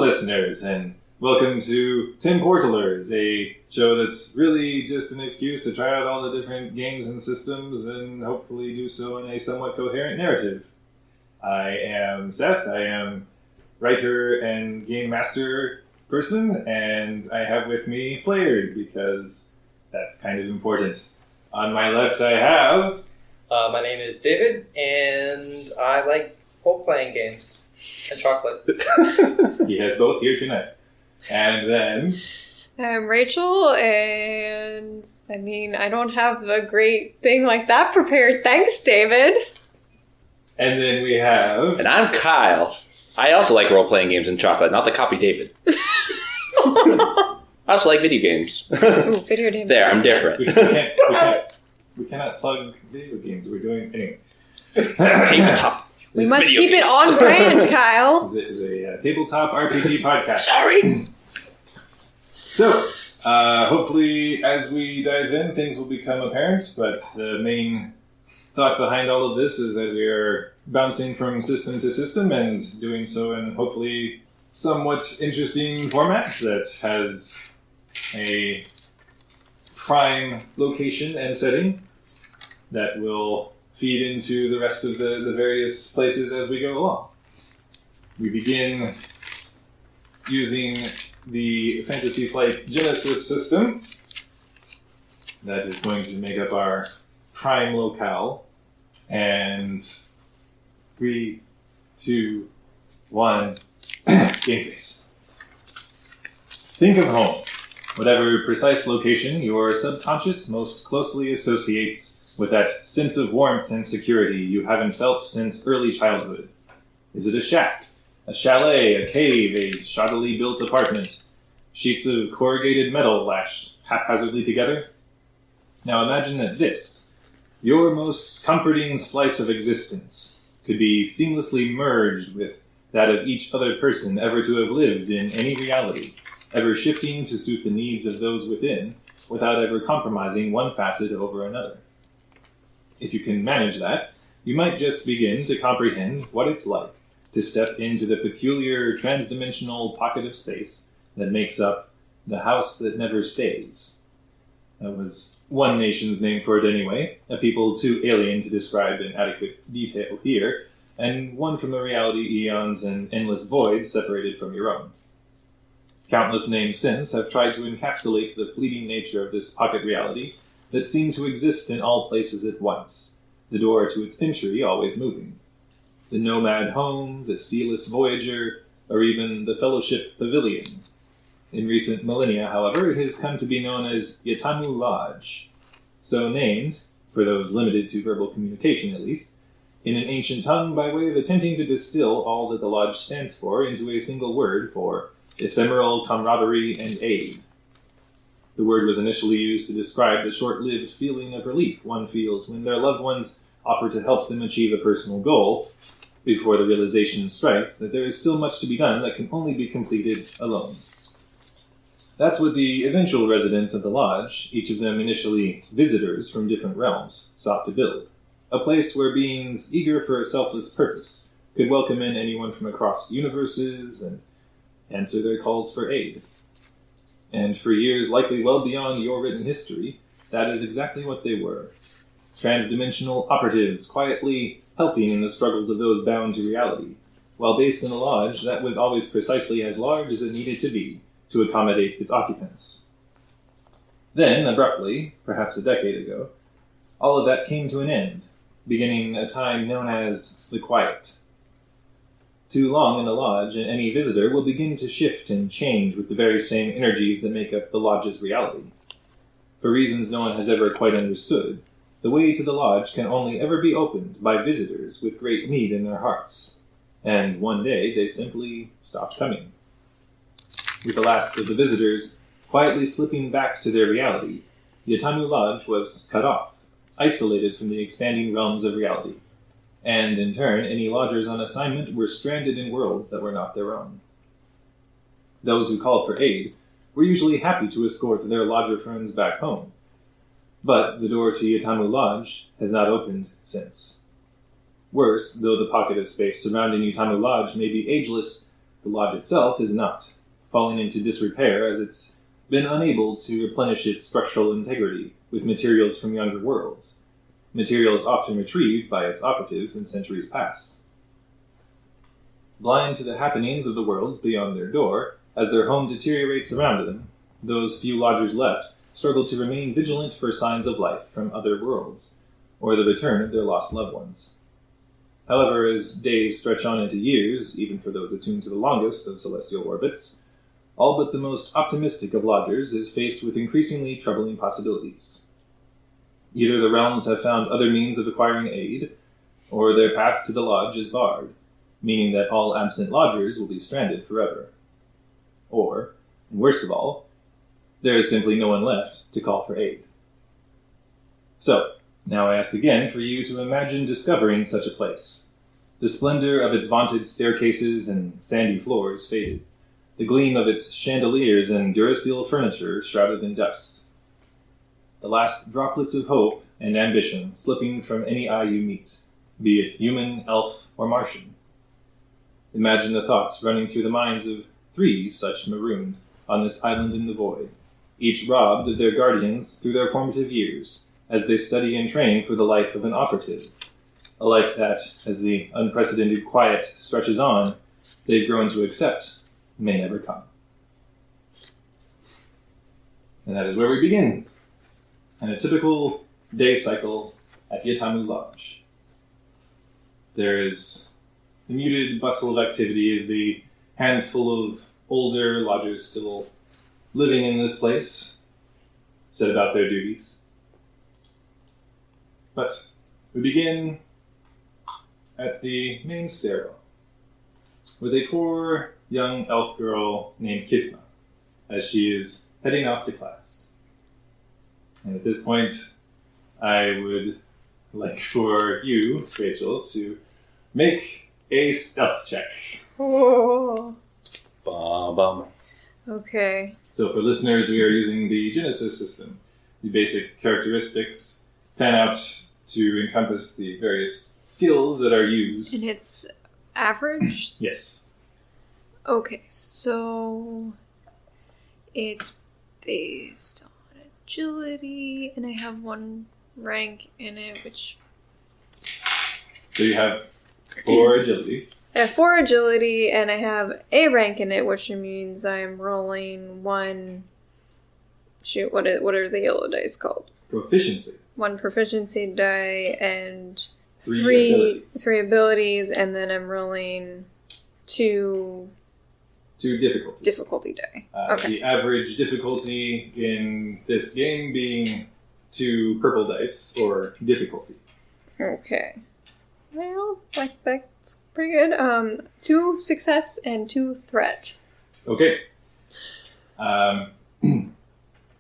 listeners, and welcome to Tim Portalers, a show that's really just an excuse to try out all the different games and systems and hopefully do so in a somewhat coherent narrative. I am Seth. I am writer and game master person, and I have with me players because that's kind of important. On my left I have... my name is David, and I like role-playing games and chocolate. He has both here tonight. And then... I'm Rachel, and I don't have a great thing like that prepared. Thanks, David. And then we have... And I'm Kyle. I also like role-playing games and chocolate, not the copy David. I also like video games. Ooh, video games. There, I'm different. We cannot plug video games. We're doing... Anyway. Tabletop. We must keep it on brand, Kyle. This is a tabletop RPG podcast. Sorry. So, hopefully, as we dive in, things will become apparent, but the main thought behind all of this is that we are bouncing from system to system and doing so in hopefully somewhat interesting format that has a prime location and setting that will feed into the rest of the various places as we go along. We begin using the Fantasy Flight Genesis system. That is going to make up our prime locale. And 3, 2, 1, game face. Think of home. Whatever precise location your subconscious most closely associates with that sense of warmth and security you haven't felt since early childhood. Is it a shack, a chalet, a cave, a shoddily built apartment, sheets of corrugated metal lashed haphazardly together? Now imagine that this, your most comforting slice of existence, could be seamlessly merged with that of each other person ever to have lived in any reality, ever shifting to suit the needs of those within, without ever compromising one facet over another. If you can manage that, you might just begin to comprehend what it's like to step into the peculiar transdimensional pocket of space that makes up the house that never stays. That was one nation's name for it anyway, a people too alien to describe in adequate detail here, and one from the reality eons and endless voids separated from your own. Countless names since have tried to encapsulate the fleeting nature of this pocket reality that seemed to exist in all places at once, the door to its entry always moving. The nomad home, the sealess voyager, or even the fellowship pavilion. In recent millennia, however, it has come to be known as Yatamu Lodge, so named, for those limited to verbal communication at least, in an ancient tongue by way of attempting to distill all that the lodge stands for into a single word for ephemeral camaraderie and aid. The word was initially used to describe the short-lived feeling of relief one feels when their loved ones offer to help them achieve a personal goal, before the realization strikes that there is still much to be done that can only be completed alone. That's what the eventual residents of the lodge, each of them initially visitors from different realms, sought to build. A place where beings eager for a selfless purpose could welcome in anyone from across universes and answer their calls for aid. And for years likely well beyond your written history, that is exactly what they were. Transdimensional operatives quietly helping in the struggles of those bound to reality, while based in a lodge that was always precisely as large as it needed to be to accommodate its occupants. Then, abruptly, perhaps a decade ago, all of that came to an end, beginning a time known as the Quiet. Too long in the lodge, and any visitor will begin to shift and change with the very same energies that make up the lodge's reality. For reasons no one has ever quite understood, the way to the lodge can only ever be opened by visitors with great need in their hearts, and one day they simply stopped coming. With the last of the visitors quietly slipping back to their reality, the Yatamu Lodge was cut off, isolated from the expanding realms of reality. And, in turn, any lodgers on assignment were stranded in worlds that were not their own. Those who called for aid were usually happy to escort their lodger friends back home. But the door to Yatamu Lodge has not opened since. Worse, though the pocket of space surrounding Yatamu Lodge may be ageless, the The lodge itself is not, falling into disrepair as it's been unable to replenish its structural integrity with materials from younger worlds, materials often retrieved by its operatives in centuries past. Blind to the happenings of the worlds beyond their door, as their home deteriorates around them, those few lodgers left struggle to remain vigilant for signs of life from other worlds, or the return of their lost loved ones. However, as days stretch on into years, even for those attuned to the longest of celestial orbits, all but the most optimistic of lodgers is faced with increasingly troubling possibilities. Either the realms have found other means of acquiring aid, or their path to the lodge is barred, meaning that all absent lodgers will be stranded forever. Or, and worst of all, there is simply no one left to call for aid. So, now I ask again for you to imagine discovering such a place. The splendor of its vaunted staircases and sandy floors faded, the gleam of its chandeliers and durasteel furniture shrouded in dust. The last droplets of hope and ambition slipping from any eye you meet, be it human, elf, or Martian. Imagine the thoughts running through the minds of 3 such marooned on this island in the void, each robbed of their guardians through their formative years, as they study and train for the life of an operative, a life that, as the unprecedented quiet stretches on, they've grown to accept may never come. And that is where we begin, in a typical day cycle at the Atamu Lodge. There is the muted bustle of activity as the handful of older lodgers still living in this place set about their duties. But we begin at the main stairwell with a poor young elf girl named Kisma as she is heading off to class. And at this point, I would like for you, Rachel, to make a stealth check. Oh. Bum, bum. Okay. So for listeners, we are using the Genesis system. The basic characteristics fan out to encompass the various skills that are used. And it's average? Yes. Okay, so it's based on agility, and I have 1 rank in it, which... So you have 4 agility. I have 4 agility, and I have a rank in it, which means I'm rolling 1... Shoot, what are the yellow dice called? Proficiency. 1 proficiency die, and 3 abilities. 3 abilities, and then I'm rolling 2 difficulty. difficulty die. Okay. The average difficulty in this game being 2 purple dice, or difficulty. Okay. Well, that's pretty good. 2 success and 2 threat. Okay.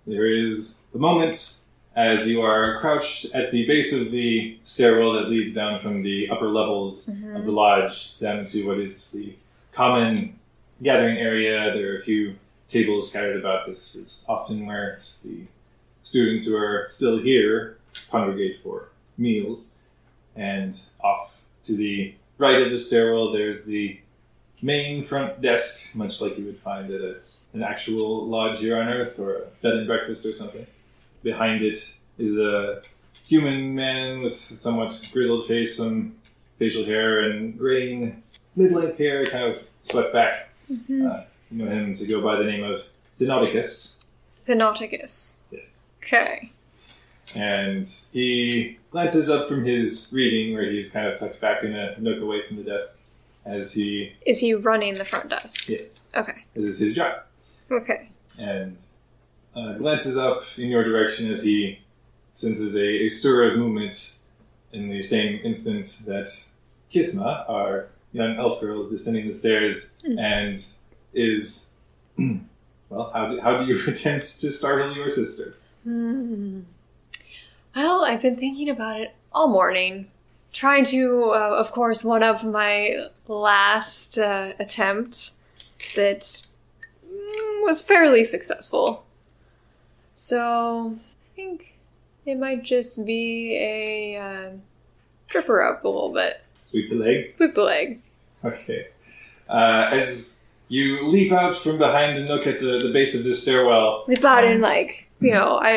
There is the moment as you are crouched at the base of the stairwell that leads down from the upper levels of the lodge down to what is the common gathering area. There are a few tables scattered about. This is often where the students who are still here congregate for meals. And off to the right of the stairwell, there's the main front desk, much like you would find at an actual lodge here on Earth, or a bed and breakfast or something. Behind it is a human man with somewhat grizzled face, some facial hair, and graying mid-length hair, kind of swept back. Mm-hmm. You know him to go by the name of Thenauticus. Thenauticus. Yes. Okay. And he glances up from his reading, where he's kind of tucked back in a nook away from the desk, as he... Is he running the front desk? Yes. Okay. This is his job. Okay. And glances up in your direction as he senses a stir of movement in the same instant that Kisma, our young elf girl, is descending the stairs and is... Well, how do you attempt to startle your sister? Well, I've been thinking about it all morning. Trying to, of course, one-up my last attempt that was fairly successful. So, I think it might just be a trip her up a little bit. Sweep the leg? Sweep the leg. Okay. As You leap out from behind a nook at the base of this stairwell. Leap out and I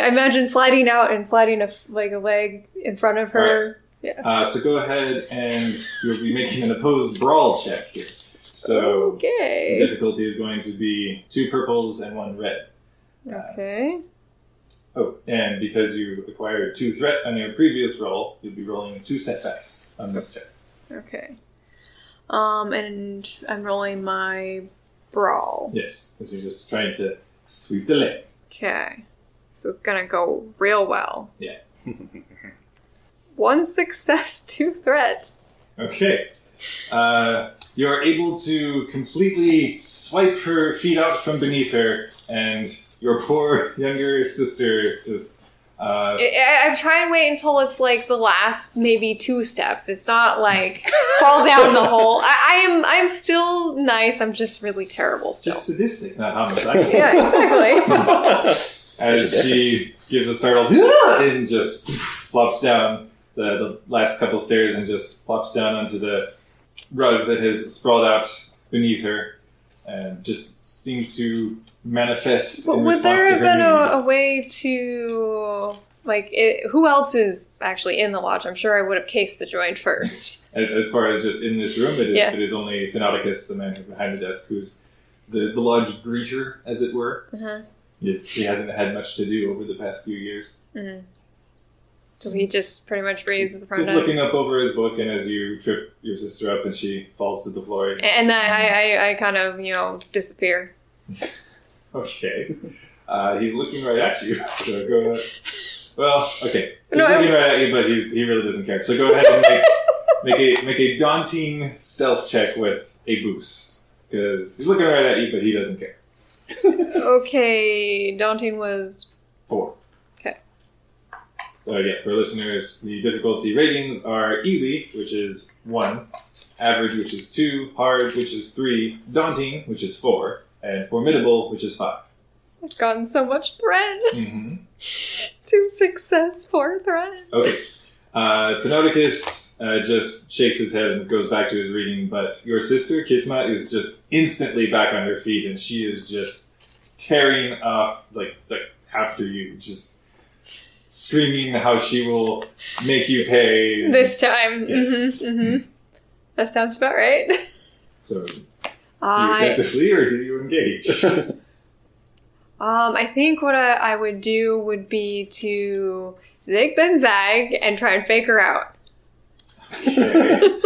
imagine sliding out and sliding a leg in front of her. Right. Yeah. So go ahead and you'll be making an opposed brawl check here. So Okay. the difficulty is going to be 2 purples and 1 red. Okay. Oh, and because you acquired 2 threat on your previous roll, you'll be rolling 2 setbacks on this check. Okay. And I'm rolling my brawl. Yes, because you're just trying to sweep the leg. Okay. So it's gonna go real well. Yeah. 1 success, 2 threat. Okay. You're able to completely swipe her feet out from beneath her, and your poor younger sister just... I'm trying to wait until it's like the last maybe 2 steps. It's not like fall down the hole. I'm still nice. I'm just really terrible still. just sadistic, not homicidal. Yeah, exactly. As she gives a startled and just flops down the last couple stairs and just flops down onto the rug that has sprawled out beneath her and just seems to manifest in Would response there to have her been need. a way to who else is actually in the lodge? I'm sure I would have cased the joint first. As far as just in this room, it is only Thanauticus, the man behind the desk, who's the lodge greeter, as it were. Uh-huh. He hasn't had much to do over the past few years. Mm-hmm. So he just pretty much reads the front Just desk. looking up over his book, and as you trip your sister up and she falls to the floor. And then I kind of, disappear. Okay. He's looking right at you, so go ahead. Well, okay. So No, he's looking right at you, but he really doesn't care. So go ahead and make a daunting stealth check with a boost. Because he's looking right at you, but he doesn't care. Okay, daunting was 4. Okay. Yes, for listeners, the difficulty ratings are easy, which is 1, average, which is 2, hard, which is 3, daunting, which is 4, and formidable, which is 5. I've gotten so much threat. Mm-hmm. 2 success, 4 threat. Okay. Thanauticus just shakes his head and goes back to his reading, but your sister, Kisma, is just instantly back on her feet, and she is just tearing off, like after you, just screaming how she will make you pay. This time. Yes. Mm-hmm, mm-hmm. That sounds about right. So, do you attempt to flee, or do you engage? I think what I would do would be to zig then zag and try and fake her out. Okay.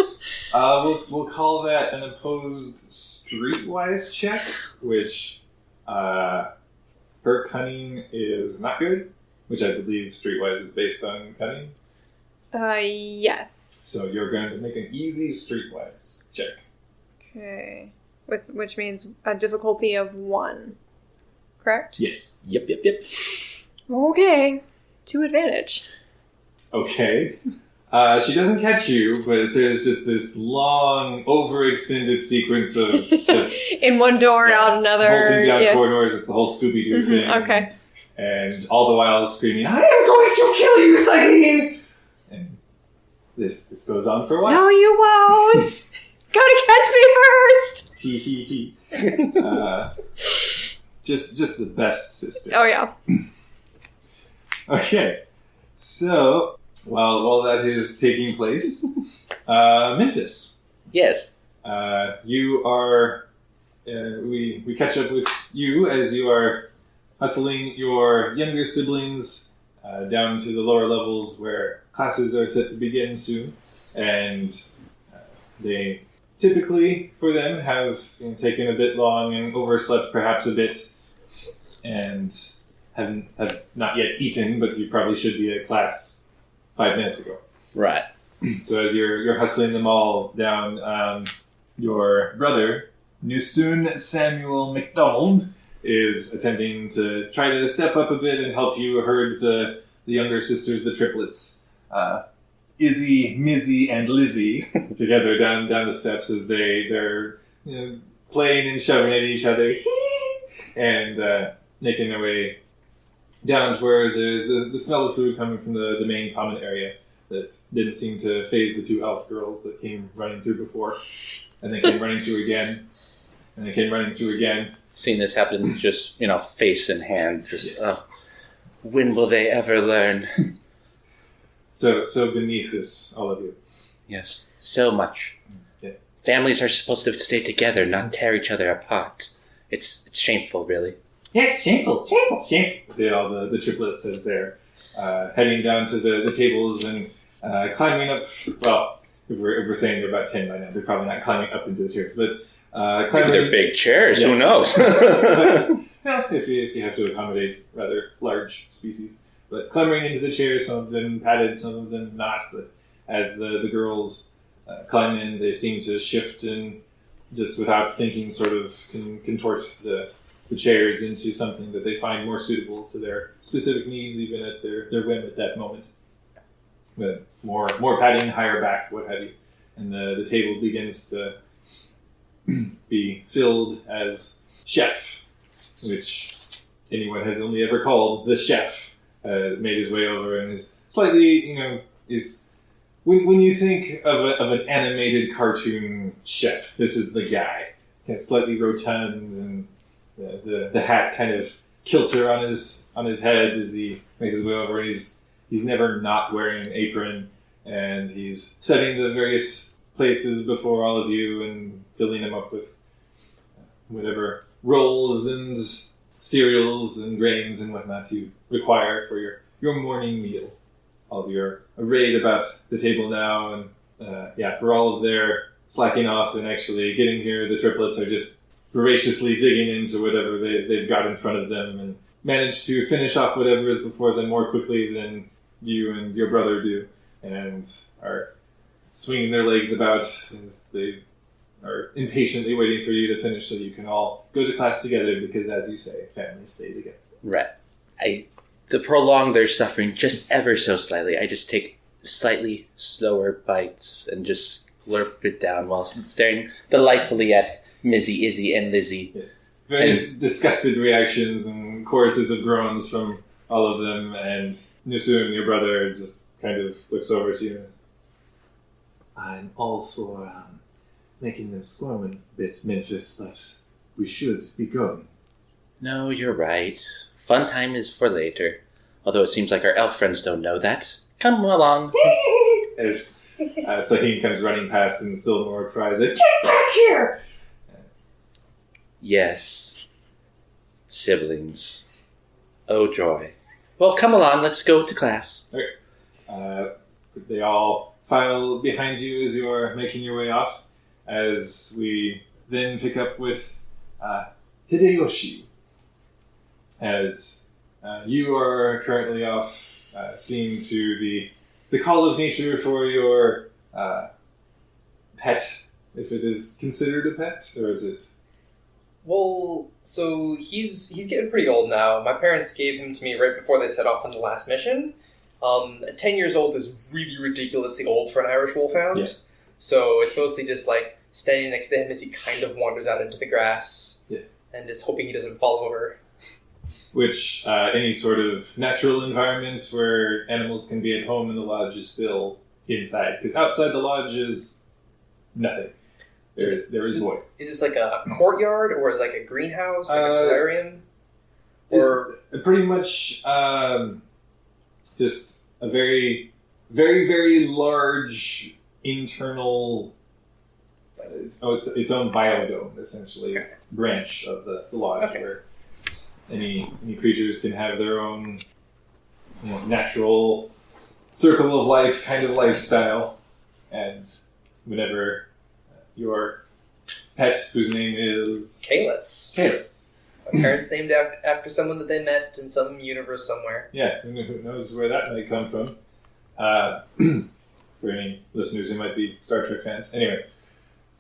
We'll call that an opposed streetwise check, which her cunning is not good, which I believe streetwise is based on cunning. Yes. So you're going to make an easy streetwise check. Okay. Which means a difficulty of 1. Correct? Yes. Yep. Okay. 2 advantage. Okay. She doesn't catch you, but there's just this long, overextended sequence of just In one door, out another. bolting down corridors. It's the whole Scooby-Doo thing. Okay. And all the while screaming, "I am going to kill you, Sagine!" And this goes on for a while. No, you won't. Gotta catch me first. Tee hee hee. Just the best sister. Oh yeah. Okay, so while that is taking place, Memphis, Yes. you are. We catch up with you as you are hustling your younger siblings down to the lower levels where classes are set to begin soon, and they typically, for them, have taken a bit long and overslept perhaps a bit, and have not yet eaten, but you probably should be at class 5 minutes ago. Right. So as you're hustling them all down, your brother, Nusun Samuel McDonald, is attempting to try to step up a bit and help you herd the younger sisters, the triplets, Izzy, Mizzy, and Lizzie, together down the steps as they're playing and shoving at each other, and making their way down to where there's the smell of food coming from the main common area that didn't seem to faze the 2 elf girls that came running through before, and they came running through again. and they came running through again. Seeing this happen, just, face in hand, just, Yes. when will they ever learn? So beneath this, all of you. Yes, so much. Yeah. Families are supposed to stay together, not tear each other apart. It's shameful, really. Yes, shameful. Say all the triplets as they're heading down to the tables and climbing up. Well, if we're saying they're about 10 by now, they're probably not climbing up into the chairs, but Maybe climbing. they're big chairs, Yeah. who knows? Well, if you have to accommodate rather large species. But clambering into the chairs, some of them padded, some of them not. But as the girls climb in, they seem to shift and just without thinking sort of contort the chairs into something that they find more suitable to their specific needs, even at their whim at that moment. But more padding, higher back, what have you. And the table begins to be filled as chef, which anyone has only ever called the chef, made his way over and is slightly, is when you think of an animated cartoon chef, this is the guy. Kind of slightly rotund and the hat kind of kilter on his head as he makes his way over. And he's never not wearing an apron, and he's setting the various places before all of you and filling them up with whatever rolls and cereals and grains and whatnot you require for your morning meal. All of you are arrayed about the table now, and for all of their slacking off and actually getting here, the triplets are just voraciously digging into whatever they've got in front of them and manage to finish off whatever is before them more quickly than you and your brother do, and are swinging their legs about as they are impatiently waiting for you to finish so you can all go to class together because, as you say, families stay together. Right. To prolong their suffering just ever so slightly, I just take slightly slower bites and just slurp it down while staring delightfully at Mizzy, Izzy, and Lizzie. Yes. Various disgusted reactions and choruses of groans from all of them, and Nusun, your brother, just kind of looks over to you. I'm all for making them squirm a bit, Memphis, but we should be going. No, you're right. Fun time is for later. Although it seems like our elf friends don't know that. Come along. As Sahim comes running past and still more cries, "Get back here!" Yes. Siblings. Oh, joy. Well, come along. Let's go to class. They all file behind you as you are making your way off, as we then pick up with Hideyoshi, as you are currently off seeing to the call of nature for your pet, if it is considered a pet, or is it? Well, so he's getting pretty old now. My parents gave him to me right before they set off on the last mission. 10 years old is really ridiculously old for an Irish wolfhound. Yeah. So it's mostly just like standing next to him as he kind of wanders out into the grass. Yes. And just hoping he doesn't fall over. Which any sort of natural environments where animals can be at home in the lodge is still inside, because outside the lodge is nothing. There is void. Is this like a courtyard, or is it like a greenhouse, like a solarium? Or It's pretty much just a very, very, very large internal. It's own biodome, essentially, Okay. branch of the lodge, Okay. where any creatures can have their own natural circle of life kind of lifestyle, and whenever your pet, whose name is Kalis. Kalis. My parents named after someone that they met in some universe somewhere. Yeah, who knows where that might come from. For any listeners who might be Star Trek fans. Anyway.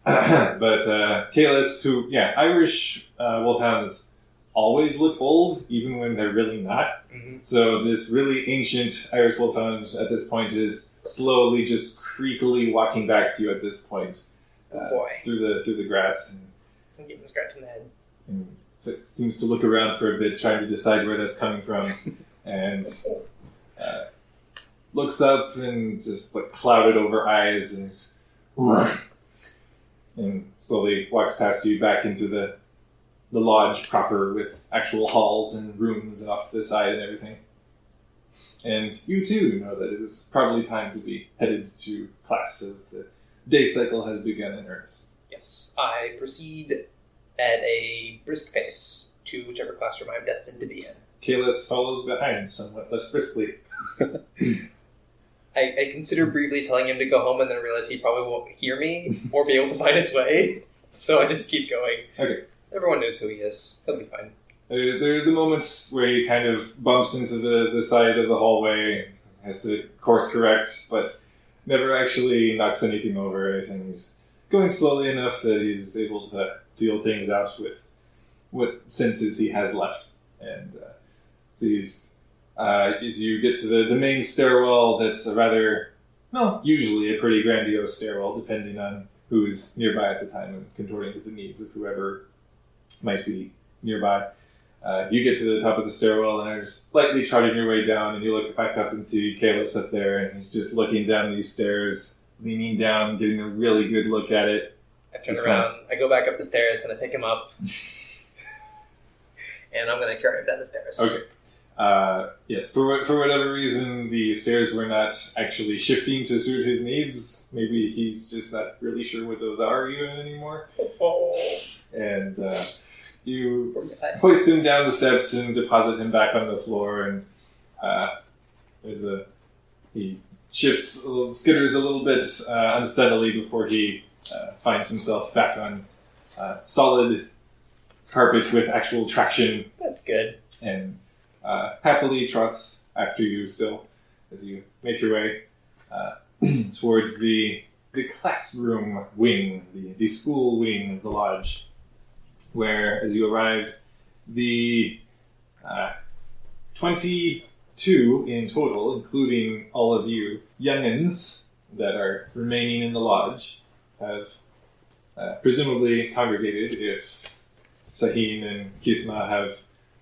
But Kalis, who, Irish wolfhounds always look old, even when they're really not. Mm-hmm. So this really ancient Irish wolfhound at this point is slowly just creakily walking back to you at this point. Good boy. Through the grass. I'm getting a scratch in the head. And so it seems to look around for a bit, trying to decide where that's coming from, and looks up and just like clouded over eyes and and slowly walks past you back into the lodge proper with actual halls and rooms and off to the side and everything. And you too know that it is probably time to be headed to class as the day cycle has begun in earnest. Yes, I proceed at a brisk pace to whichever classroom I'm destined to be in. Kalis follows behind somewhat less briskly. I consider briefly telling him to go home and then realize he probably won't hear me or be able to find his way. So I just keep going. Okay. Everyone knows who he is. He'll be fine. There's the moments where he kind of bumps into the side of the hallway, has to course correct, but never actually knocks anything over or anything. He's going slowly enough that he's able to feel things out with what senses he has left. And as you get to the main stairwell, that's usually a pretty grandiose stairwell, depending on who's nearby at the time and contorting to the needs of whoever might be nearby. You get to the top of the stairwell and are just lightly trotting your way down, and you look back up and see Kalis up there, and he's just looking down these stairs, leaning down, getting a really good look at it. I turn around, I go back up the stairs, and I pick him up. And I'm going to carry him down the stairs. Okay. Yes, for whatever reason, the stairs were not actually shifting to suit his needs. Maybe he's just not really sure what those are even anymore. Oh. And you hoist him down the steps and deposit him back on the floor, and he shifts, skitters a little bit unsteadily before he finds himself back on solid carpet with actual traction. That's good. And happily trots after you still as you make your way towards the classroom wing, the school wing of the lodge, where as you arrive, the 22 in total, including all of you youngins that are remaining in the lodge, have presumably congregated if Sahin and Kisma have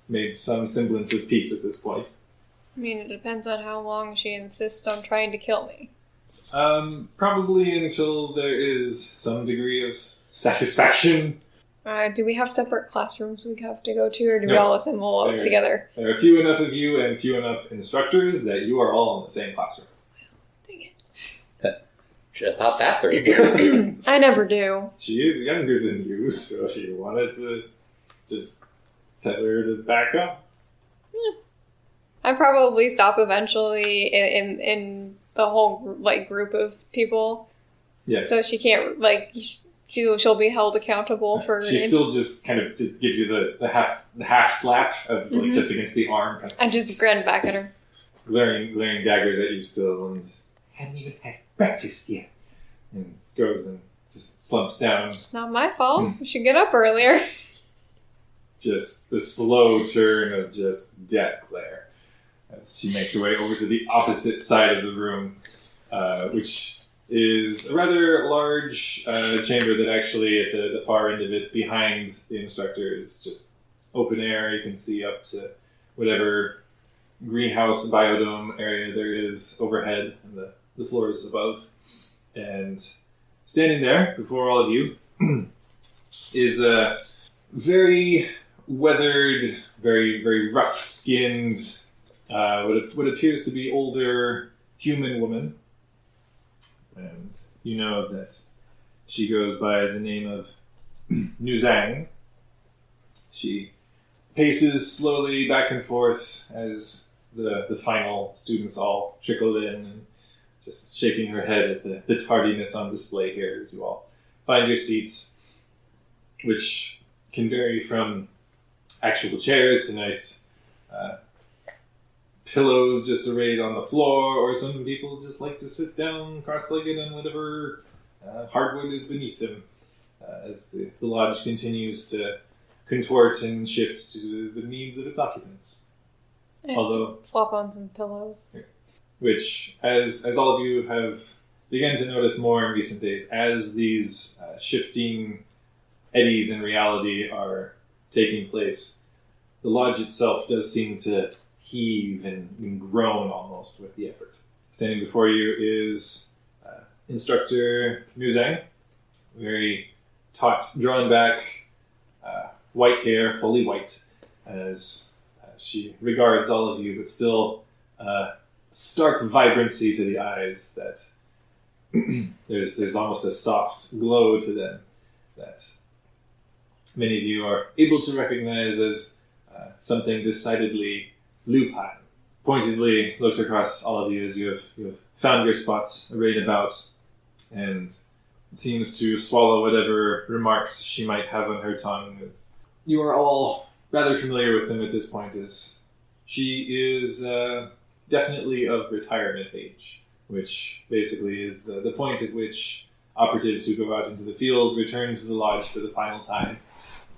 made some semblance of peace at this point. I mean, it depends on how long she insists on trying to kill me. Probably until there is some degree of satisfaction. Do we have separate classrooms we have to go to, or do we No. all assemble up together? There are few enough of you and few enough instructors that you are all in the same classroom. Dang it. Should have thought that through. I never do. She is younger than you, so if you wanted to just tell her to back up. I probably stop eventually in the whole group of people. Yeah. So she can't she'll be held accountable for. She still just kind of just gives you the half slap of just against the arm. Kind of I just grin back at her. glaring daggers at you still, and just hadn't even had breakfast yet. And goes and just slumps down. It's not my fault. You should get up earlier. Just the slow turn of just death glare as she makes her way over to the opposite side of the room, which is a rather large chamber that actually at the far end of it, behind the instructor, is just open air. You can see up to whatever greenhouse biodome area there is overhead and the floors above. And standing there before all of you is a very weathered, very, very rough-skinned, what appears to be older human woman. And you know that she goes by the name of Nuzang. She paces slowly back and forth as the final students all trickle in, and just shaking her head at the tardiness on display here as you all find your seats, which can vary from actual chairs to nice pillows just arrayed on the floor, or some people just like to sit down cross-legged on whatever hardwood is beneath them as the lodge continues to contort and shift to the needs of its occupants. Although, flop on some pillows. which, as all of you have begun to notice more in recent days, as these shifting eddies in reality are taking place, the lodge itself does seem to heave and groan almost with the effort. Standing before you is Instructor Nuzang, very taut, drawn back, white hair, fully white, as she regards all of you, but still stark vibrancy to the eyes that there's almost a soft glow to them that many of you are able to recognize as something decidedly lupine. Pointedly looks across all of you as you have found your spots arrayed about, and seems to swallow whatever remarks she might have on her tongue. You are all rather familiar with them at this point, as she is definitely of retirement age, which basically is the point at which operatives who go out into the field return to the lodge for the final time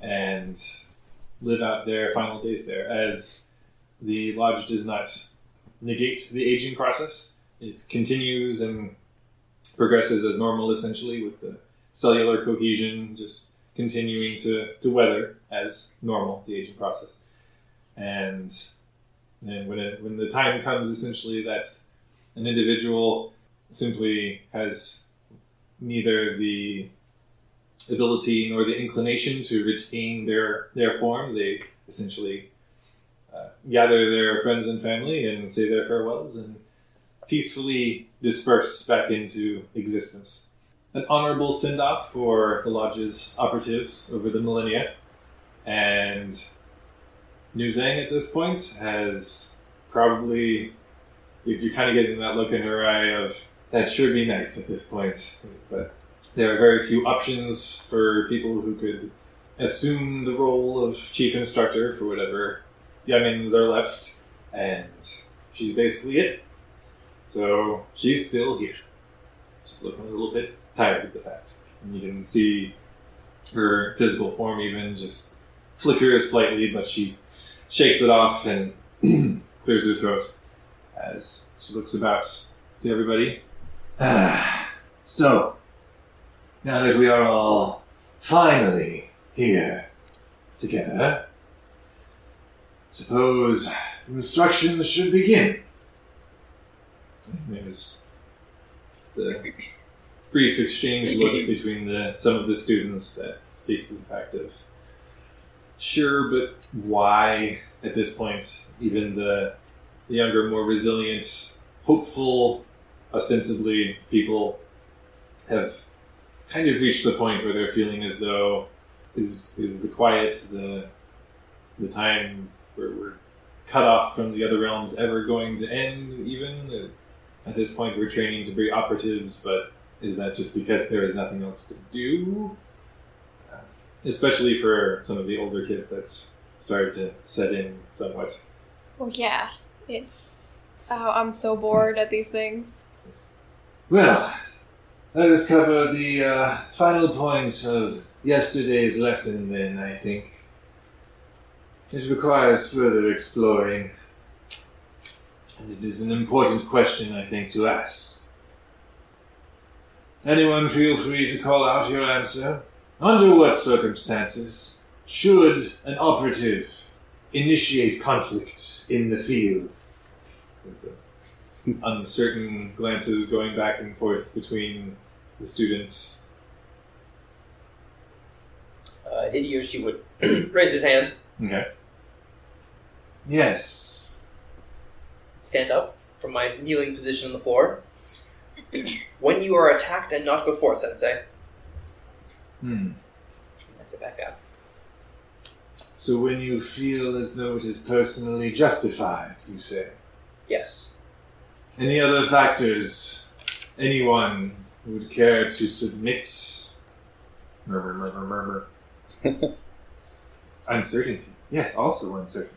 and live out their final days there, as the lodge does not negate the aging process. It continues and progresses as normal, essentially, with the cellular cohesion just continuing to weather as normal, the aging process. And when the time comes, essentially, that an individual simply has neither the ability nor the inclination to retain their form, they essentially gather their friends and family and say their farewells and peacefully disperse back into existence. An honorable send-off for the lodge's operatives over the millennia, and Nuzang at this point has probably, you're kind of getting that look in her eye of, that sure be nice at this point, but there are very few options for people who could assume the role of chief instructor for whatever youngins are left, and she's basically it. So she's still here. She's looking a little bit tired at the fact. And you can see her physical form even just flickers slightly, but she shakes it off and clears her throat as she looks about to everybody. So, now that we are all finally here together, suppose instructions should begin. There's the brief exchange look between some of the students that speaks to the fact of, sure, but why at this point? Even the younger, more resilient, hopeful, ostensibly people have kind of reached the point where they're feeling as though is the quiet, the time where we're cut off from the other realms ever going to end, even? At this point, we're training to be operatives, but is that just because there is nothing else to do? Especially for some of the older kids, that's started to set in somewhat. Well, yeah. It's... Oh, I'm so bored at these things. Well, let us cover the final point of yesterday's lesson then, I think. It requires further exploring. And it is an important question, I think, to ask. Anyone feel free to call out your answer. Under what circumstances should an operative initiate conflict in the field? There's the uncertain glances going back and forth between the students. Hideyoshi would raise his hand, Okay. Yes. stand up from my kneeling position on the floor. When you are attacked and not before, Sensei. I sit back down. So when you feel as though it is personally justified, you say? Yes. Any other factors anyone would care to submit? Murmur, murmur, murmur. Uncertainty. Yes, also uncertainty.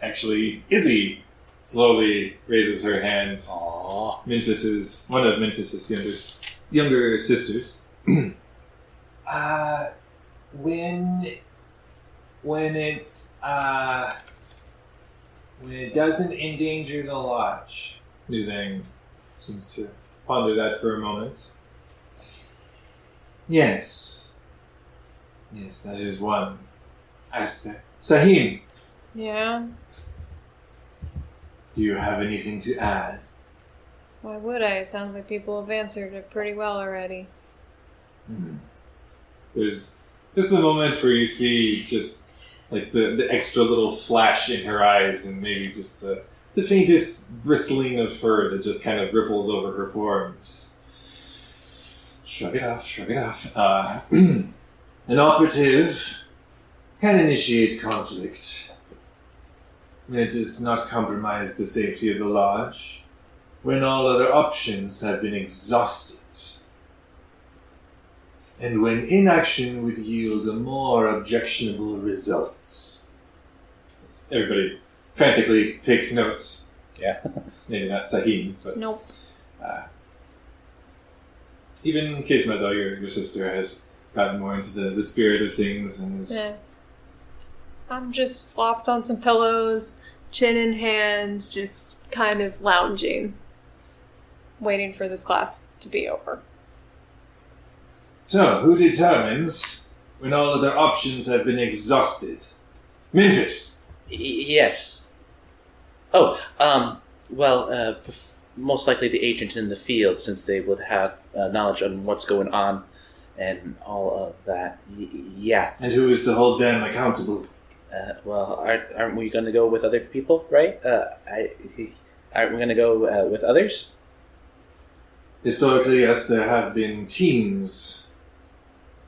Actually, Izzy slowly raises her hands. Aww. One of Memphis's younger sisters. When it doesn't endanger the lodge. Nuzang seems to ponder that for a moment. Yes. Yes, that is one aspect. Sahim, Yeah? do you have anything to add? Why would I? It sounds like people have answered it pretty well already. there's just the moments where you see just like the extra little flash in her eyes, and maybe just the faintest bristling of fur that just kind of ripples over her form. Just shrug it off, shrug it off. An operative can initiate conflict when it does not compromise the safety of the lodge, when all other options have been exhausted, and when inaction would yield a more objectionable results. Everybody frantically takes notes. Yeah. Maybe not Sahim, but... Nope. Even Kismet, though, your sister, has gotten more into the spirit of things and is... Yeah. I'm just flopped on some pillows, chin in hand, just kind of lounging, waiting for this class to be over. So, who determines when all other options have been exhausted? Memphis. Yes. Oh, most likely the agent in the field, since they would have knowledge on what's going on and all of that. Yeah. And who is to hold them accountable? Aren't we going to go with other people, right? Aren't we going to go with others? Historically, yes, there have been teams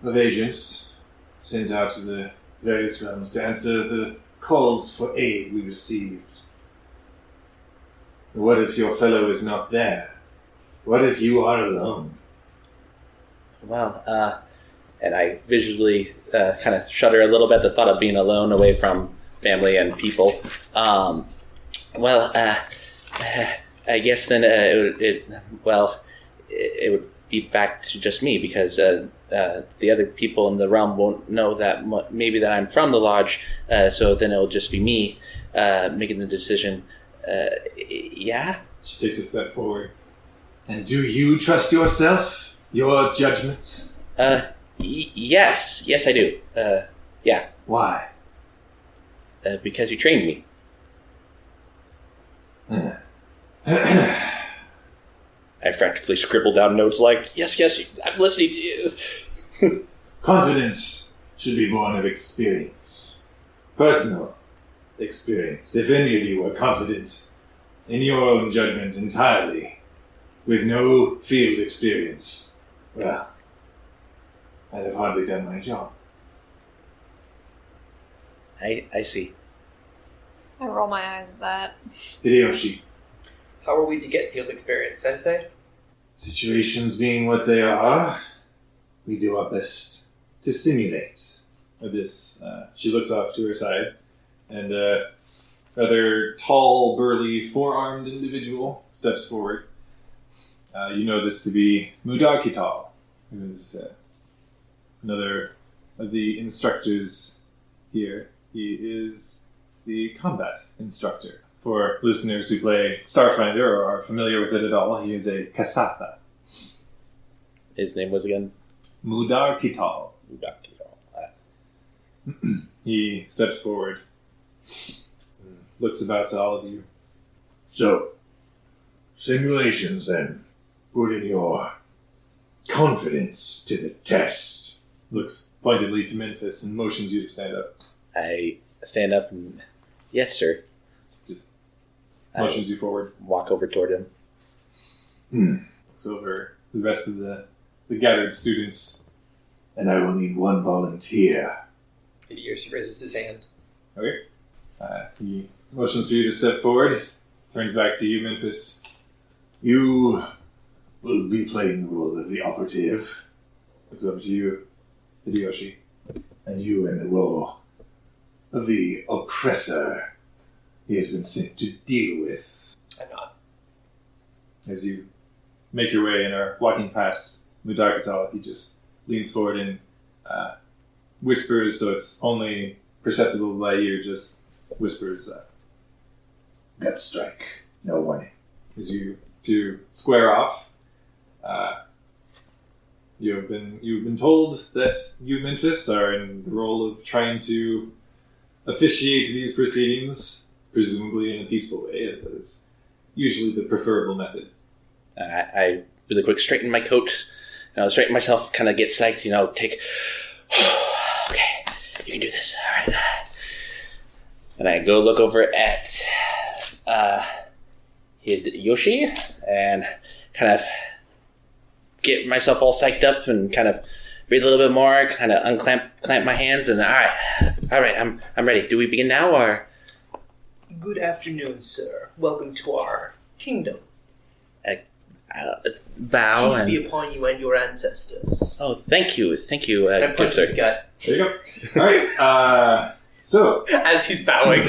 of agents sent out to the various realms to answer the calls for aid we received. What if your fellow is not there? What if you are alone? Well, and I visually kind of shudder a little bit at the thought of being alone away from family and people. I guess then it would be back to just me, because the other people in the realm won't know that maybe that I'm from the lodge, so then it'll just be me making the decision. Yeah? She takes a step forward. And do you trust yourself? Your judgment? Yes, I do. Yeah. Why? Because you trained me. I frantically scribble down notes like, yes, I'm listening to you. Confidence should be born of experience. Personal experience. If any of you are confident in your own judgment entirely, with no field experience, well, I'd have hardly done my job. I see. I roll my eyes at that. Hideyoshi, How are we to get field experience, Sensei? situations being what they are, we do our best to simulate. This, she looks off to her side, and a rather tall, burly, four-armed individual steps forward. You know this to be Mudarkital, who is another of the instructors here. He is the combat instructor. For listeners who play Starfinder or are familiar with it at all, he is a Kasatha. His name was again? Mudarkital. Mudarkital. He steps forward, and looks about to all of you. So, simulations then. Put in your confidence to the test. Looks pointedly to Memphis and motions you to stand up. I stand up and, yes, sir. Just motions you forward. Walk over toward him. Looks over the rest of the gathered students. And I will need one volunteer. Hideyoshi raises his hand. Okay. He motions for you to step forward. Turns back to you, Memphis. You will be playing the role of the operative. Looks over to you, Hideyoshi. And you in the role of the oppressor he has been sent to deal with. I'm not. As you make your way and are walking past Mudarkital, he just leans forward and whispers, so it's only perceptible by ear, just whispers, Gut strike. No warning. as you two square off. You've been told that you, Memphis, are in the role of trying to officiate these proceedings, presumably in a peaceful way, as that is usually the preferable method. I really quick straighten my coat, straighten myself, kind of get psyched, take Okay, you can do this. All right. And I go look over at Yoshi and kind of get myself all psyched up and kind of breathe a little bit more, kind of clamp my hands, and all right, I'm ready. Do we begin now, or? Good afternoon, sir. Welcome to our kingdom. Bow. Peace be upon you and your ancestors. Oh, thank you, And I good punch sir. him in the gut There you go. All right. So, as he's bowing.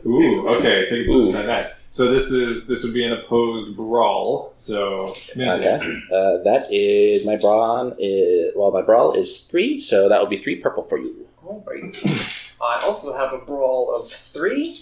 ooh, okay. Take a boost on that. So this would be an opposed brawl. So, Mingus. Okay. That is my brawl. My brawl is 3, so that will be 3 purple for you. Alright. I also have a brawl of 3.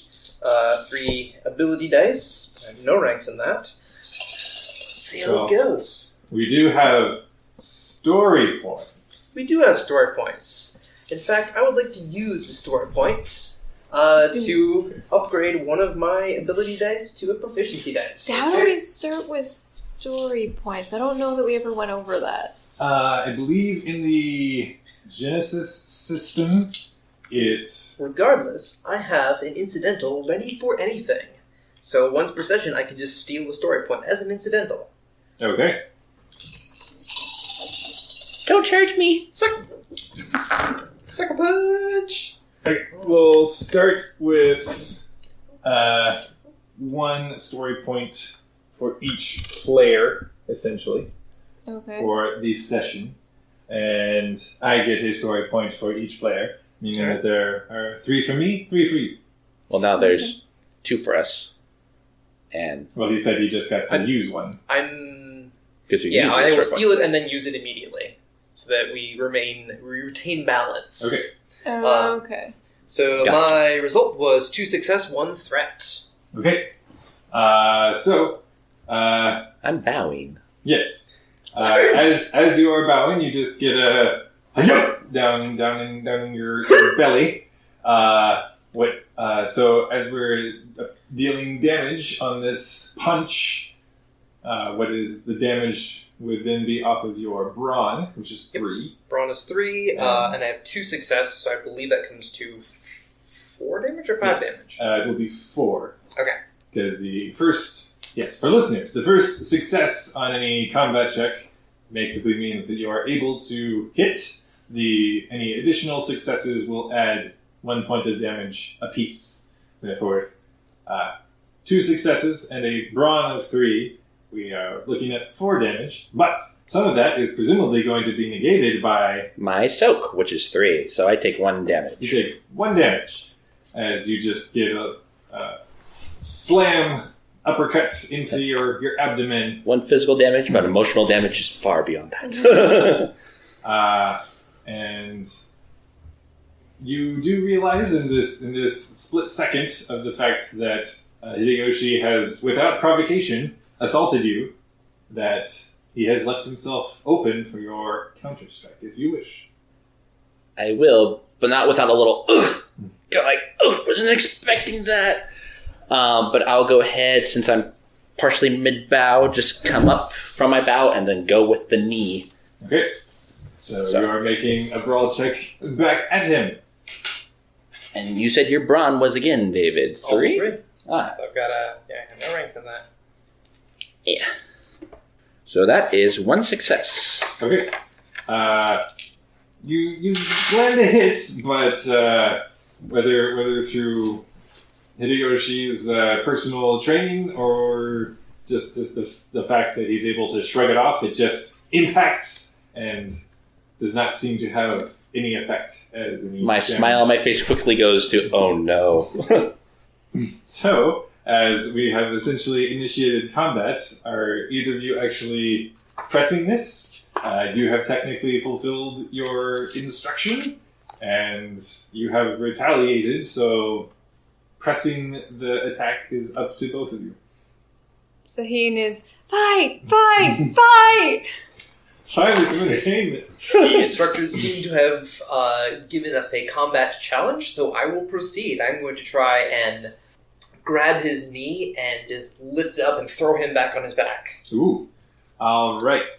3 ability dice. I have no ranks in that. Let's see how this goes. We do have story points. We do have story points. In fact, I would like to use a story point to upgrade one of my ability dice to a proficiency dice. How do we start with story points? I don't know that we ever went over that. I believe in the Genesis system, Regardless, I have an incidental ready for anything. So once per session, I can just steal a story point as an incidental. Okay. Don't charge me. Sucker punch! Okay, we'll start with 1 story point for each player, essentially, Okay. for the session. And I get a story point for each player, meaning that there are 3 for me, 3 for you. Well, now there's 2 for us, and Well, he said he just got to use one. because we Yeah, use I it will as steal it and then use it immediately. So that we retain balance. Okay. Okay. So Gotcha. my result was 2 success, 1 threat. Okay. I'm bowing. Yes. As you are bowing, you just get a down in your belly. So as we're dealing damage on this punch, what is the damage would then be off of your brawn, which is 3. Brawn is 3, and I have 2 success, so I believe that comes to 4 damage or 5 damage? It will be 4. Okay. Because the first, for listeners, the first success on any combat check basically means that you are able to hit. Any additional successes will add 1 point of damage apiece. Therefore, 2 successes and a brawn of 3, we are looking at 4 damage, but some of that is presumably going to be negated by... My soak, which is 3, so I take 1 damage. You take 1 damage as you just get a slam uppercut into your abdomen. 1 physical damage, but emotional damage is far beyond that. And you do realize in this split second of the fact that Hideyoshi has, without provocation, assaulted you, that he has left himself open for your counter-strike, if you wish. I will, but not without a little, wasn't expecting that. But I'll go ahead, since I'm partially mid-bow, just come up from my bow and then go with the knee. Okay. So you are making a brawl check back at him. And you said your brawn was again, David. 3? Also 3. Ah, So I've got I have no ranks in that. yeah. So that is 1 success. Okay. You land a hit, but whether through Hideyoshi's personal training or just the fact that he's able to shrug it off, it just impacts and does not seem to have any effect as any My damage. smile on my face quickly goes to, oh no. So, as we have essentially initiated combat, are either of you actually pressing this? You have technically fulfilled your instruction, and you have retaliated, so pressing the attack is up to both of you. Saheen is fight, fight, fight! Finally, some entertainment. The instructors seem to have given us a combat challenge, so I will proceed. I'm going to try and grab his knee and just lift it up and throw him back on his back. Ooh. All right.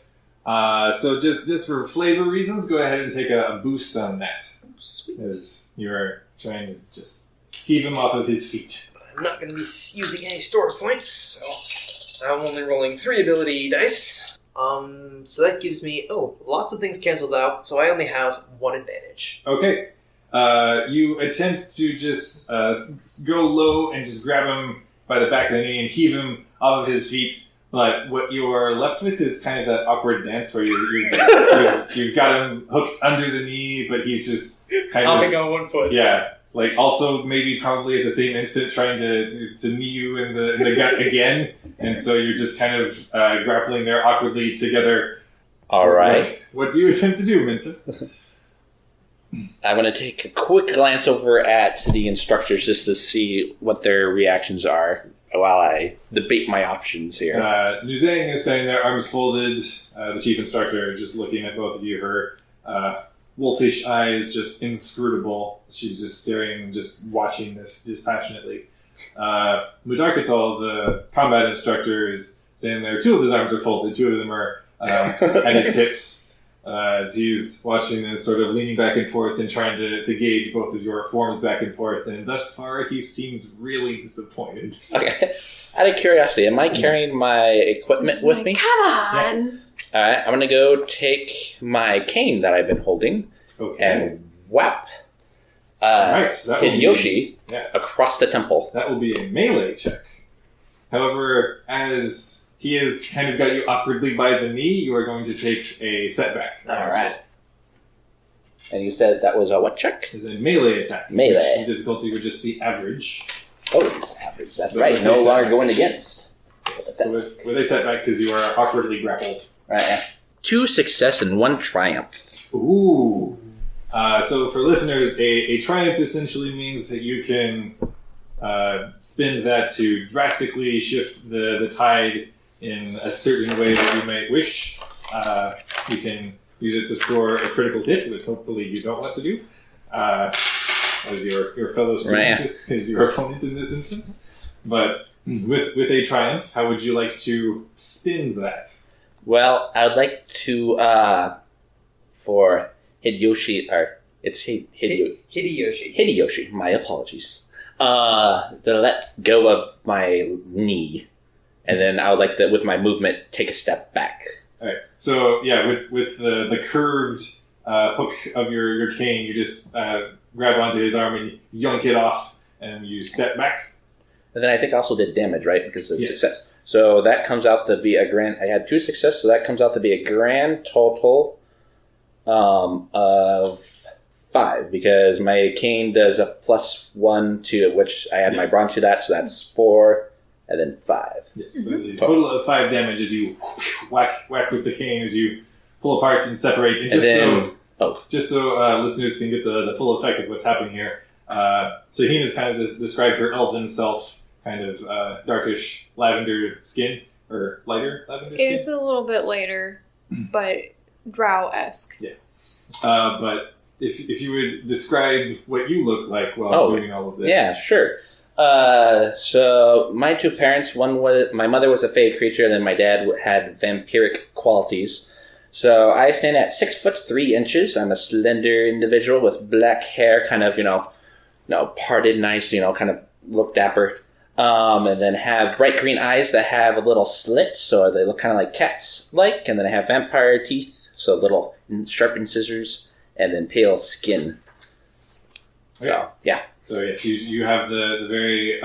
So just for flavor reasons, go ahead and take a boost on that. Sweet. As you're trying to just heave him off of his feet. I'm not going to be using any store points, so I'm only rolling 3 ability dice. So that gives me, lots of things canceled out, so I only have 1 advantage. Okay. You attempt to just go low and just grab him by the back of the knee and heave him off of his feet. But what you are left with is kind of that awkward dance where you've got him hooked under the knee, but he's just kind of... Hopping on 1 foot. Yeah. Like, also maybe probably at the same instant trying to knee you in the gut again. And so you're just kind of grappling there awkwardly together. All right. What do you attempt to do, Memphis? I'm going to take a quick glance over at the instructors just to see what their reactions are while I debate my options here. Nuzang is standing there, arms folded. The chief instructor just looking at both of you. Her wolfish eyes just inscrutable. She's just staring, just watching this dispassionately. Mudarkatal, the combat instructor, is standing there. 2 of his arms are folded. 2 of them are at his hips. As he's watching this, sort of leaning back and forth and trying to gauge both of your forms back and forth, and thus far he seems really disappointed. Okay. Out of curiosity, am I carrying my equipment with me? Come on! Yeah. Alright, I'm going to go take my cane that I've been holding and whap Alright, so Hideyoshi across the temple. That will be a melee check. However, as he has kind of got you awkwardly by the knee, you are going to take a setback. Alright. And you said that was a what check? It's a melee attack. Melee. The difficulty would just be average. Oh, it's average. That's right. No longer going against. So with a setback because you are awkwardly grappled. Right, yeah. 2 success and 1 triumph. Ooh. So for listeners, a triumph essentially means that you can spend that to drastically shift the tide in a certain way that you might wish. You can use it to score a critical hit, which hopefully you don't want to do, as your fellow student is your opponent in this instance. But with a triumph, how would you like to spend that? Well, I would like to, for Hideyoshi, or it's Hideyoshi. Hideyoshi, my apologies. To let go of my knee. And then I would like to, with my movement, take a step back. All right. So yeah, with the curved hook of your cane, you just grab onto his arm and yank it off, and you step back. And then I think I also did damage, right? Because of success. So that comes out to be a grand... I had 2 success, so that comes out to be a grand total of 5. Because my cane does a +1 to which I add my brawn to that, so that's 4... And then 5. Yes. So the total of 5 damage as you whack with the cane as you pull apart and separate. And just so listeners can get the full effect of what's happening here, Sahina's kind of described her elven self, kind of darkish lavender skin, or lighter lavender skin. It's a little bit later, but drow-esque. Yeah. But if you would describe what you look like while doing all of this. Yeah, sure. So my 2 parents, my mother was a fey creature, and then my dad had vampiric qualities. So I stand at 6'3". I'm a slender individual with black hair, kind of, parted nice, kind of look dapper. And then have bright green eyes that have a little slit, so they look kind of like cats-like. And then I have vampire teeth, so little sharpened scissors, and then pale skin. So, yeah. So yes, you have the very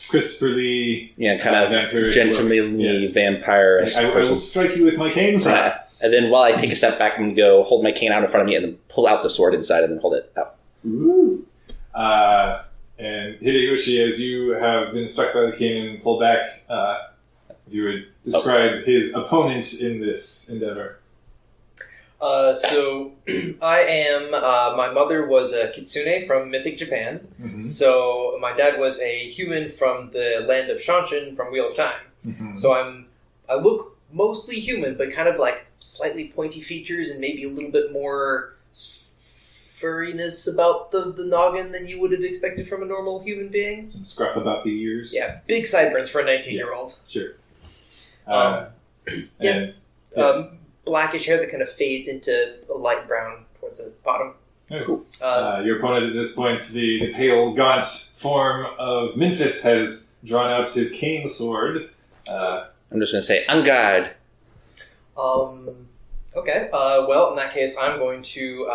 Christopher Lee, kind of gentlemanly vampire. I will strike you with my cane, sir. And then while I take a step back, I'm going to go hold my cane out in front of me and then pull out the sword inside and then hold it out. Ooh. And Hideyoshi, as you have been struck by the cane and pulled back, if you would describe his opponent in this endeavor. So I am, my mother was a kitsune from Mythic Japan. Mm-hmm. So my dad was a human from the land of Shanshin from Wheel of Time. Mm-hmm. So I look mostly human, but kind of like slightly pointy features and maybe a little bit more furriness about the noggin than you would have expected from a normal human being. Some scruff about the ears. Yeah, big sideburns for a 19-year-old. Sure. And yes. blackish hair that kind of fades into a light brown towards the bottom. Cool. Your opponent at this point, the pale, gaunt form of Minfist, has drawn out his cane sword. I'm just going to say, en garde. Okay. Well, in that case, I'm going to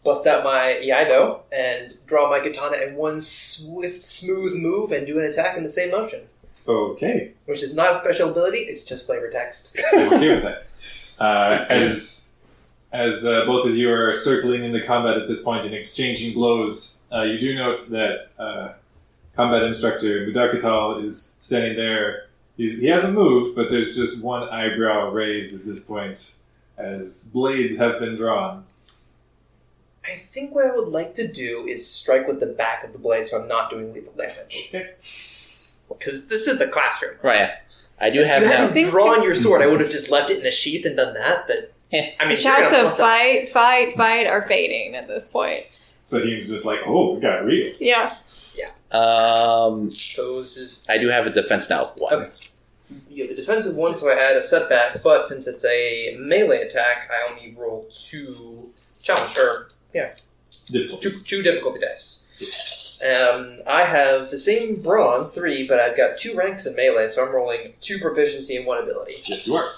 bust out my Iaido and draw my katana in one swift, smooth move and do an attack in the same motion. Okay. Which is not a special ability, it's just flavor text. I'm okay with that. As both of you are circling in the combat at this point and exchanging blows, you do note that combat instructor Budarkatal is standing there. He hasn't moved, but there's just one eyebrow raised at this point as blades have been drawn. I think what I would like to do is strike with the back of the blade so I'm not doing lethal damage. Okay. Because this is a classroom. Right. I do have If you now. hadn't drawn your sword, I would have just left it in the sheath and done that, but... I mean, The shouts of fight are fading at this point. So he's just like, oh, we got real. Yeah. So this is... I do have a defense now of 1. Okay. You have a defensive 1, so I add a setback, but since it's a melee attack, I only roll 2 challenge, or, Difficult. two difficulty dice. I have the same brawn, 3, but I've got 2 ranks in melee, so I'm rolling 2 proficiency and 1 ability. Yes, you are.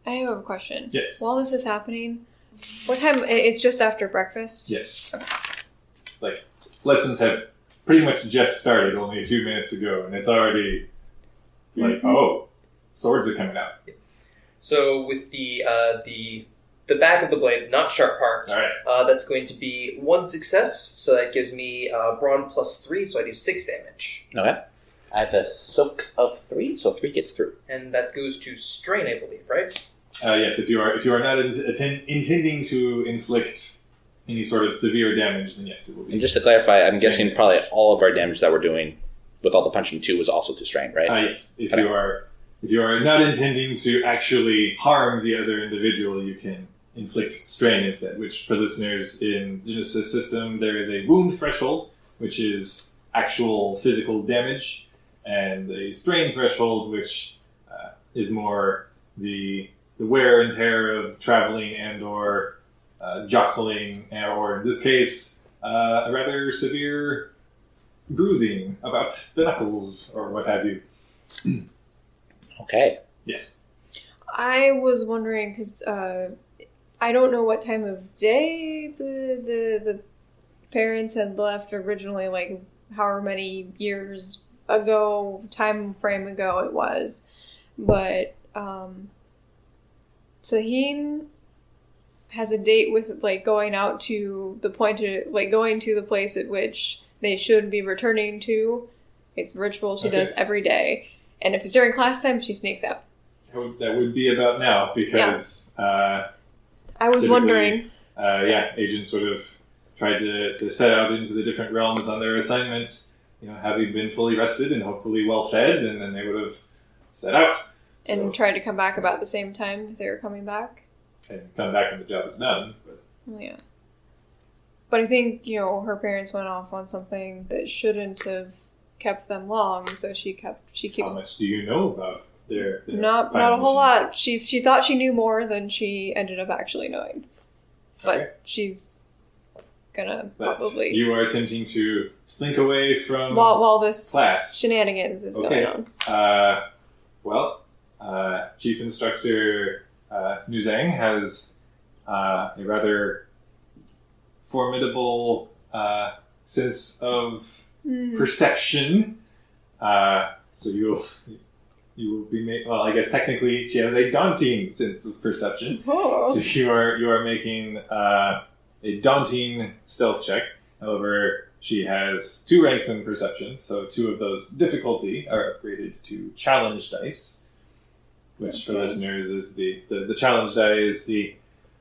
I have a question. Yes. While this is happening, what time? It's just after breakfast? Yes. Like, lessons have pretty much just started only a few minutes ago, and it's already like, oh, swords are coming out. So with the back of the blade, not sharp part, All right. that's going to be 1 success, so that gives me brawn plus 3, so I do 6 damage. Okay. I have a soak of 3, so 3 gets through. And that goes to strain, I believe, right? Yes, if you are not intending to inflict any sort of severe damage, then yes, it will be. And just to clarify, I'm Strain. guessing probably all of our damage that we're doing with all the punching too was also to strain, right? Yes. If you are not intending to actually harm the other individual, you can inflict strain instead. Which, for listeners in Genesis system, there is a wound threshold, which is actual physical damage, and a strain threshold, which is more the wear and tear of traveling and or jostling, or in this case, a rather severe bruising about the knuckles or what have you. Okay. Yes. I was wondering, because I don't know what time of day the parents had left originally, like however many years ago, time frame ago it was, but Sahin has a date with like going out to the point of like going to the place at which they should be returning to. It's a ritual she does every day, and if it's during class time, she sneaks out. That would be about now, because I was wondering. Agents sort of tried to set out into the different realms on their assignments, having been fully rested and hopefully well fed, and then they would have set out. And tried to come back about the same time as they were coming back. And come back when the job is done. But. Well, yeah. But I think, her parents went off on something that shouldn't have kept them long, so she keeps... How much do you know about their Not a whole lot. She thought she knew more than she ended up actually knowing. But she's gonna probably... You are attempting to slink away from while this class. Shenanigans is going on. Chief Instructor Nuzang has a rather formidable sense of perception. So you will be made. Well, I guess technically she has a daunting sense of perception. Oh. So you are making a daunting stealth check. However, she has 2 ranks in perception, so 2 of those difficulty are upgraded to challenge dice. Which, for listeners, is the challenge die is the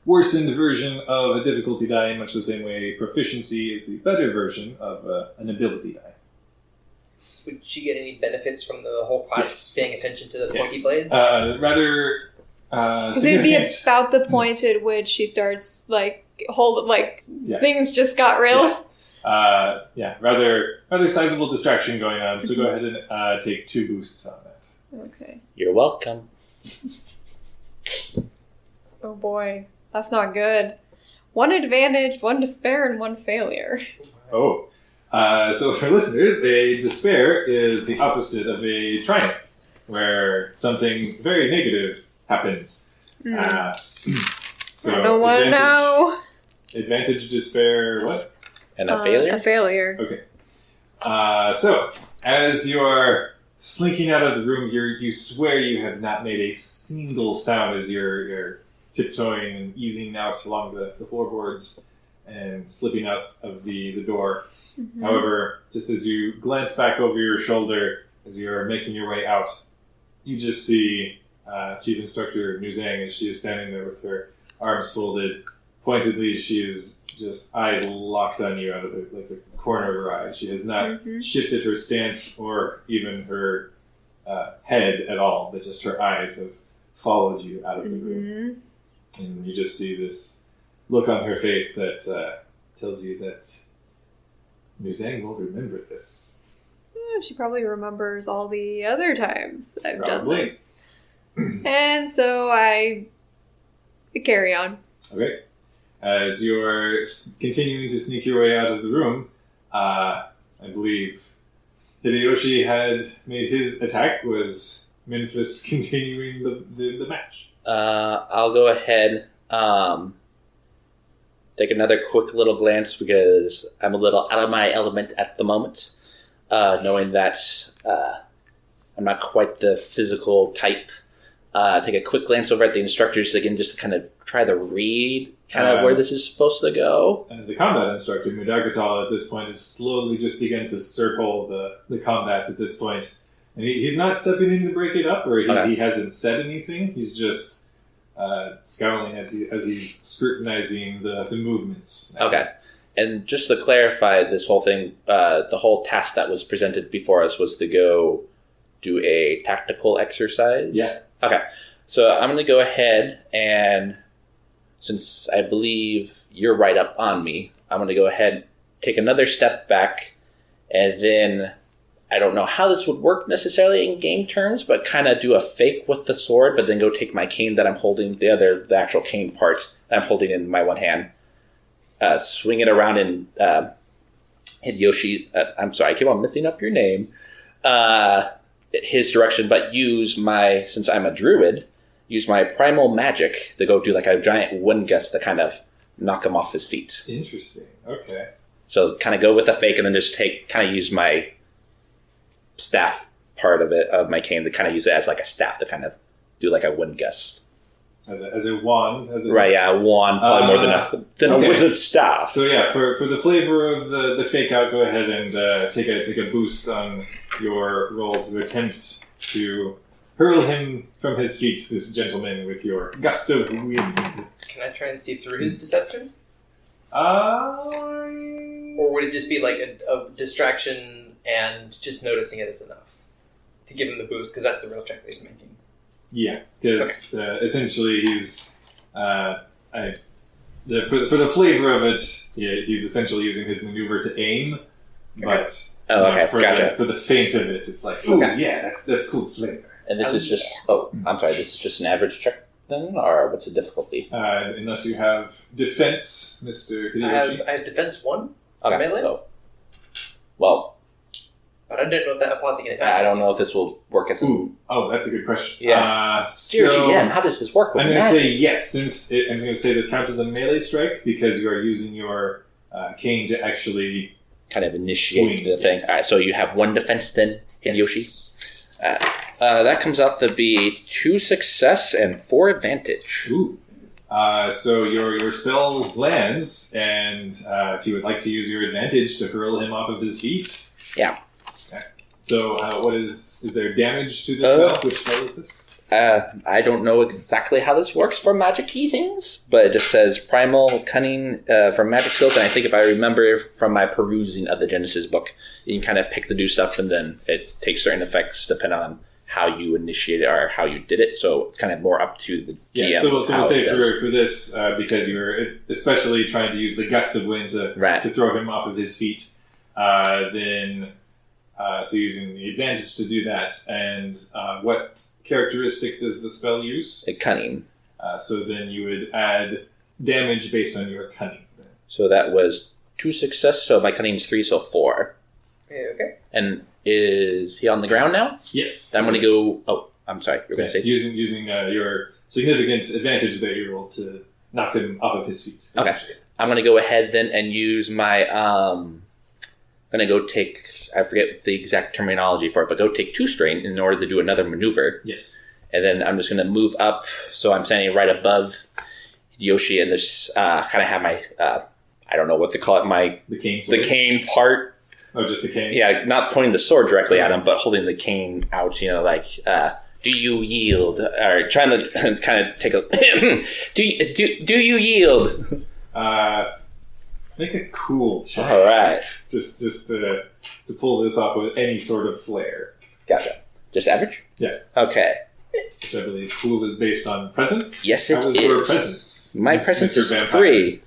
worsened version of a difficulty die, in much the same way proficiency is the better version of an ability die. Would she get any benefits from the whole class paying attention to the pointy blades? Rather Because it'd be about the point at which she starts, things just got real. Rather sizable distraction going on, so go ahead and take 2 boosts on that. Okay. You're welcome. Oh boy, that's not good. 1 advantage, 1 despair, and 1 failure. Oh. So for listeners, a despair is the opposite of a triumph, where something very negative happens. So I don't want to know. Advantage, despair, what? And a failure? A failure. Okay. So, as you're slinking out of the room, you swear you have not made a single sound as you're tiptoeing and easing out along the floorboards and slipping out of the door. Mm-hmm. However, just as you glance back over your shoulder as you're making your way out, you just see Chief Instructor Nuzang as she is standing there with her arms folded. Pointedly, she is just eyes locked on you out of the corner of her eye. She has not shifted her stance or even her head at all, but just her eyes have followed you out of the room. And you just see this look on her face that tells you that Nuzang will remember this. She probably remembers all the other times I've Probably. done this. And so I carry on. Okay. As you're continuing to sneak your way out of the room, I believe Hideyoshi had made his attack. Was Memphis continuing the match? I'll go ahead, take another quick little glance because I'm a little out of my element at the moment, knowing that I'm not quite the physical type. Take a quick glance over at the instructors again, just to kind of try to read where this is supposed to go. The combat instructor, Mudargatal, at this point has slowly just begun to circle the combat at this point. And he's not stepping in to break it up, or he hasn't said anything. He's just scowling as he's scrutinizing the movements. Okay. And just to clarify this whole thing, the whole task that was presented before us was to go do a tactical exercise? Yeah. Okay. So I'm going to go ahead and, since I believe you're right up on me, I'm going to go ahead, take another step back, and then I don't know how this would work necessarily in game terms, but kind of do a fake with the sword, but then go take my cane that I'm holding, the actual cane part that I'm holding in my one hand, swing it around in Hideyoshi, I'm sorry, I keep on messing up your name, his direction, but since I'm a druid, use my primal magic to go do like a giant wind gust to kind of knock him off his feet. Interesting. Okay. So kind of go with a fake and then just use my staff part of my cane to kind of use it as like a staff to kind of do like a wind gust. As a wand? Right, yeah, a wand, probably more than a wizard's staff. So yeah, for the flavor of the fake out, go ahead and take a boost on your roll to attempt to hurl him from his feet, this gentleman, with your gust of wind. Can I try and see through his deception? Or Or would it just be like a distraction and just noticing it is enough to give him the boost? Because that's the real check that he's making. yeah, because essentially he's for the flavor of it, he's essentially using his maneuver to aim, but Gotcha. for the feint of it, it's like, ooh, yeah, that's cool flavor. And this is just, I'm sorry, this is just an average check then, or what's the difficulty? Unless you have defense, Mr. Hideyoshi. I have defense 1 for Okay, melee, so, well, but I don't know if that applies against I don't know if this will work as Oh, that's a good question. Yeah. Dear So GM, how does this work with I'm going to magic? say yes, I'm going to say this counts as a melee strike because you are using your cane to actually Kind of initiate swing, the thing. yes. All right, so you have 1 defense then, Hideyoshi? Yes. That comes out to be 2 success and 4 advantage. Ooh. So your spell lands, and if you would like to use your advantage to hurl him off of his feet. Yeah. Okay. So what is there damage to this spell? Which spell is this? I don't know exactly how this works for magic-y things, but it just says primal cunning for magic skills, and I think if I remember from my perusing of the Genesis book, you can kind of pick the do stuff, and then it takes certain effects depending on how you initiate it or how you did it, so it's kind of more up to the GM. Yeah, so we'll how say it does. for this, because you're especially trying to use the gust of wind to throw him off of his feet, then so using the advantage to do that, and what characteristic does the spell use? Cunning. So then you would add damage based on your cunning. So that was 2 success, so my cunning's 3, so 4. Okay. And is he on the ground now? Yes. I'm going to go... Oh, I'm sorry. You're going to say... Using your significant advantage that you rolled to knock him off of his feet. Okay. I'm going to go ahead then and use my... I'm going to go take... I forget the exact terminology for it, but go take 2 strain in order to do another maneuver. Yes. And then I'm just going to move up, so I'm standing right above Yoshi, and this kind of have my... I don't know what to call it, The cane sword. the cane part. Oh, just the cane? Yeah, not pointing the sword directly at him, but holding the cane out, like, do you yield? Or trying to kind of take a... do you yield? Make a cool check. All right. Just to pull this off with any sort of flair. Gotcha. Just average? Yeah. Okay. Which I believe cool is based on presence. Yes, it How was is. your presence? My presence Mr. is Vampire? 3,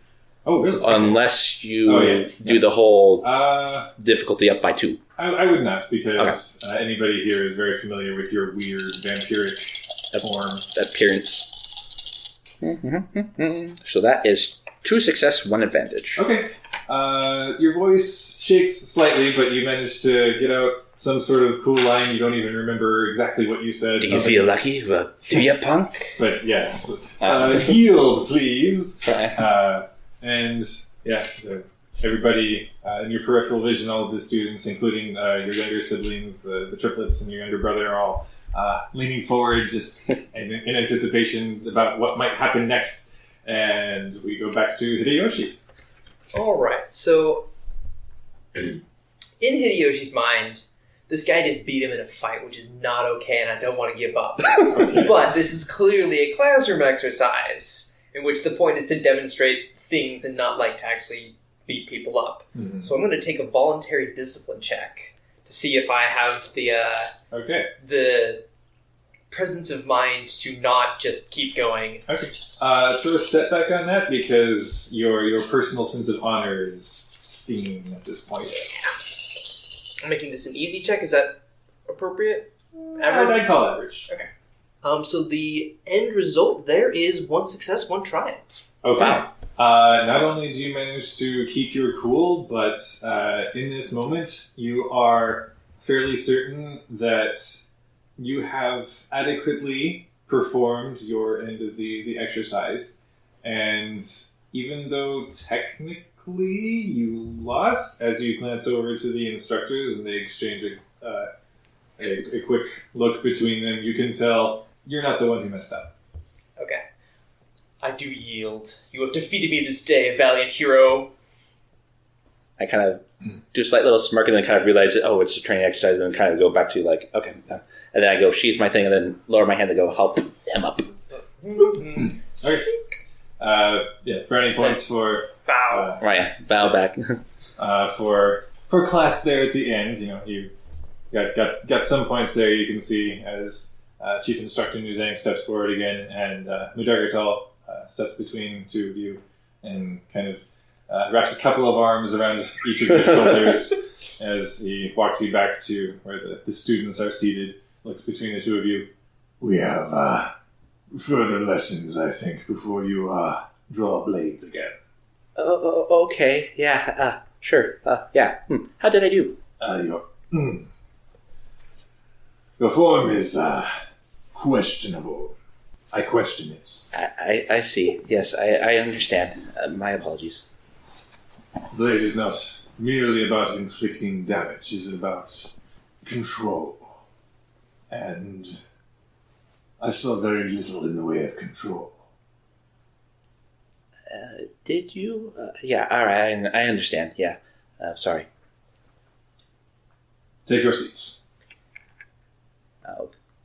Oh, really? unless you Oh, do the whole difficulty up by 2. I would not, because anybody here is very familiar with your weird vampiric form. Appearance. So that is 2 success, 1 advantage. Okay. Your voice shakes slightly, but you managed to get out some sort of cool line. You don't even remember exactly what you said. Do you feel lucky? Well, do you, punk? But yes. Yield, please. And yeah, everybody in your peripheral vision, all of the students, including your younger siblings, the triplets, and your younger brother, are all leaning forward, just in anticipation about what might happen next. And we go back to Hideyoshi. All right. So, in Hideyoshi's mind, this guy just beat him in a fight, which is not okay, and I don't want to give up. But this is clearly a classroom exercise in which the point is to demonstrate things and not like to actually beat people up. Mm-hmm. So I'm going to take a voluntary discipline check to see if I have the presence of mind to not just keep going. Okay. Throw a setback on that, because your personal sense of honor is stinging at this point. I'm making this an easy check. Is that appropriate? Average? I'd call average. Okay. So the end result there is 1 success, 1 triumph. Okay. Wow. Not only do you manage to keep your cool, but in this moment, you are fairly certain that you have adequately performed your end of the exercise. And even though technically you lost, as you glance over to the instructors and they exchange a quick look between them, you can tell you're not the one who messed up. Okay. I do yield. You have defeated me this day, valiant hero. I kind of do a slight little smirk and then kind of realize that, oh, it's a training exercise, and then kind of go back to like, okay. And then I go, sheath my thing, and then lower my hand and go, help him up. Okay. Brownie points for... Bow. Bow back. For class there at the end. You got some points there. You can see as Chief Instructor Nuzang steps forward again, and Mudargatal steps between 2 of you and kind of wraps a couple of arms around each of your shoulders as he walks you back to where the students are seated, looks between the 2 of you. We have further lessons, I think, before you draw blades again. Okay, yeah, sure, yeah. How did I do? Your form is questionable. I question it. I see. Yes, I understand. My apologies. Blade is not merely about inflicting damage. It's about control. And I saw very little in the way of control. Did you? Yeah, all right, I understand. Yeah, sorry. Take your seats.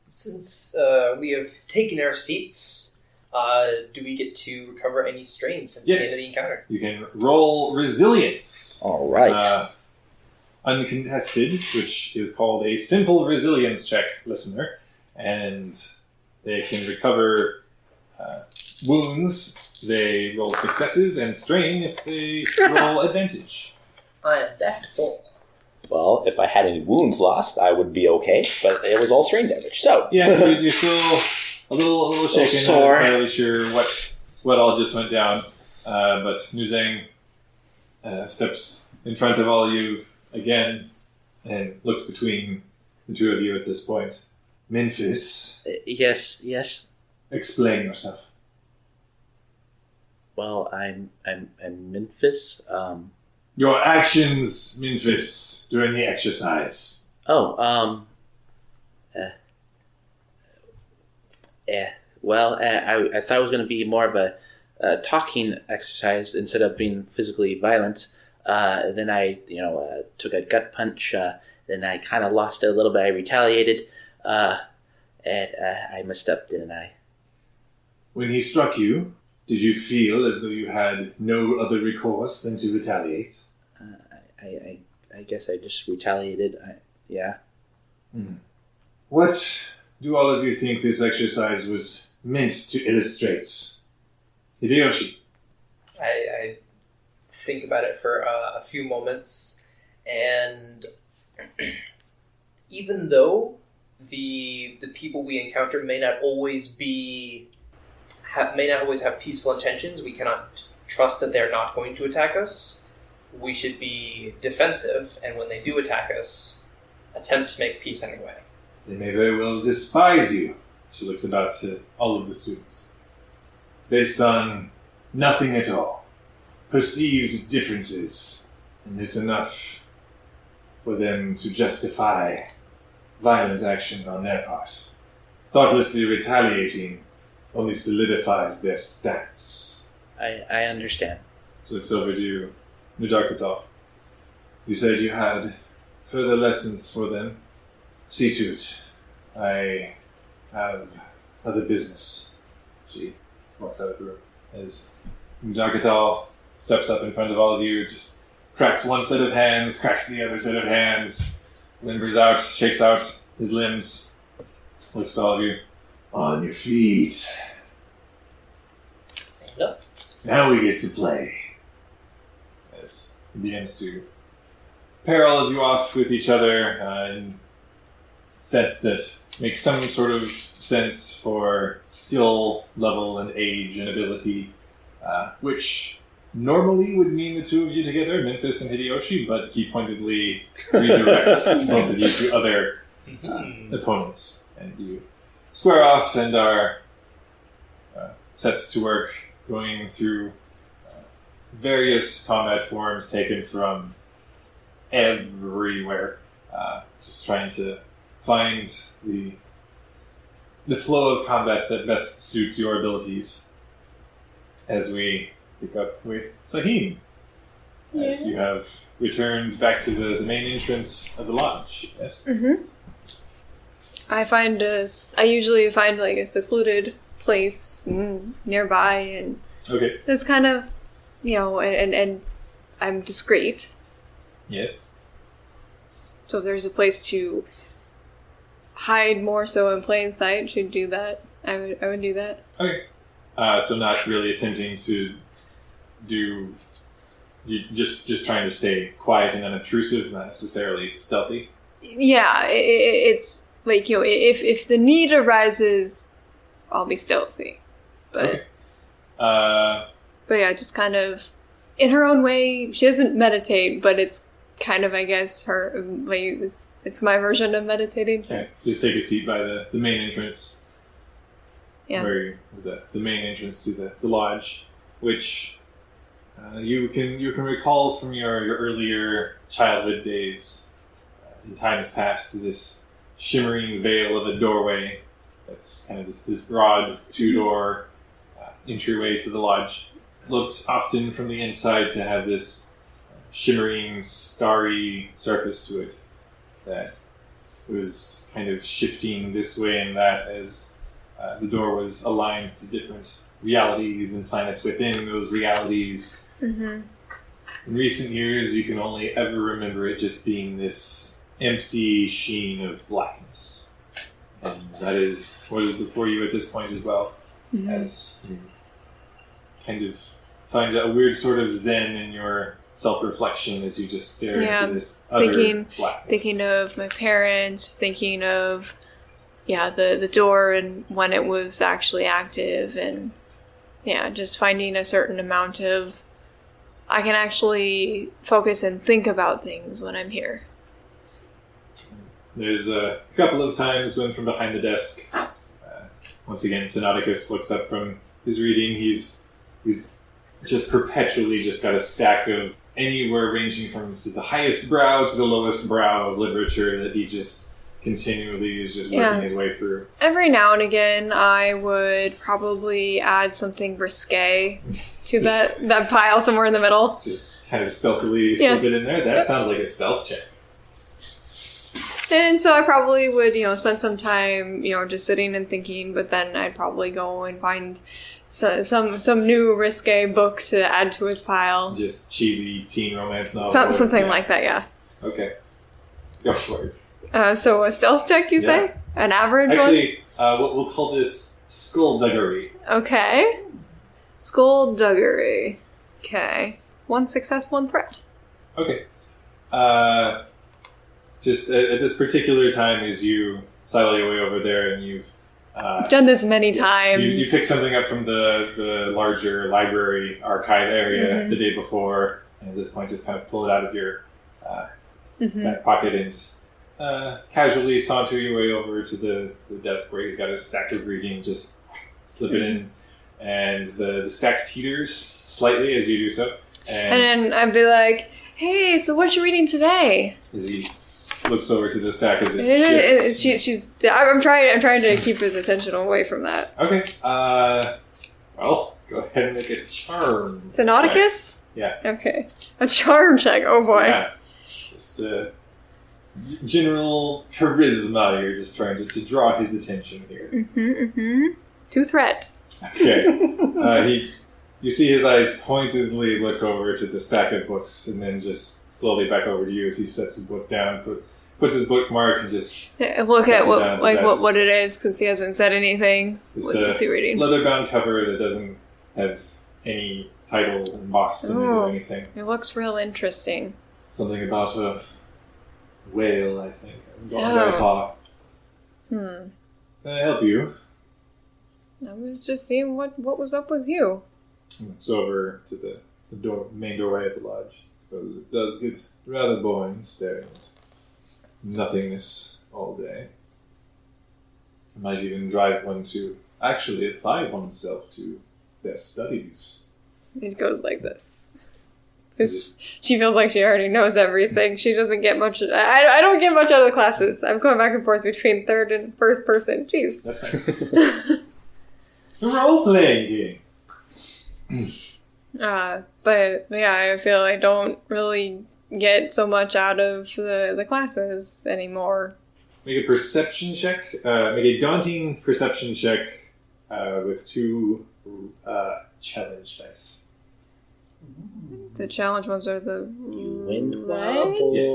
Since we have taken our seats, do we get to recover any strain since the end of the encounter? You can roll resilience. All right. Uncontested, which is called a simple resilience check, listener. And they can recover wounds. They roll successes, and strain if they roll advantage. I am that full. Well, if I had any wounds lost, I would be okay, but it was all strain damage, so... Yeah, you're still a little shaken, sore. not entirely sure what all just went down. But Nuzeng steps in front of all of you again and looks between the two of you at this point. Memphis, Yes. explain yourself. Well, I'm Memphis. Your actions, Memphis, during the exercise. Well, I thought it was going to be more of a talking exercise instead of being physically violent. Then I, took a gut punch. Then I kind of lost it a little bit. I retaliated, and I messed up, didn't I? When he struck you, did you feel as though you had no other recourse than to retaliate? I guess I just retaliated. Yeah. What do all of you think this exercise was meant to illustrate? Hideyoshi. I think about it for a few moments, and even though the people we encounter may not always have peaceful intentions, we cannot trust that they're not going to attack us. We should be defensive, and when they do attack us, attempt to make peace anyway. They may very well despise you. She looks about to all of the students. Based on nothing at all. Perceived differences. And it's enough for them to justify violent action on their part. Thoughtlessly retaliating only solidifies their stance. I understand. She looks over to Nudarkatal. You said you had further lessons for them. See to it. I have other business. She walks out of the room. As Nudarkatal steps up in front of all of you, just cracks one set of hands, cracks the other set of hands, limbers out, shakes out his limbs, looks to all of you. On your feet. Stand up. Now we get to play. As he begins to pair all of you off with each other in sets that make some sort of sense for skill level and age and ability, which normally would mean the two of you together, Memphis and Hideyoshi, but he pointedly redirects both of you to other opponents, and you square off and are set to work going through various combat forms taken from everywhere, just trying to find the flow of combat that best suits your abilities. As we pick up with Sahim, as you have returned back to the main entrance of the lodge. Yes. Mm-hmm. I usually find like a secluded place nearby, and Okay. it's kind of, and I'm discreet. Yes. So if there's a place to hide more so in plain sight, should do that. I would do that. Okay. So not really attempting to do. You just trying to stay quiet and unobtrusive, not necessarily stealthy. Yeah, it's like, if the need arises, I'll be stealthy. But Okay. but yeah, just kind of in her own way. She doesn't meditate, but it's kind of, I guess, her like it's my version of meditating. Okay. Just take a seat by the main entrance. Yeah. Where the main entrance to the lodge, which you can recall from your earlier childhood days, in times past, this shimmering veil of a doorway that's kind of this broad two-door entryway to the lodge. Looked often from the inside to have this shimmering, starry surface to it that was kind of shifting this way and that as the door was aligned to different realities and planets within those realities. Mm-hmm. In recent years, you can only ever remember it just being this empty sheen of blackness. And that is what is before you at this point as well, Mm-hmm. as you kind of find a weird sort of zen in your self-reflection as you just stare Yeah, into this utter blackness. Thinking of my parents, thinking of the door and when it was actually active, and just finding a certain amount of I can actually focus and think about things when I'm here. There's a couple of times when from behind the desk, once again, Thenodicus looks up from his reading. He's just perpetually just got a stack of anywhere ranging from the highest brow to the lowest brow of literature that he just continually is just working his way through. Every now and again, I would probably add something risque to that pile somewhere in the middle. Just kind of stealthily slip it in there. That sounds like a stealth check. And so I probably would, spend some time, just sitting and thinking, but then I'd probably go and find some new risque book to add to his pile. Just cheesy teen romance novel. Something like that, yeah. Okay. Go for it. So a stealth check, you say? An average one? Actually, we'll call this skullduggery. Okay. Skullduggery. Okay. 1 success, 1 threat. Okay. Just at this particular time, as you silo your way over there, and you've I've done this many times. You pick something up from the larger library archive area the day before, and at this point, just kind of pull it out of your back pocket and just casually saunter your way over to the desk where he's got a stack of reading. Just slip it in, and the stack teeters slightly as you do so. And then I'd be like, "Hey, so what you reading today?" As he looks over to the stack as it shifts. I'm trying to keep his attention away from that. Okay. Well, go ahead and make a charm. Thenodicus? Yeah. Okay. A charm check. Oh boy. Yeah. Just general charisma. You're just trying to draw his attention here. 2 threat. Okay. You see his eyes pointedly look over to the stack of books and then just slowly back over to you as he sets his book down, puts his bookmark and just look at what it is, since he hasn't said anything. What's he reading? Leather-bound cover that doesn't have any title embossed in it or anything. It looks real interesting. Something about a whale, I think. Can I help you? I was just seeing what was up with you. Looks over to the main doorway of the lodge. I suppose it does get rather boring staring at nothingness all day. I might even drive one to actually apply oneself to their studies. It goes like this. She feels like she already knows everything. She doesn't get much. I don't get much out of the classes. I'm going back and forth between third and first person. Jeez. That's fine. Role-playing games. But yeah, I feel I don't really get so much out of the classes anymore. Make a perception check. Make a daunting perception check with 2 challenge dice. The challenge ones are the Wind red? wobble. Yes.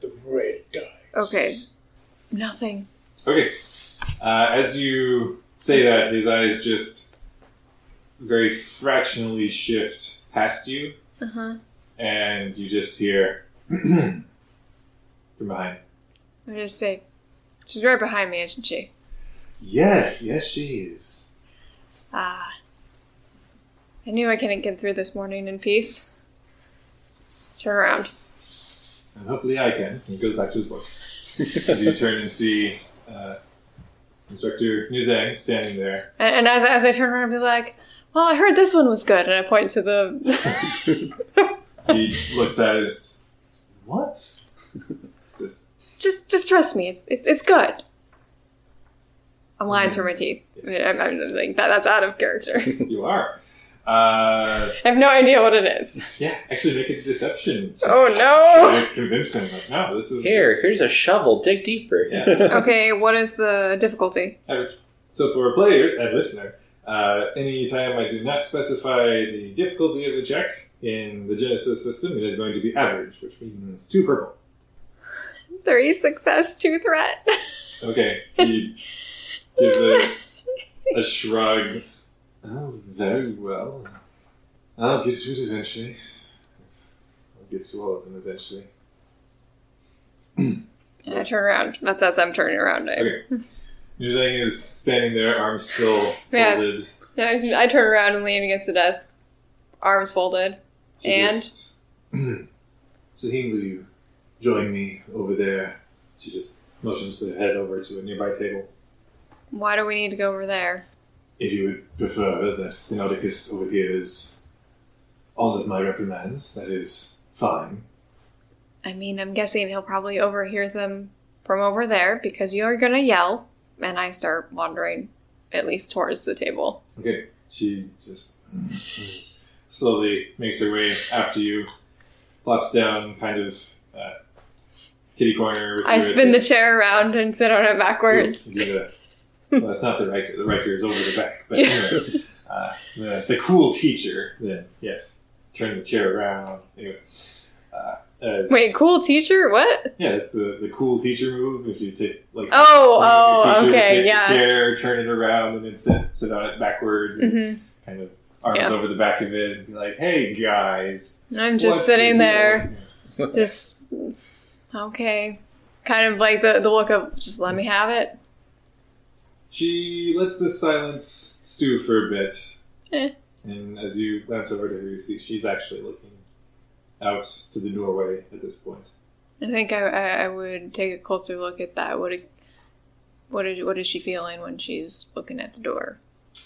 The red dice. Okay. Nothing. Okay. As you say that, his eyes just very fractionally shift past you, and you just hear from behind. I just say, she's right behind me, isn't she? Yes, she is. I knew I couldn't get through this morning in peace. Turn around. And hopefully I can. He goes back to his book. As you turn and see Instructor Nuzang standing there. And as I turn around, I'll be like, well, I heard this one was good. And I point to the... He looks at it. What? Just trust me. It's good. I'm lying through my teeth. Yes. I'm like, that's out of character. You are. I have no idea what it is. Yeah, actually make a deception. Oh no! Try to convince him. Like, no, this is... Here's a shovel. Dig deeper. Yeah. Okay, what is the difficulty? Average. So for players and listener, anytime I do not specify the difficulty of the check in the Genesis system, it is going to be average, which means 2 purple. 3 success, 2 threat. Okay. He gives a shrug. Oh, very well. I'll get to it eventually. I'll get to all of them eventually. And I turn around. That's as I'm turning around. Okay. Yuzang is standing there, arms still Yeah. folded. Yeah, I turn around and lean against the desk, arms folded. Sahim, will you join me over there? She just motions with her head over to a nearby table. Why do we need to go over there? If you would prefer that the Nauticus overhears all of my reprimands, that is fine. I mean, I'm guessing he'll probably overhear them from over there because you're gonna yell, and I start wandering at least towards the table. Okay. She just slowly makes her way after you, flops down kind of kitty corner. With I your spin the fist. chair around and sit on it backwards. Well, that's not the Riker. The Riker is over the back. But Yeah. anyway, the cool teacher, then, yes, turn the chair around. Anyway. Wait, cool teacher? What? Yeah, it's the cool teacher move. If you take, like... Oh, the teacher, okay, take yeah. the chair, turn it around, and then sit on it backwards, and Mm-hmm. kind of arms Yeah. over the back of it, and be like, hey, guys. I'm just what's sitting the there, deal?" just, okay. Kind of like the look of, just let me have it. She lets the silence stew for a bit. Eh. And as you glance over to her, you see she's actually looking out to the doorway at this point. I think I would take a closer look at that. What is she feeling when she's looking at the door?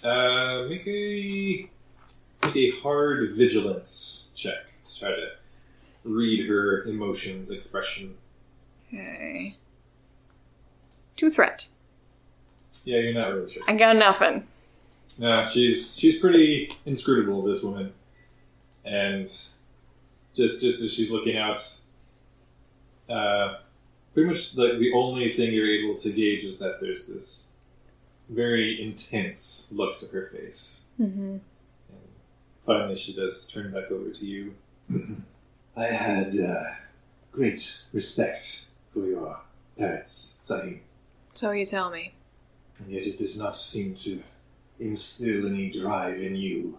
Make a hard vigilance check to try to read her emotions, expression. Okay. 2 threat. Yeah, you're not really sure. I got nothing. No, she's pretty inscrutable, this woman. And just as she's looking out, pretty much the only thing you're able to gauge is that there's this very intense look to her face. Mm-hmm. And finally she does turn back over to you. I had great respect for your parents, Sahim, So you tell me. and yet it does not seem to instill any drive in you.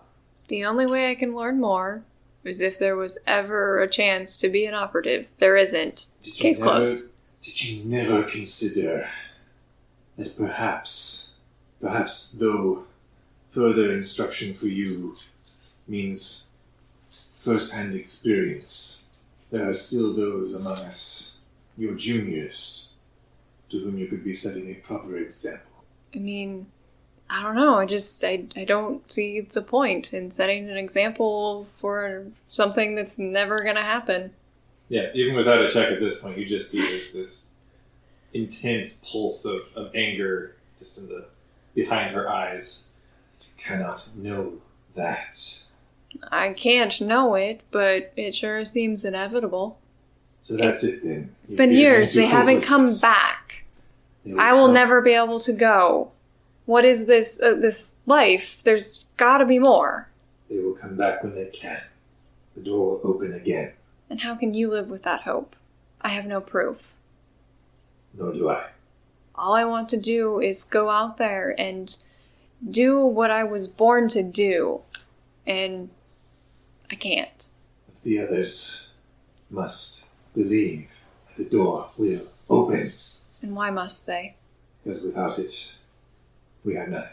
The only way I can learn more is if there was ever a chance to be an operative. There isn't. Case closed. Did you never consider that perhaps though further instruction for you means first-hand experience, there are still those among us, your juniors, to whom you could be setting a proper example? I mean, I don't know. I don't see the point in setting an example for something that's never going to happen. Yeah, even without a check at this point, you just see there's this intense pulse of anger just in the behind her eyes. You cannot know that. I can't know it, but it sure seems inevitable. So that's it then. It's been years. They haven't come back. I will never be able to go. What is this this life? There's got to be more. They will come back when they can. The door will open again. And how can you live with that hope? I have no proof. Nor do I. All I want to do is go out there and do what I was born to do. And I can't. The others must believe that the door will open. And why must they? Because without it, we have nothing.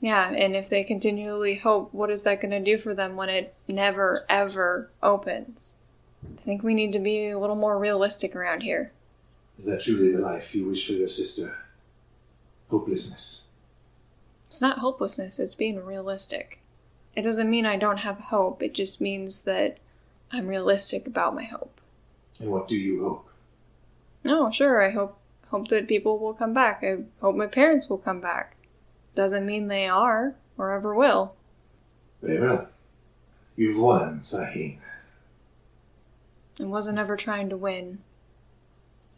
Yeah, and if they continually hope, what is that going to do for them when it never, ever opens? I think we need to be a little more realistic around here. Is that truly the life you wish for your sister? Hopelessness. It's not hopelessness, it's being realistic. It doesn't mean I don't have hope, it just means that I'm realistic about my hope. And what do you hope? No, sure, I hope that people will come back. I hope my parents will come back. Doesn't mean they are, or ever will. Very well. You've won, Sahim. I wasn't ever trying to win.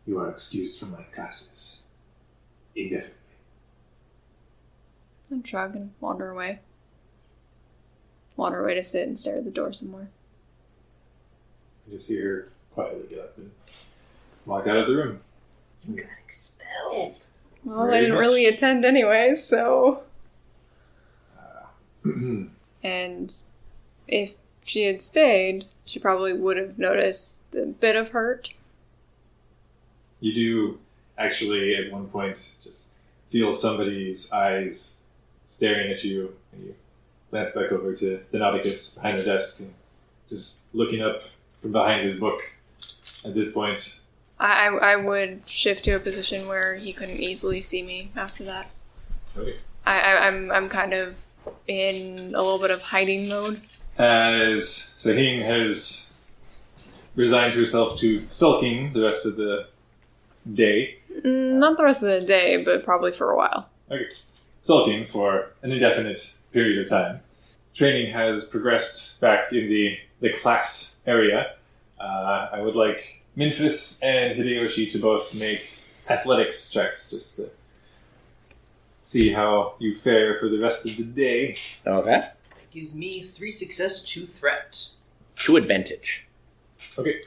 You are excused from my classes. Indefinitely. I'm shrug and wander away. Wander away to sit and stare at the door some more. You just hear her quietly get up and walk out of the room. You got expelled. Well, Very I didn't much. really attend anyway, so... Mhm. And if she had stayed, she probably would have noticed the bit of hurt. You do actually at one point just feel somebody's eyes staring at you, and you glance back over to the Nauticus behind the desk and just looking up from behind his book. At this point, I would shift to a position where he couldn't easily see me after that. okay. I'm kind of in a little bit of hiding mode. As Sahing has resigned herself to sulking the rest of the day. Not the rest of the day, but probably for a while. Okay. Sulking for an indefinite period of time. Training has progressed back in the class area. I would like Memphis and Hideyoshi to both make athletics checks just to see how you fare for the rest of the day. Okay. Gives me 3 success, 2 threat. 2 advantage. Okay.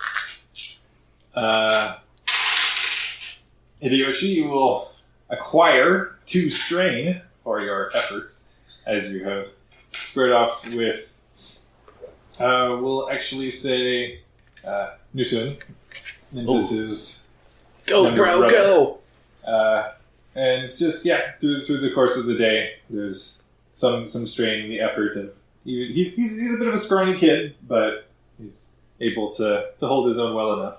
Hideyoshi, you will acquire 2 strain for your efforts as you have squared off with, we'll actually say, Nusun. And this is Go, younger bro, brother. go! And it's just, through the course of the day, there's some strain in the effort of, he's a bit of a scrawny kid, but he's able to hold his own well enough.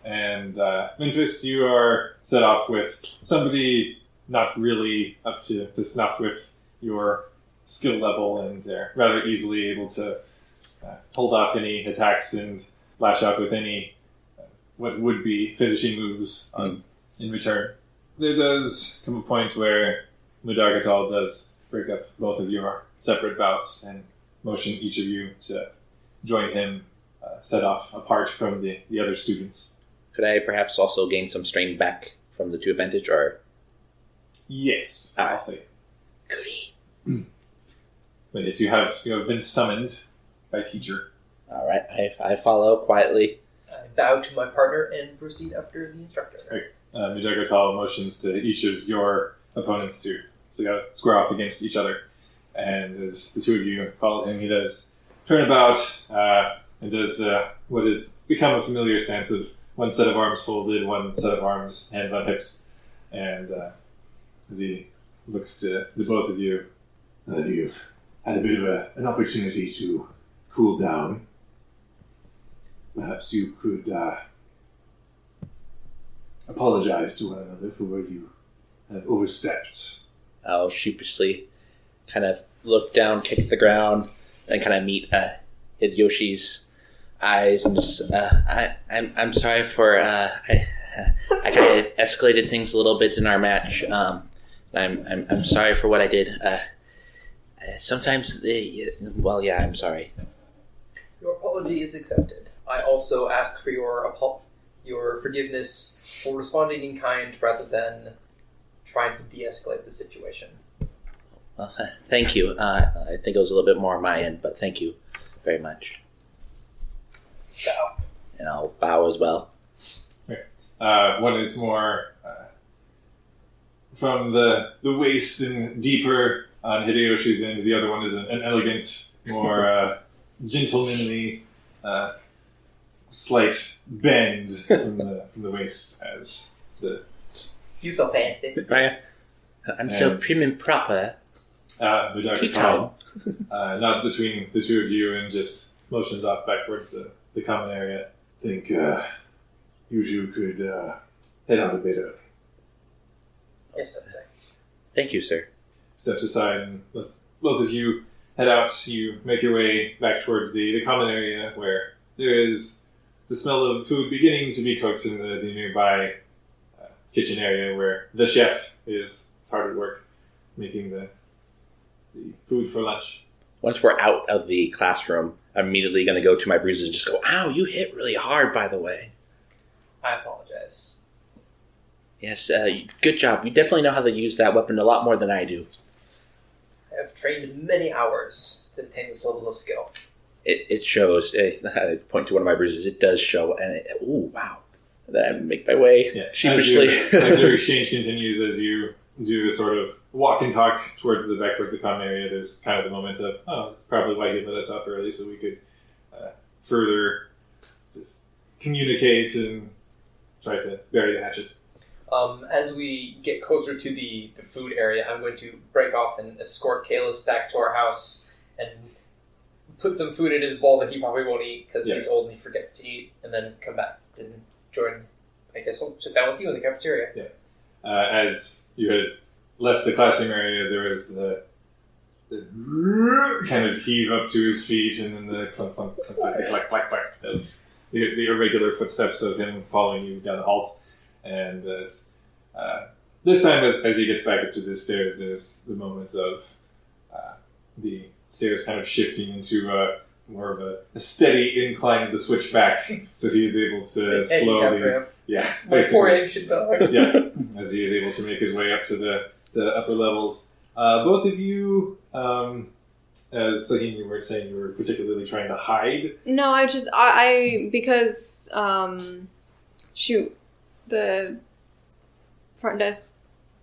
And Memphis, you are set off with somebody not really up to snuff with your skill level, and they're rather easily able to hold off any attacks and lash out with any what would be finishing moves in return. There does come a point where Mudargatal does break up both of your separate bouts and motion each of you to join him set off apart from the other students. Could I perhaps also gain some strain back from the 2 advantage, or? Yes, I'll say. Goody. But yes, you have been summoned by teacher. All right, I follow quietly. I bow to my partner and proceed after the instructor. Mudargatal motions to each of your opponents to square off against each other. And as the 2 of you follow him, he does turn about and does what has become a familiar stance of one set of arms folded, one set of arms, hands on hips. And as he looks to the both of you, You've had a bit of an opportunity to cool down. Perhaps you could apologize to one another for where you have overstepped. I'll sheepishly kind of look down, kick the ground, and kind of meet Hideyoshi's eyes, and just I'm sorry for I kind of escalated things a little bit in our match. I'm sorry for what I did. Sometimes I'm sorry. Your apology is accepted. I also ask for your forgiveness for responding in kind rather than trying to de-escalate the situation. Well, thank you. I think it was a little bit more on my end, but thank you very much. Bow. And I'll bow as well. one is more from the waist and deeper on Hideyoshi's end. The other one is an elegant, more gentlemanly, slight bend from the waist as the You so fancy. I'm so prim and proper. Tea time. Nods between the 2 of you and just motions off back towards the common area. I think you two could head out a bit early. Yes, I'd say. Thank you, sir. Steps aside and lets both of you head out. You make your way back towards the common area where there is the smell of food beginning to be cooked in the nearby kitchen area where the chef is hard at work making the food for lunch. Once we're out of the classroom, I'm immediately going to go to my bruises and just go, ow, you hit really hard, by the way. I apologize. Yes, good job. You definitely know how to use that weapon a lot more than I do. I have trained many hours to obtain this level of skill. It shows. I point to one of my bruises. It does show. And ooh, wow. Then I make my way sheepishly. As your exchange continues, as you do a sort of walk and talk towards the common area, there's kind of the moment of, oh, that's probably why he let us out early, so we could further just communicate and try to bury the hatchet. As we get closer to the food area, I'm going to break off and escort Kalis back to our house and put some food in his bowl that he probably won't eat because he's old and he forgets to eat, and then come back and join. I guess I'll sit down with you in the cafeteria. Yeah. As you had left the classroom area, there was the kind of heave up to his feet, and then the clunk, clunk, clunk, clunk, clunk, clunk, clunk of the irregular footsteps of him following you down the halls. And this time, as he gets back up to the stairs, there's the moment of the stairs kind of shifting into more of a steady incline of the switchback, so he is able to slowly, My poor ancient dog. as he is able to make his way up to the upper levels. Both of you, as Sahin, you were saying, you were particularly trying to hide. No, because the front desk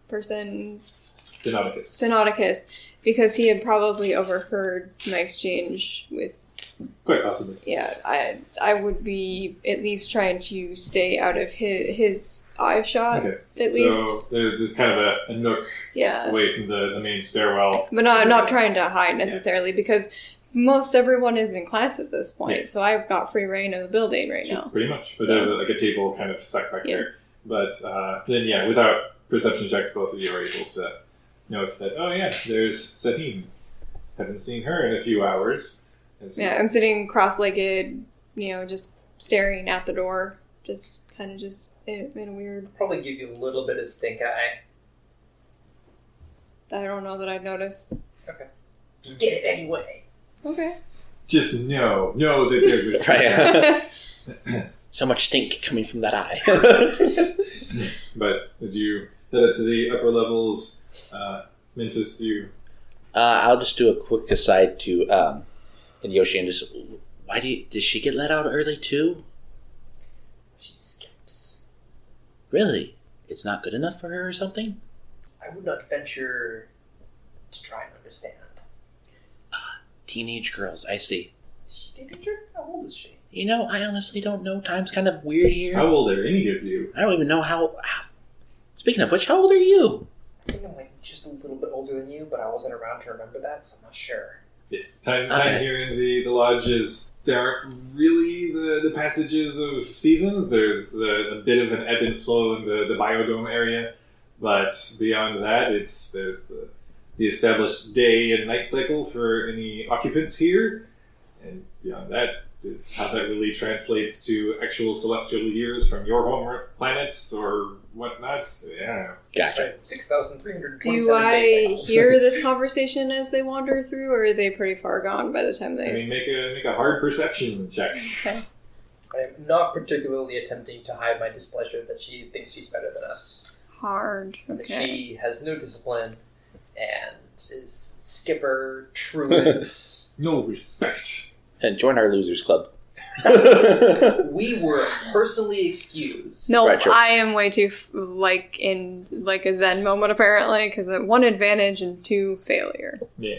person, Denauticus, because he had probably overheard my exchange with... Quite possibly. Yeah, I would be at least trying to stay out of his eye shot, at least. So there's kind of a nook away from the main stairwell. But not trying to hide necessarily, because most everyone is in class at this point, so I've got free reign of the building now. Pretty much. But there's a table kind of stuck back there. But then, without perception checks, both of you are able to notice that, there's Sahin. Haven't seen her in a few hours. I'm sitting cross-legged, just staring at the door, just in a weird... I'll probably give you a little bit of stink eye. I don't know that I'd notice. Okay. You get it anyway. Okay. Just know that there's this. So much stink coming from that eye. But as you head up to the upper levels, Memphis, I'll just do a quick aside to and Yoshi, and just, did she get let out early too? She skips. Really? It's not good enough for her or something? I would not venture to try and understand. Teenage girls, I see. Is she a teenager? How old is she? I honestly don't know. Time's kind of weird here. How old are any of you? I don't even know how... Speaking of which, how old are you? I think I'm just a little bit older than you, but I wasn't around to remember that, so I'm not sure. Yes. Time here in the lodge is... There aren't really the passages of seasons. There's a bit of an ebb and flow in the biodome area. But beyond that, there's the established day and night cycle for any occupants here. And beyond that, is how that really translates to actual celestial years from your home planets or whatnot. Yeah. Gotcha. 6,327 Do I days. hear this conversation as they wander through, or are they pretty far gone by the time they... I mean, make a hard perception check. Okay. I'm not particularly attempting to hide my displeasure that she thinks she's better than us. Hard. That Okay. she has no discipline and is skipper, truant. No respect. And join our losers club. We were personally excused. No, Retro. I am way too, in a Zen moment, apparently, because 1 advantage and 2 failure. Yeah.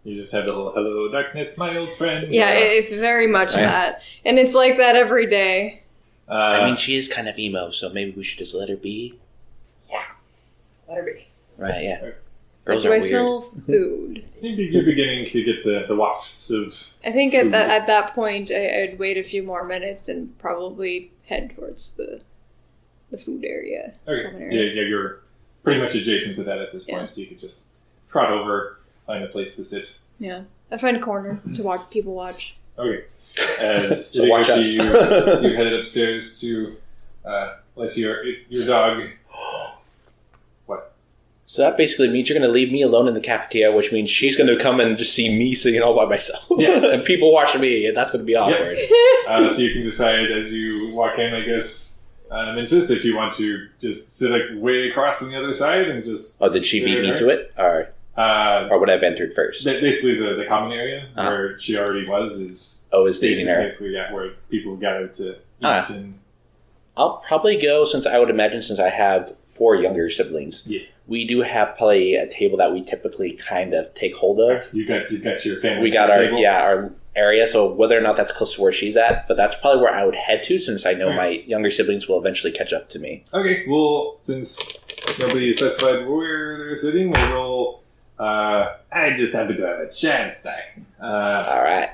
You just have the little, hello, darkness, my old friend. Yeah, it's very much that. And it's like that every day. I mean, she is kind of emo, so maybe we should just let her be. Yeah. Let her be. Right, yeah. But Girls do are I weird. smell food? You're beginning to get the wafts of... I think at that point, I'd wait a few more minutes and probably head towards the food area. Okay. common area. Yeah, you're pretty much adjacent to that at this point, Yeah. so you could just trot over, find a place to sit. Yeah. I find a corner to watch people watch. Okay. As So watch us. you headed upstairs to let your dog... So that basically means you're going to leave me alone in the cafeteria, which means she's going to come and just see me sitting all by myself. Yeah. And people watching me, and that's going to be awkward. So you can decide as you walk in, I guess, Memphis, if you want to just sit way across on the other side and just... Oh, did she beat me to it? Or would I have entered first? Basically, the common area Uh-huh. where she already was is Oh, is dating her. basically where people gather to eat Ah. and I'll probably go, since I have 4 younger siblings. Yes. We do have probably a table that we typically kind of take hold of. You got your family. We got table? our area, so whether or not that's close to where she's at, but that's probably where I would head to, since I know my younger siblings will eventually catch up to me. Okay, well, since nobody specified where they're sitting, we'll roll. I just happen to have a chance thing. All right.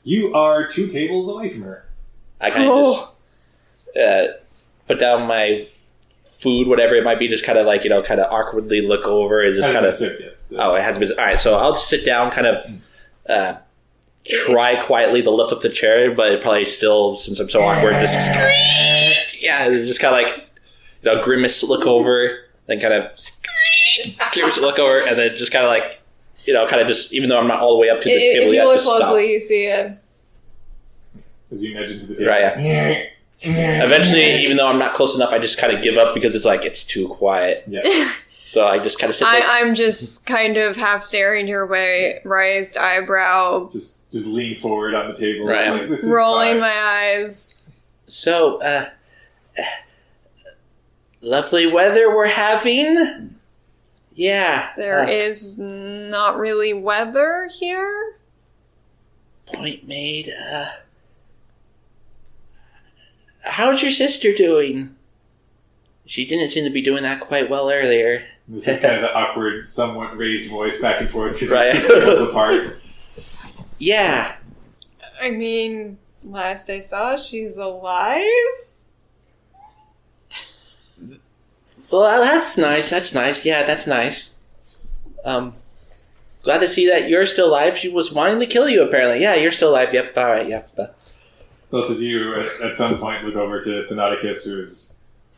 You are 2 tables away from her. I kind of just put down my food, whatever it might be, just kind of like, kind of awkwardly look over and just kind of... Oh, it hasn't been... All right, so I'll just sit down, kind of try quietly to lift up the chair, but it probably still, since I'm so awkward, just... Yeah, just kind of like, grimace, look over, then kind of... Grimace, look over, and then just kind of like... kind of just, even though I'm not all the way up to the table if yet, you look just closely, stop. you see it. As you nudge into the table. Right, yeah. Eventually, even though I'm not close enough, I just kind of give up because it's too quiet. Yeah. So I just kind of sit there. I'm just kind of half staring your way, raised eyebrow, Just lean forward on the table. Right. Like, this is rolling fine. my eyes. So, lovely weather we're having. Yeah. There is not really weather here. Point made. How's your sister doing? She didn't seem to be doing that quite well earlier. This is kind of the awkward, somewhat raised voice back and forth because Right. you keep tables apart. Yeah. I mean, last I saw, she's alive? Well, that's nice. That's nice. Yeah, that's nice. Glad to see that you're still alive. She was wanting to kill you, apparently. Yeah, you're still alive. Yep. All right. Yep. Both of you, at some point, look over to Thanaticus, who's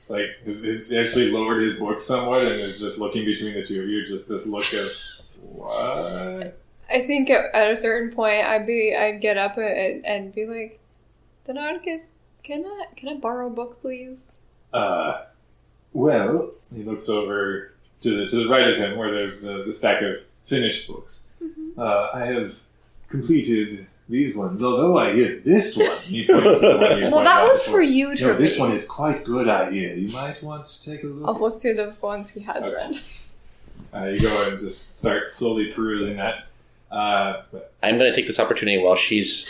has actually lowered his book somewhat and is just looking between the two of you, just this look of, what? I think at a certain point, I'd get up and be like, Thanaticus, can I borrow a book, please? Well, he looks over to the right of him where there's the stack of finished books. Mm-hmm. I have completed these ones, although I hear this one. He points to the one you Well, pointed that out one's before. for you to No, this read. one is quite good, I hear. You might want to take a look. I'll look through the ones he has Okay. read. You go and just start slowly perusing that. But I'm going to take this opportunity while she's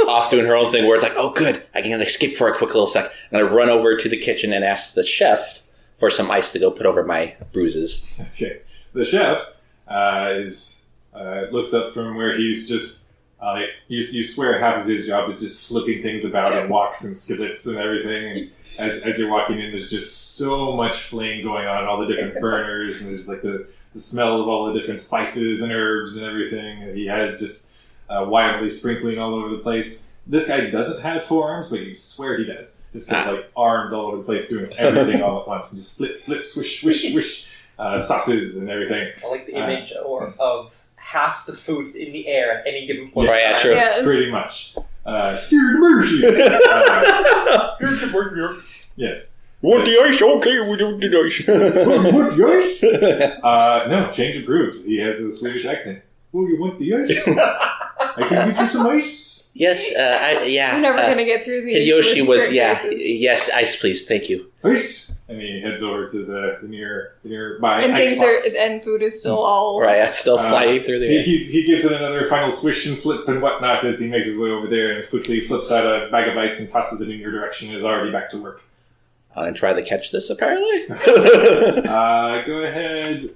off doing her own thing, where it's like, oh, good, I can escape for a quick little sec. And I run over to the kitchen and ask the chef for some ice to go put over my bruises. okay, the chef looks up from where he's just you swear half of his job is just flipping things about and woks and skillets and everything. And as you're walking in, there's just so much flame going on, all the different burners, and there's like the smell of all the different spices and herbs and everything. And he has just wildly sprinkling all over the place. This guy doesn't have 4 arms, but you swear he does. Just has like arms all over the place doing everything all at once, and just flip, swish, swish, swish, sauces and everything. I like the image of half the foods in the air at any given point. Right, yeah, sure. Yes. Pretty much. Steer mercy. Yes. Want the ice? Okay, we don't do the ice. Want the ice? No, change approved. He has a Swedish accent. Oh, you want the ice? I can get you some ice. Yes, yeah. I'm never gonna get through these. Hideyoshi with was, straight yeah. faces. Yes, ice, please. Thank you. Ice. And he heads over to the nearby And ice things are, box. and food is still all. Right, I'm still flying through the air. He gives it another final swish and flip and whatnot as he makes his way over there and quickly flips out a bag of ice and tosses it in your direction and is already back to work. I'm going to try to catch this, apparently. Go ahead.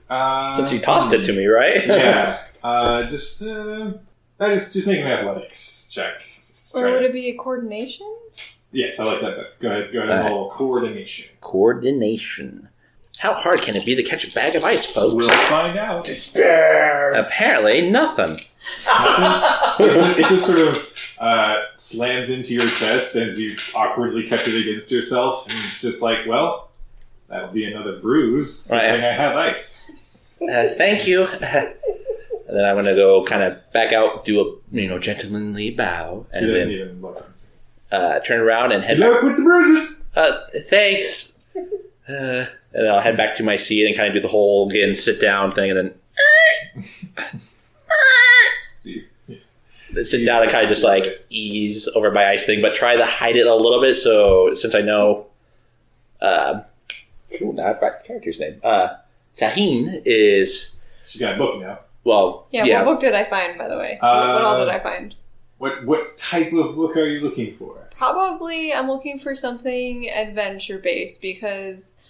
Since you tossed it to me, right? Yeah. Just make an athletics check. Just Or try would to- it be a coordination? Yes, I like that. Go ahead and roll coordination. Coordination. How hard can it be to catch a bag of ice, folks? We'll find out. Despair! Apparently, nothing. It just sort of slams into your chest as you awkwardly catch it against yourself, and it's just like, well, that'll be another bruise. Right. Good thing I have ice. Thank you. And then I'm going to go kind of back out, do a gentlemanly bow, He and doesn't then even look. turn around and head Good back. luck with the bruises. Thanks. And then I'll head back to my seat and kind of do the whole, again, sit down thing, and then... See, sit down and kind of just like ease over my ice thing, but try to hide it a little bit. So since I know, now I've got the character's name. Sahin is. She's got a book now. Well, Yeah, what book did I find, by the way? What all did I find? What type of book are you looking for? Probably I'm looking for something adventure-based because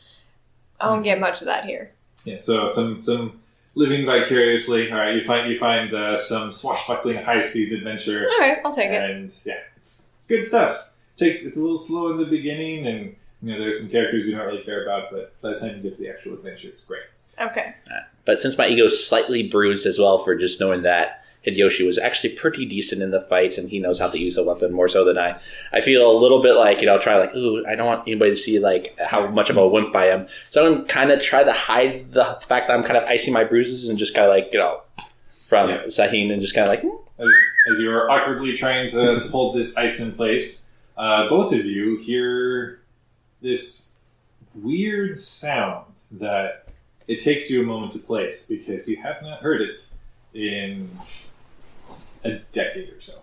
I don't get much of that here. Yeah, so some living vicariously. All right, you find some swashbuckling high seas adventure. All right, I'll take it. And yeah, it's good stuff. It's a little slow in the beginning, and there's some characters you don't really care about, but by the time you get to the actual adventure, it's great. Okay. But since my ego's slightly bruised as well for just knowing that Hideyoshi was actually pretty decent in the fight, and he knows how to use a weapon more so than I feel a little bit like, try like, ooh, I don't want anybody to see like how much of a wimp I am. So I'm going to kind of try to hide the fact that I'm kind of icing my bruises and just kind of like, from Sahin and just kind of like... As you're awkwardly trying to hold this ice in place, both of you hear this weird sound that it takes you a moment to place because you have not heard it in a decade or so.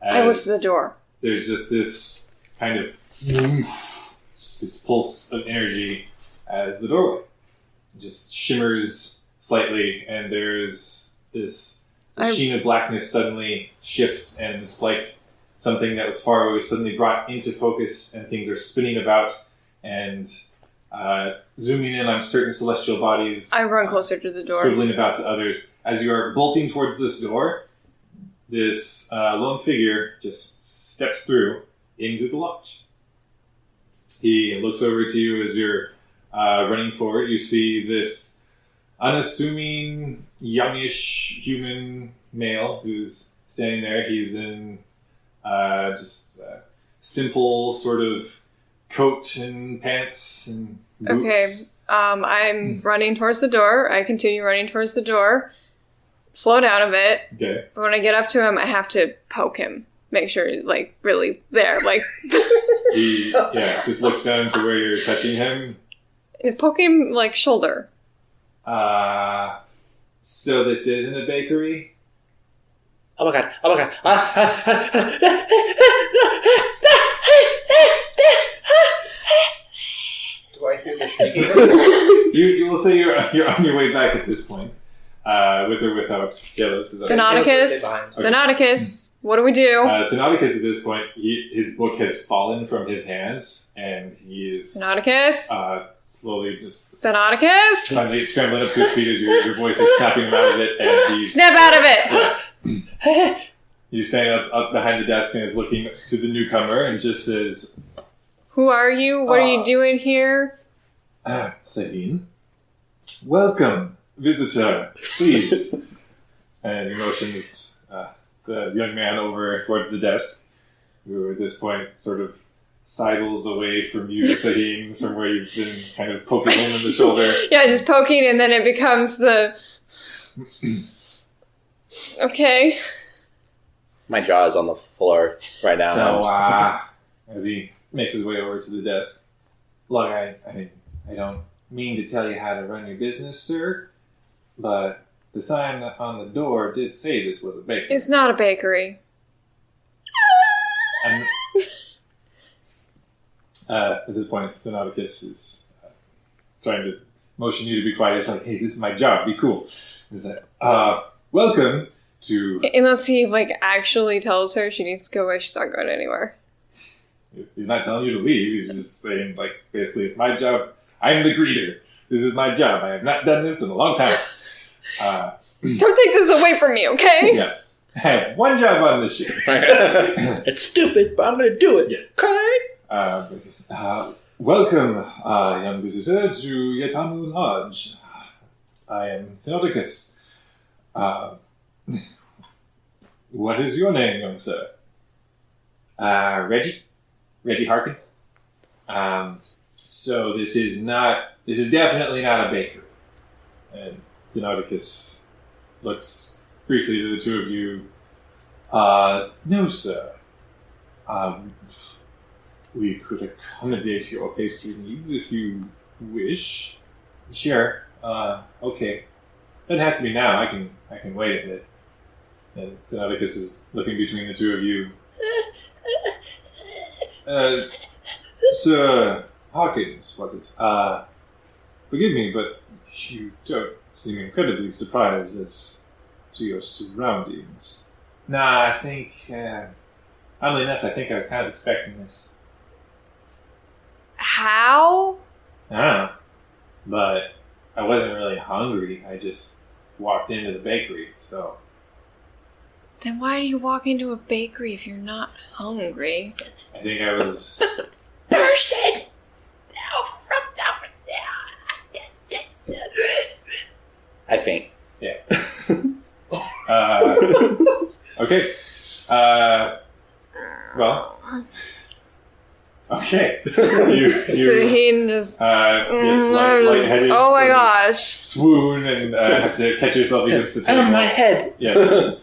I went to the door. There's just this kind of this pulse of energy as the doorway just shimmers slightly, and there's this sheen of blackness suddenly shifts, and it's like something that was far away was suddenly brought into focus, and things are spinning about and zooming in on certain celestial bodies. I run closer to the door. Swiveling about to others. As you are bolting towards this door, this lone figure just steps through into the lodge. He looks over to you as you're running forward. You see this unassuming, youngish human male who's standing there. He's in just simple sort of coat and pants and boots. Okay, I'm running towards the door. I continue running towards the door. Slow down a bit. Okay. But when I get up to him, I have to poke him. Make sure he's, really there. He, just looks down to where you're touching him. Poke him, shoulder. So this isn't a bakery? Oh my god. Do I hear the shrieking? You will say you're on your way back at this point. With or without Gillis. Thanauticus, what do we do? Thanauticus at this point, his book has fallen from his hands, and he is Thanauticus? slowly just Thanauticus? scrambling up to his feet as your voice is snapping him out of it, and he's... Snap out of it! He's standing up behind the desk and is looking to the newcomer and just says... Who are you? What are you doing here? Sabine. Welcome, visitor. Please. And he motions the young man over towards the desk, who at this point sort of sidles away from you, Sabine, from where you've been kind of poking him in the shoulder. Yeah, just poking, and then it becomes the... Okay. My jaw is on the floor right now. So, as he makes his way over to the desk, look, I don't mean to tell you how to run your business, sir, but the sign on the door did say this was a bakery. It's not a bakery. And, at this point, Thanauticus is trying to motion you to be quiet. He's like, hey, this is my job, be cool. He's like, welcome to... Unless he, actually tells her she needs to go away, she's not going anywhere. He's not telling you to leave, he's just saying, basically, it's my job. I'm the greeter. This is my job. I have not done this in a long time. Don't take this away from me, okay? Yeah. I have one job on this ship. It's stupid, but I'm going to do it. Yes. Okay? Welcome, young visitor, to Yatamu Lodge. I am Thanauticus. What is your name, young sir? Reggie. Reggie Harkins. So this is definitely not a bakery. And Thanauticus looks briefly to the two of you. No, sir. We could accommodate your pastry needs if you wish. Sure. Okay. Doesn't have to be now. I can wait a bit. And Thanaticus is looking between the two of you. Sir Hawkins, was it? Forgive me, but you don't seem incredibly surprised as to your surroundings. Nah, I think, oddly enough, I think I was kind of expecting this. How? But I wasn't really hungry. I just walked into the bakery, so... Then why do you walk into a bakery if you're not hungry? I think I was... Person! I faint. Yeah. Okay. Well. Okay. You So he just... lightheaded, oh my sort of gosh. swoon and have to catch yourself against the table. Oh, my head! Yes.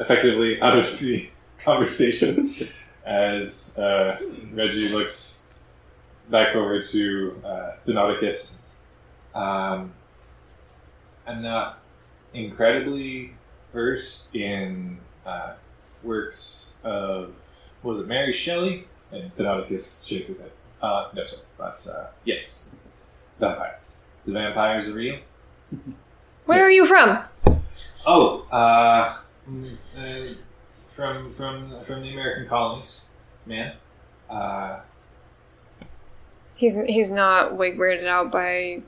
Effectively out of the conversation as Reggie looks back over to Thanaticus. I'm not incredibly versed in works of, was it Mary Shelley? And Thanaticus shakes his head. No, sir. But yes, vampire. The vampires are real. Where are you from? Oh, from the American colonies, man. He's not like weirded out by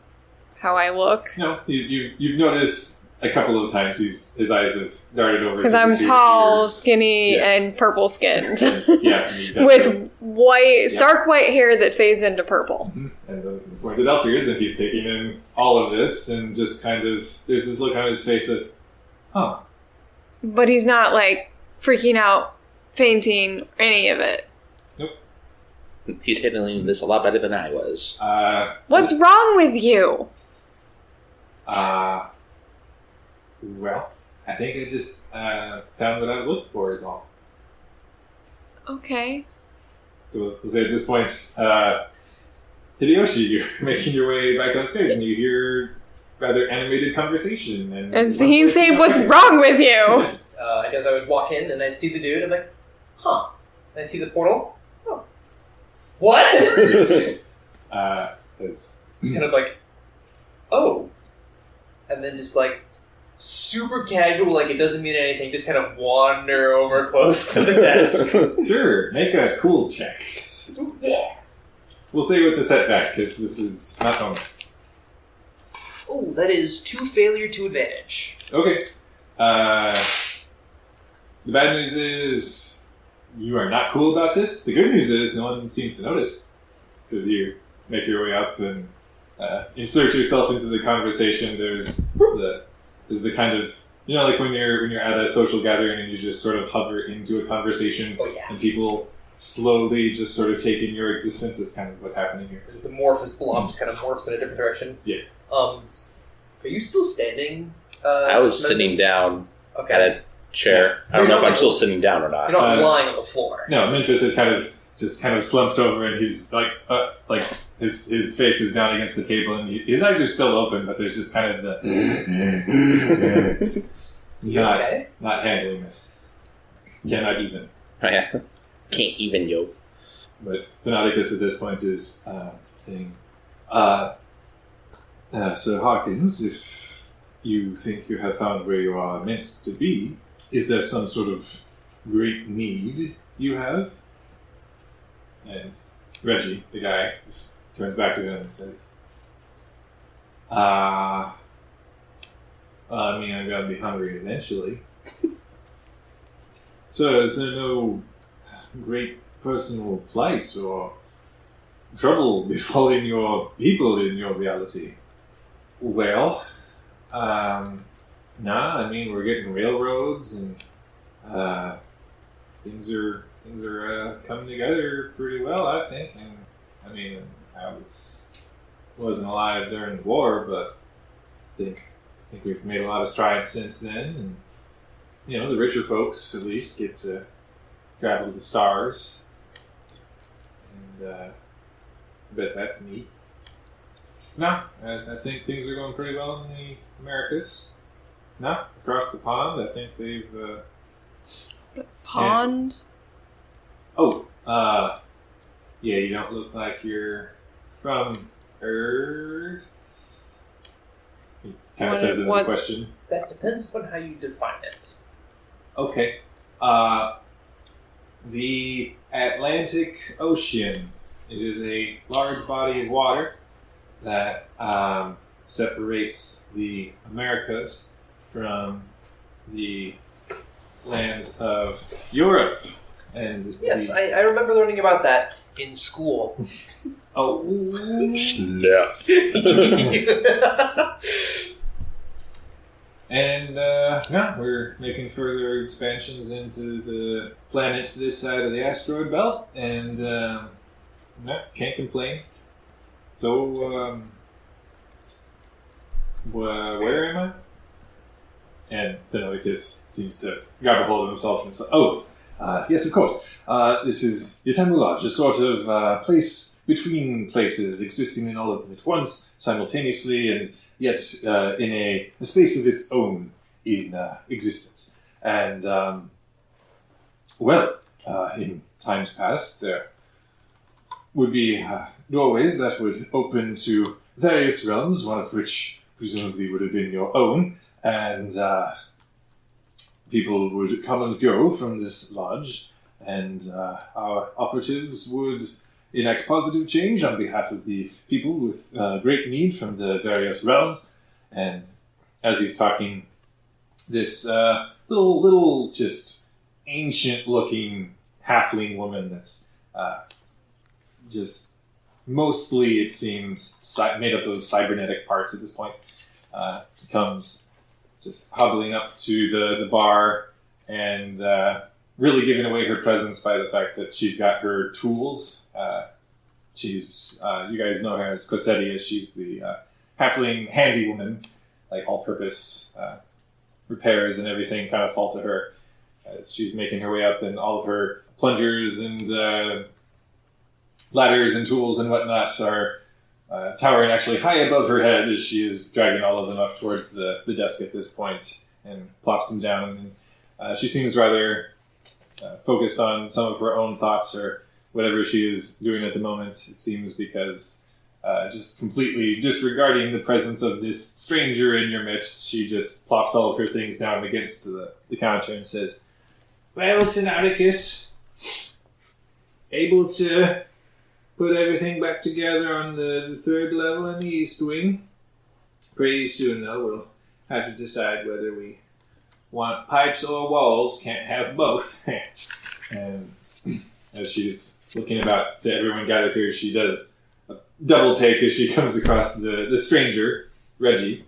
how I look. No, you've noticed a couple of times his eyes have darted over. Because to I'm the two tall, ears. skinny, Yes. and purple skinned. Yeah, and you've got With white, stark white hair that fades into purple. and the pointed elf ears, and he's taking in all of this, and just kind of there's this look on his face of, huh. But he's not like freaking out, fainting, any of it. He's handling this a lot better than I was. What's wrong with you? Well, I think I just found what I was looking for is all. Okay. So we'll say at this point, Hideyoshi, you're making your way back downstairs and you hear rather animated conversation. And so he's saying, what's wrong with you? Yes. I guess I would walk in and I'd see the dude. I'm like, huh. And I'd see the portal. Oh. What? As It's kind of like, oh. And then just like, super casual, like it doesn't mean anything, just kind of wander over close to the desk. Sure, make a cool check. Ooh, yeah. We'll say with the setback, because this is not normal. Oh, that is 2 failure, 2 advantage. Okay. The bad news is you are not cool about this. The good news is no one seems to notice, because you make your way up and insert yourself into the conversation. There's the kind of, you know, like when you're at a social gathering and you just sort of hover into a conversation, Oh, yeah. and people slowly just sort of take in your existence. Is kind of what's happening here. The amorphous blob just kind of morphs in a different direction. Yes. Are you still standing? I was Memphis? sitting down Okay. at a chair. I don't know if I'm still sitting down or not. You're not lying on the floor. No, Memphis had kind of slumped over, and he's like his face is down against the table, and his eyes are still open, but there's just kind of the You okay? not handling this. Yeah, not even. Oh, yeah. Can't even, yo. But Thanaticus at this point is saying, Sir Hawkins, if you think you have found where you are meant to be, is there some sort of great need you have? And Reggie, the guy, just turns back to him and says, I mean, I'm going to be hungry eventually. So, is there no great personal plight or trouble befalling your people in your reality? Well, nah, I mean, we're getting railroads and things are coming together pretty well, I think. And I mean, I wasn't alive during the war, but I think we've made a lot of strides since then. And you know, the richer folks at least get to travel to the stars, and I bet that's neat. No, I think things are going pretty well in the Americas. No, across the pond. I think they've. Pond? Yeah, you don't look like you're from Earth. He kind of says it as a question. That depends on how you define it. Okay. The Atlantic Ocean. It is a large body of water that separates the Americas from the lands of Europe. And Yes, I remember learning about that in school. Oh. Snap. And yeah, we're making further expansions into the planets this side of the asteroid belt, and no, can't complain. So, where am I? And Thenodicus seems to grab a hold of himself and say, yes, of course. This is Yatembu Lodge, a sort of place between places, existing in all of them at once, simultaneously, and yet in a space of its own in existence. And, in times past, there would be doorways that would open to various realms, one of which presumably would have been your own, and people would come and go from this lodge, and our operatives would enact positive change on behalf of the people with great need from the various realms. And as he's talking, this little just ancient-looking halfling woman that's just mostly, it seems, made up of cybernetic parts at this point, comes just hobbling up to the bar and really giving away her presence by the fact that she's got her tools. She's, you guys know her as Cosetia. She's the halfling handy woman, like all-purpose repairs and everything kind of fall to her as she's making her way up, and all of her plungers and ladders and tools and whatnot are towering actually high above her head as she is dragging all of them up towards the desk at this point and plops them down. And she seems rather focused on some of her own thoughts or whatever she is doing at the moment, it seems, because just completely disregarding the presence of this stranger in your midst, she just plops all of her things down against the counter and says, "Well, Thenodicus, able to put everything back together on the third level in the East Wing. Pretty soon, though, we'll have to decide whether we want pipes or walls. Can't have both." And as she's looking about to everyone gathered here, she does a double take as she comes across the stranger, Reggie,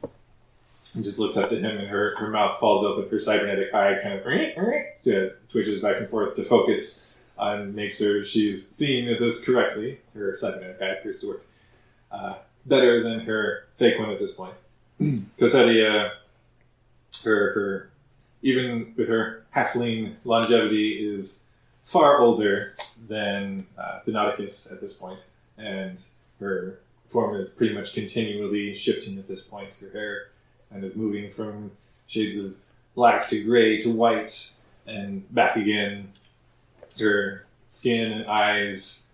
and just looks up to him, and her mouth falls open, her cybernetic eye kind of twitches back and forth to focus on, makes sure she's seeing this correctly. Her cybernetic eye appears to work better than her fake one at this point. Cosetia, her even with her halfling longevity, is far older than Thenodicus at this point, and her form is pretty much continually shifting at this point. Her hair kind of moving from shades of black to gray to white and back again. Her skin and eyes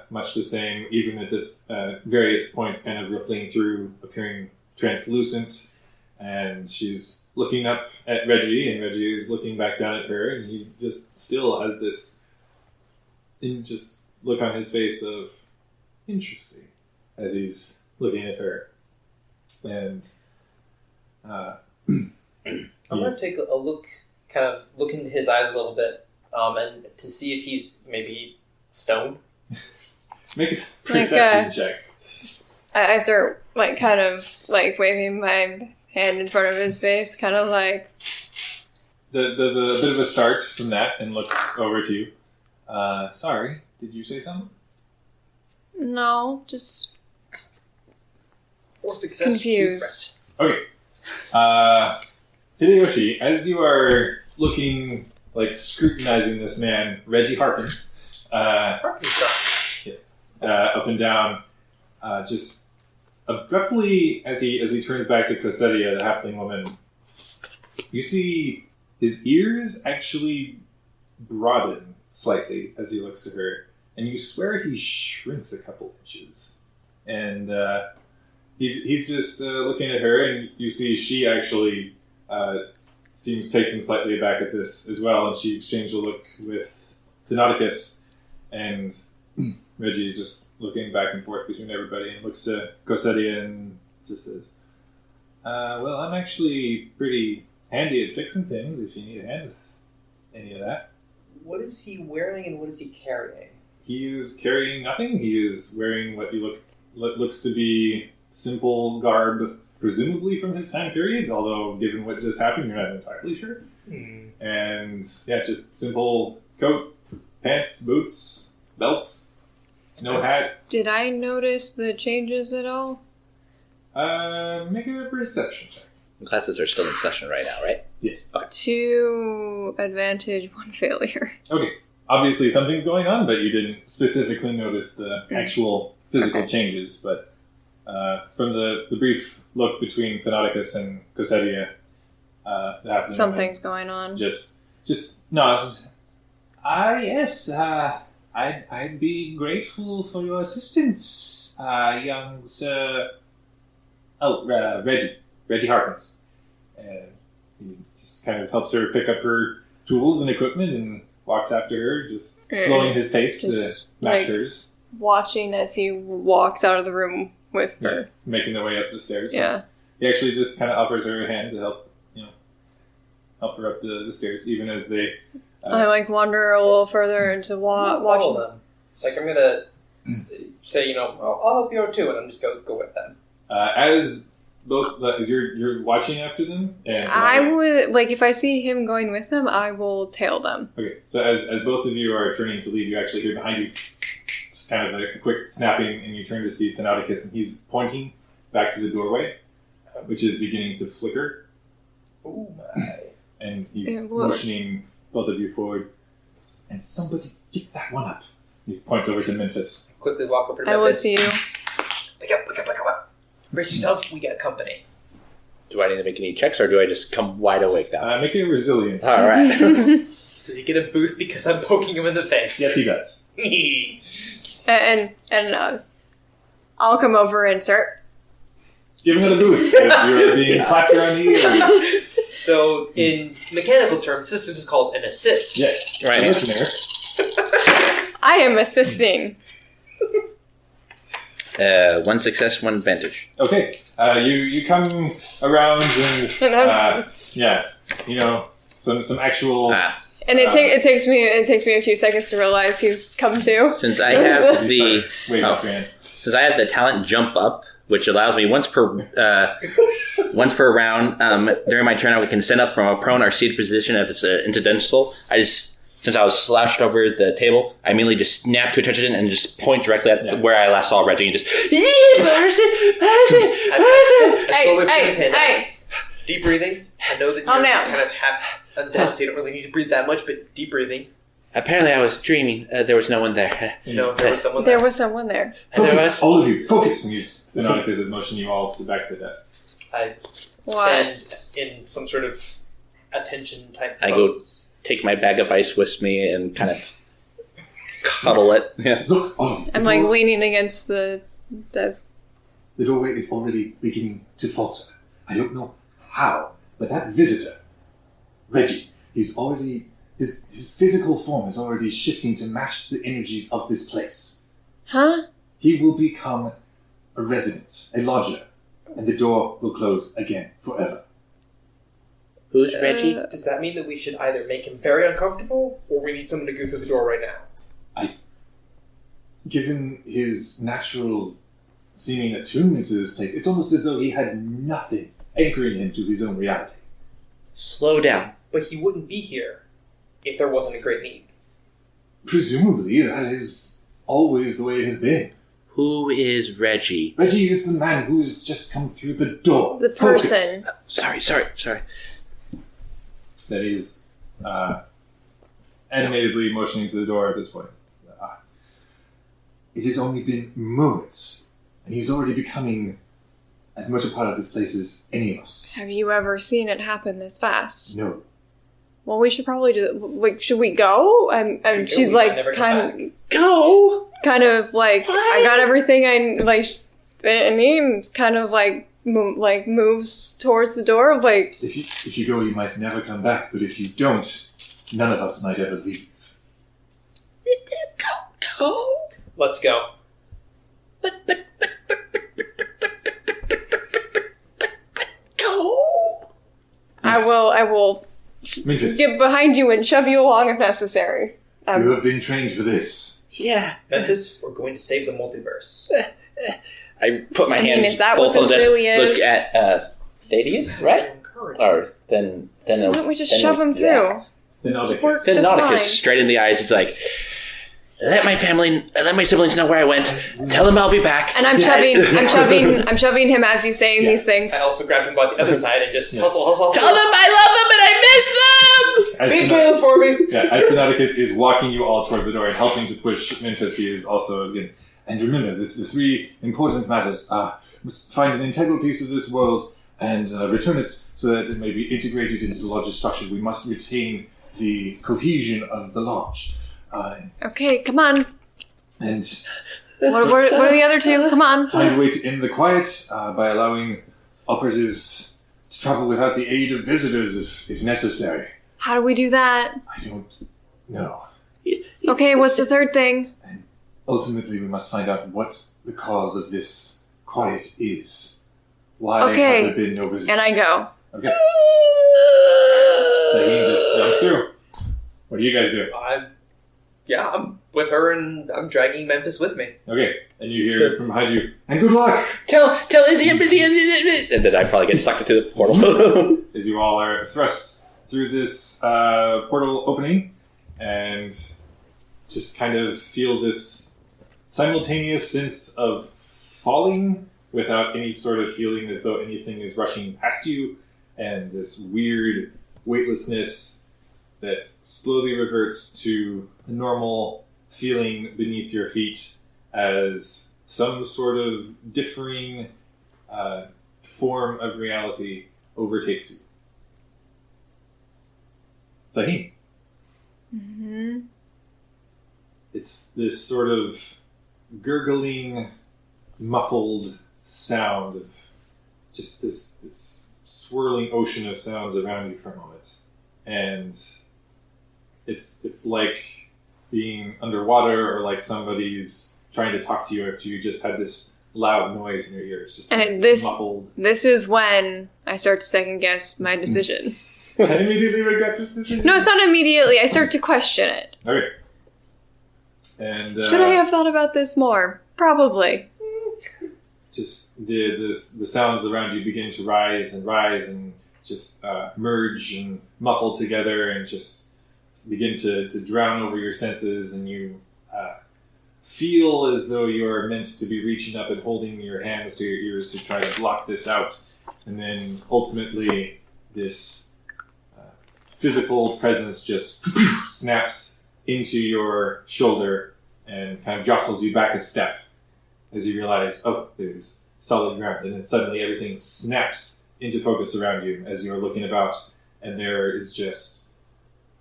much the same, even at this various points kind of rippling through, appearing translucent. And she's looking up at Reggie, and Reggie is looking back down at her, and he just still has this just look on his face of interesting as he's looking at her. And I'm going to take a look, kind of look into his eyes a little bit, and to see if he's maybe stoned. Make a perception check. I start, kind of, waving my hand in front of his face, kind of like... Does a bit of a start from that and looks over to you. Sorry, did you say something? No, just... Or success confused. Okay. Hideyoshi, as you are looking, scrutinizing this man, Reggie Harkins, yes, up and down, just abruptly, as he turns back to Cosetia, the halfling woman, You see his ears actually broaden slightly as he looks to her, and you swear he shrinks a couple inches. And he's just looking at her, and you see she actually seems taken slightly aback at this as well, and she exchanged a look with Thenodicus, and Reggie's just looking back and forth between everybody and looks to Gosetia and just says, well, I'm actually pretty handy at fixing things if you need a hand with any of that. What is he wearing and what is he carrying? He is carrying nothing. He is wearing what looks to be simple garb, presumably from his time period, although given what just happened, you're not entirely sure. And yeah, just simple coat, pants, boots, belts, no hat. Did I notice the changes at all? Make a perception check. Classes are still in session right now, right? Yes. 2 advantage, 1 failure. Okay. Obviously something's going on, but you didn't specifically notice the actual physical changes. But from the brief look between Thenodicus and Gosetia, Something's going on. Just nods. Yes. I'd be grateful for your assistance, young sir. Oh, Reggie Harkins. And he just kind of helps her pick up her tools and equipment and walks after her, just slowing his pace Just, to match like, hers. Watching as he walks out of the room with her. Making their way up the stairs. Yeah. He actually just kind of offers her a hand to help her up the stairs, even as they... I wander a little further into watching. Follow them. I'm gonna say, I'll help you out too, and I'm just go with them. As both, as you're watching after them, and I would, if I see him going with them, I will tail them. okay, so as both of you are turning to leave, you actually hear behind you just kind of a quick snapping, and you turn to see Thenodicus, and he's pointing back to the doorway, which is beginning to flicker. Oh my. And he's motioning both of you forward. And somebody get that one up. He points over to Memphis. Quickly walk over to I Memphis. look to you. Wake up. Brace yourself, we got company. Do I need to make any checks, or do I just come wide awake now? Make a resilience. All right. Does he get a boost because I'm poking him in the face? Yes, he does. And I'll come over and start. Give him another boost. As you're being clapped around the ears. So, in mechanical terms, this is called an assist. Yes. Right. Listener. I am assisting. 1 success, 1 advantage. Okay. You come around and some actual. And it takes me a few seconds to realize he's come to. Since I have the Wave off your hands. since I have the talent jump up, which allows me once per round during my turn, I can stand up from a prone or seated position if it's incidental. Since I was slouched over the table, I immediately just snap to attention and just point directly at where I last saw Reggie and just I slowly put his hand out. Deep breathing. I know that you're kind of half undead, so you don't really need to breathe that much, but deep breathing. Apparently I was dreaming. There was no one there. No, there was someone there. There was someone there. Focus, all of you, focus! And Thenodicus is motioning you all back to the desk. I stand in some sort of attention type pose. Take my bag of ice with me and kind of cuddle it. Yeah. Look, I'm leaning against the desk. The doorway is already beginning to falter. I don't know how, but that visitor, Reggie, his physical form is already shifting to match the energies of this place. Huh? He will become a resident, a lodger, and the door will close again forever. Who's Reggie? Does that mean that we should either make him very uncomfortable, or we need someone to go through the door right now? Given his natural seeming attunement to this place, it's almost as though he had nothing anchoring him to his own reality. Slow down. But he wouldn't be here if there wasn't a great need. Presumably, that is always the way it has been. Who is Reggie? Reggie is the man who has just come through the door. The person. Focus. Sorry. That he's animatedly motioning to the door at this point. It has only been moments, and he's already becoming as much a part of this place as any of us. Have you ever seen it happen this fast? No. Well, we should probably do. Like, should we go? And she's we might like, never come kind of like, I got everything I need. And kind of like, moves towards the door. Like, If you go, you might never come back. But if you don't, none of us might ever leave. Go. Let's go. But go. I will Minkus, get behind you and shove you along if necessary. you have been trained for this. Yeah. Memphis, we're going to save the multiverse. I put my I mean, hands is that both what on the this desk. really is? Look at Thaddeus, right? Or then Why don't we just then shove him through? yeah. Then I'll Work take Then just Nauticus fine. straight in the eyes. It's like, let my siblings know where I went. Tell them I'll be back. And I'm shoving him as he's saying these things. I also grabbed him by the other side and just hustle. Tell them I love them and I miss them. Big wheels for me! Yeah, as Nauticus is walking you all towards the door and helping to push Memphis, he is also again. And remember, the three important matters are must find an integral piece of this world and return it so that it may be integrated into the larger structure. We must retain the cohesion of the lodge. Okay, come on. And What are the other two? Come on. find a way to end the quiet by allowing operatives to travel without the aid of visitors if necessary. How do we do that? I don't know. Okay, what's the third thing? Ultimately, we must find out what the cause of this quiet is. Why Okay. have there been no visitors? And I go. Okay. Sahin just jumps through. What do you guys do? I'm with her and I'm dragging Memphis with me. Okay, and you hear from behind you, And good luck! Tell Izzy I'm busy. And then I probably get sucked into the portal. as you all are thrust through this portal opening and just kind of feel this simultaneous sense of falling without any sort of feeling as though anything is rushing past you, and this weird weightlessness that slowly reverts to a normal feeling beneath your feet as some sort of differing form of reality overtakes you. Sahin. Mm-hmm. It's this sort of gurgling, muffled sound of just this swirling ocean of sounds around you for a moment. And it's like being underwater, or like somebody's trying to talk to you after you just had this loud noise in your ears. Just muffled. This is when I start to second guess my decision. I immediately regret this decision. No, it's not immediately. I start to question it. Okay. And Should I have thought about this more? Probably. just the sounds around you begin to rise and just merge and muffle together and just begin to drown over your senses, and you feel as though you're meant to be reaching up and holding your hands to your ears to try to block this out, and then ultimately this physical presence just snaps into your shoulder and kind of jostles you back a step as you realize, oh, there's solid ground. And then suddenly everything snaps into focus around you as you're looking about, and there is just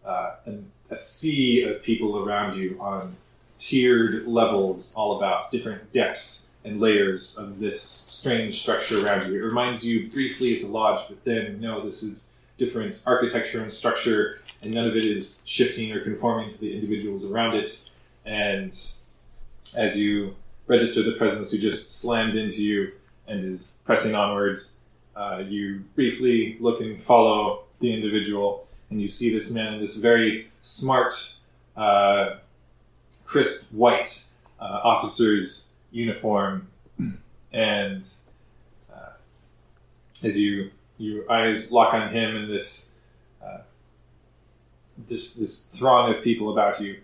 a sea of people around you on tiered levels all about, different depths and layers of this strange structure around you. It reminds you briefly of the lodge, but then, no, this is different architecture and structure, and none of it is shifting or conforming to the individuals around it. And as you register the presence who just slammed into you and is pressing onwards, you briefly look and follow the individual, and you see this man in this very smart, crisp white officer's uniform, and as your eyes lock on him and this throng of people about you,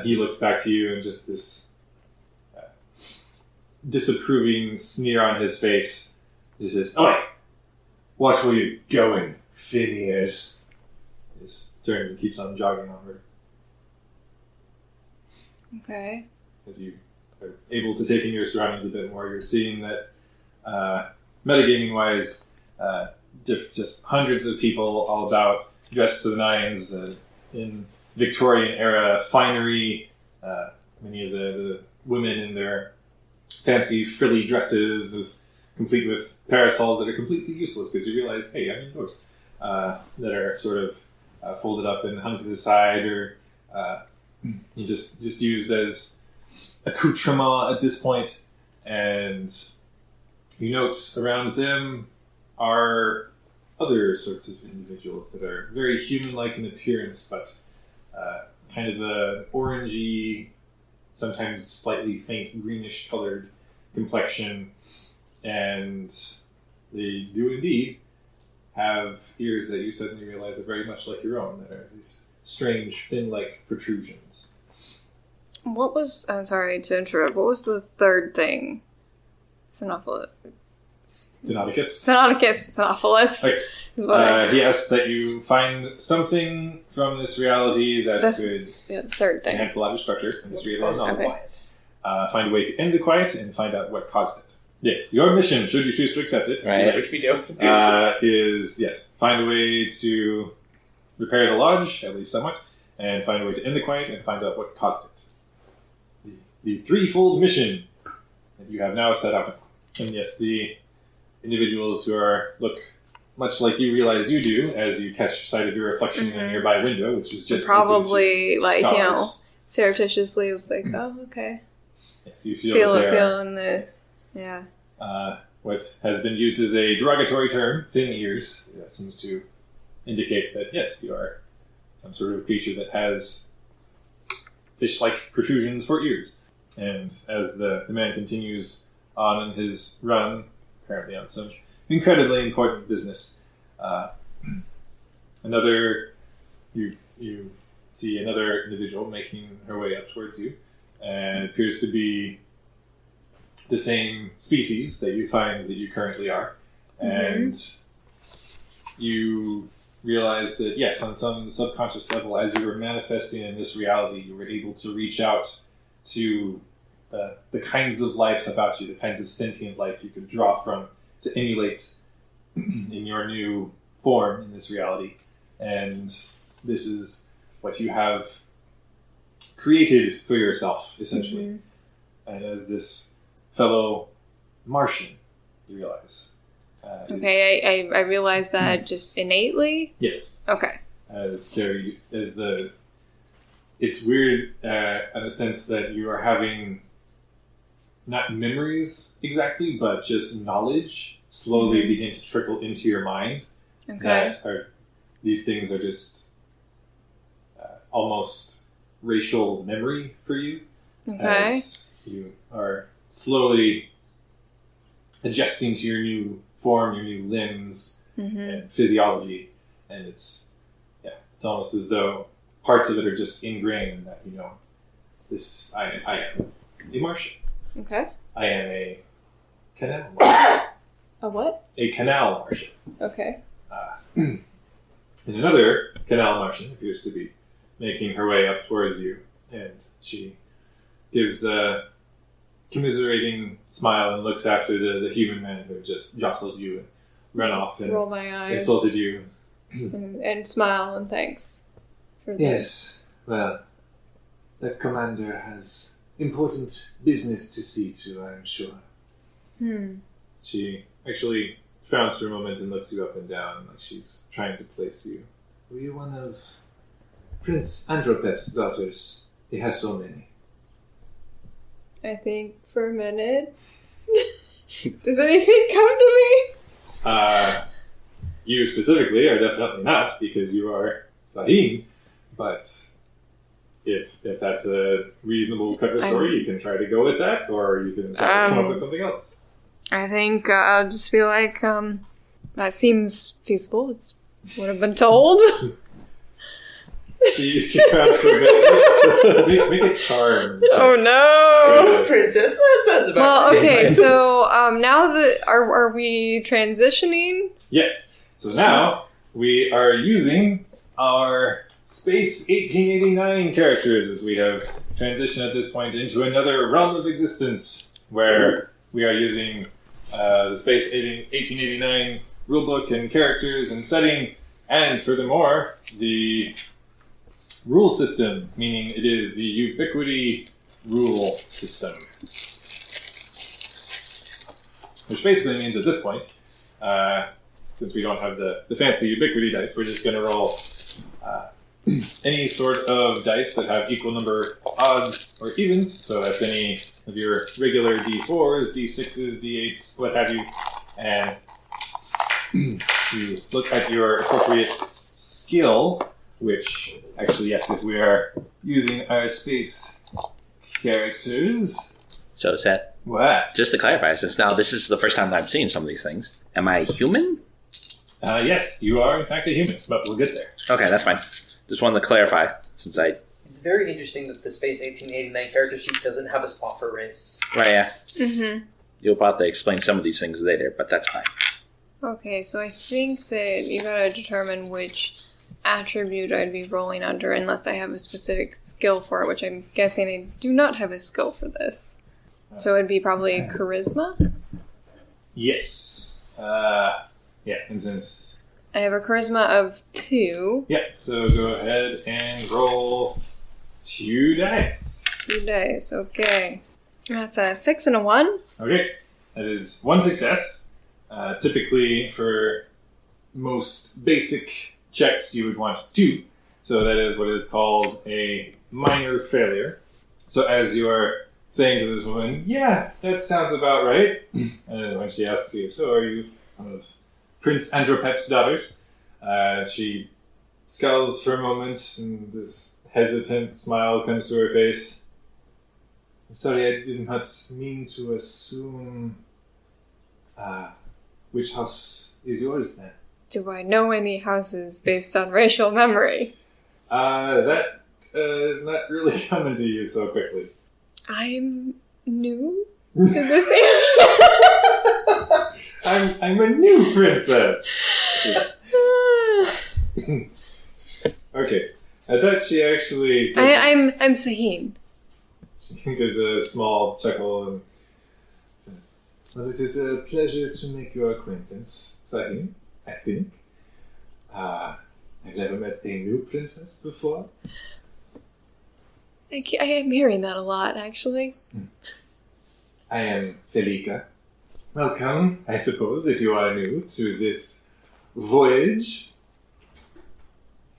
he looks back to you and just this disapproving sneer on his face. He says, "Oi, watch where you're going, Phineas." He just turns and keeps on jogging onward. Okay. As you are able to take in your surroundings a bit more, you're seeing that metagaming-wise, just hundreds of people all about, dressed to the nines, in Victorian-era finery. Many of the women in their fancy frilly dresses, complete with parasols that are completely useless because you realize, hey, I'm indoors, that are sort of folded up and hung to the side, or you just used as accoutrement at this point. And you note around them are other sorts of individuals that are very human-like in appearance, but kind of an orangey, sometimes slightly faint greenish colored complexion, and they do indeed have ears that you suddenly realize are very much like your own, that are these strange fin-like protrusions. What was... I'm sorry to interrupt. What was the third thing? Xenophilus. Xenophilus. Okay. Is what He asked that you find something from this reality that could the third thing. enhance the life structure and just realize Okay. Quiet. find a way to end the quiet and find out what caused it. Yes, your mission, should you choose to accept it, Right. Which we do. is, yes, find a way to repair the lodge, at least somewhat, and find a way to end the quiet and find out what caused it. The threefold mission that you have now set out. And yes, the individuals who look much like you realize you do as you catch sight of your reflection in a nearby window, which is just probably, like, stars. surreptitiously was like, oh, okay. Yes, you feel that they are- feeling the... Yeah. what has been used as a derogatory term, thin ears, that seems to indicate that, yes, you are some sort of creature that has fish-like protrusions for ears. And as the man continues on in his run, apparently on some incredibly important business, you see another individual making her way up towards you, and it appears to be the same species that you find that you currently are. And you realize that, yes, on some subconscious level, as you were manifesting in this reality, you were able to reach out to the kinds of life about you, the kinds of sentient life you could draw from to emulate in your new form in this reality. And this is what you have created for yourself, essentially. And as this fellow Martian, you realize. Okay, I realized that just innately? Yes. Okay. It's weird in a sense that you are having not memories exactly, but just knowledge slowly begin to trickle into your mind. Okay. These things are just almost racial memory for you. Okay. As you are slowly adjusting to your new form, your new limbs and physiology, and it's almost as though parts of it are just ingrained that this I am a Martian. Okay. I am a canal Martian. A what? A canal Martian. Okay. And another canal Martian appears to be making her way up towards you, and she gives a commiserating smile and looks after the human man who just jostled you and run off and roll my eyes. insulted you. And smile and thanks. For Yes, well, the commander has important business to see to, I'm sure. She actually frowns for a moment and looks you up and down like she's trying to place you. Were you one of Prince Andropep's daughters? He has so many. I think for a minute. Does anything come to me? You specifically are definitely not, because you are Sahim, but if that's a reasonable cover story, you can try to go with that, or you can try to come up with something else. I think I'll just be like, that seems feasible. It's what I've been told. She frowns for a bit. Make a charm. Oh no! Princess, that sounds about Well, right. okay, so now that are we transitioning? Yes. So now we are using our Space 1889 characters as we have transitioned at this point into another realm of existence where we are using the Space 1889 rulebook and characters and setting, and furthermore, the rule system, meaning it is the Ubiquity rule system. Which basically means at this point, since we don't have the fancy Ubiquity dice, we're just going to roll any sort of dice that have equal number odds or evens. So that's any of your regular D4s, D6s, D8s, what have you. And you look at your appropriate skill, which actually, yes, if we are using our space characters. So is that, What? just to clarify, since now this is the first time that I'm seeing some of these things, am I human? Yes, you are in fact a human, but we'll get there. Okay, that's fine. Just wanted to clarify, since I... It's very interesting that the Space 1889 character sheet doesn't have a spot for race. Right, yeah. Mm-hmm. You'll probably explain some of these things later, but that's fine. Okay, so I think that you gotta determine which attribute I'd be rolling under unless I have a specific skill for it, which I'm guessing I do not have a skill for this. So it'd be probably charisma? Yes. Yeah, and since... I have a charisma of 2. Yeah, so go ahead and roll 2 dice. 2 dice, okay. That's a 6 and a 1. Okay, that is 1 success. Typically, for most basic checks, you would want 2. So that is what is called a minor failure. So as you are saying to this woman, yeah, that sounds about right. And then when she asks you, so are you one of Prince Andropep's daughters? She scowls for a moment, and this hesitant smile comes to her face. I'm sorry, I did not mean to assume... which house is yours, then? Do I know any houses based on racial memory? That is not really coming to you so quickly. I'm new to this area. I'm a new princess! Okay. I thought she actually... I'm Saheen. There's a small chuckle and says, well, it is a pleasure to make your acquaintance, Sahim, I think. I've never met a new princess before. I am hearing that a lot, actually. I am Felica. Welcome, I suppose, if you are new to this voyage.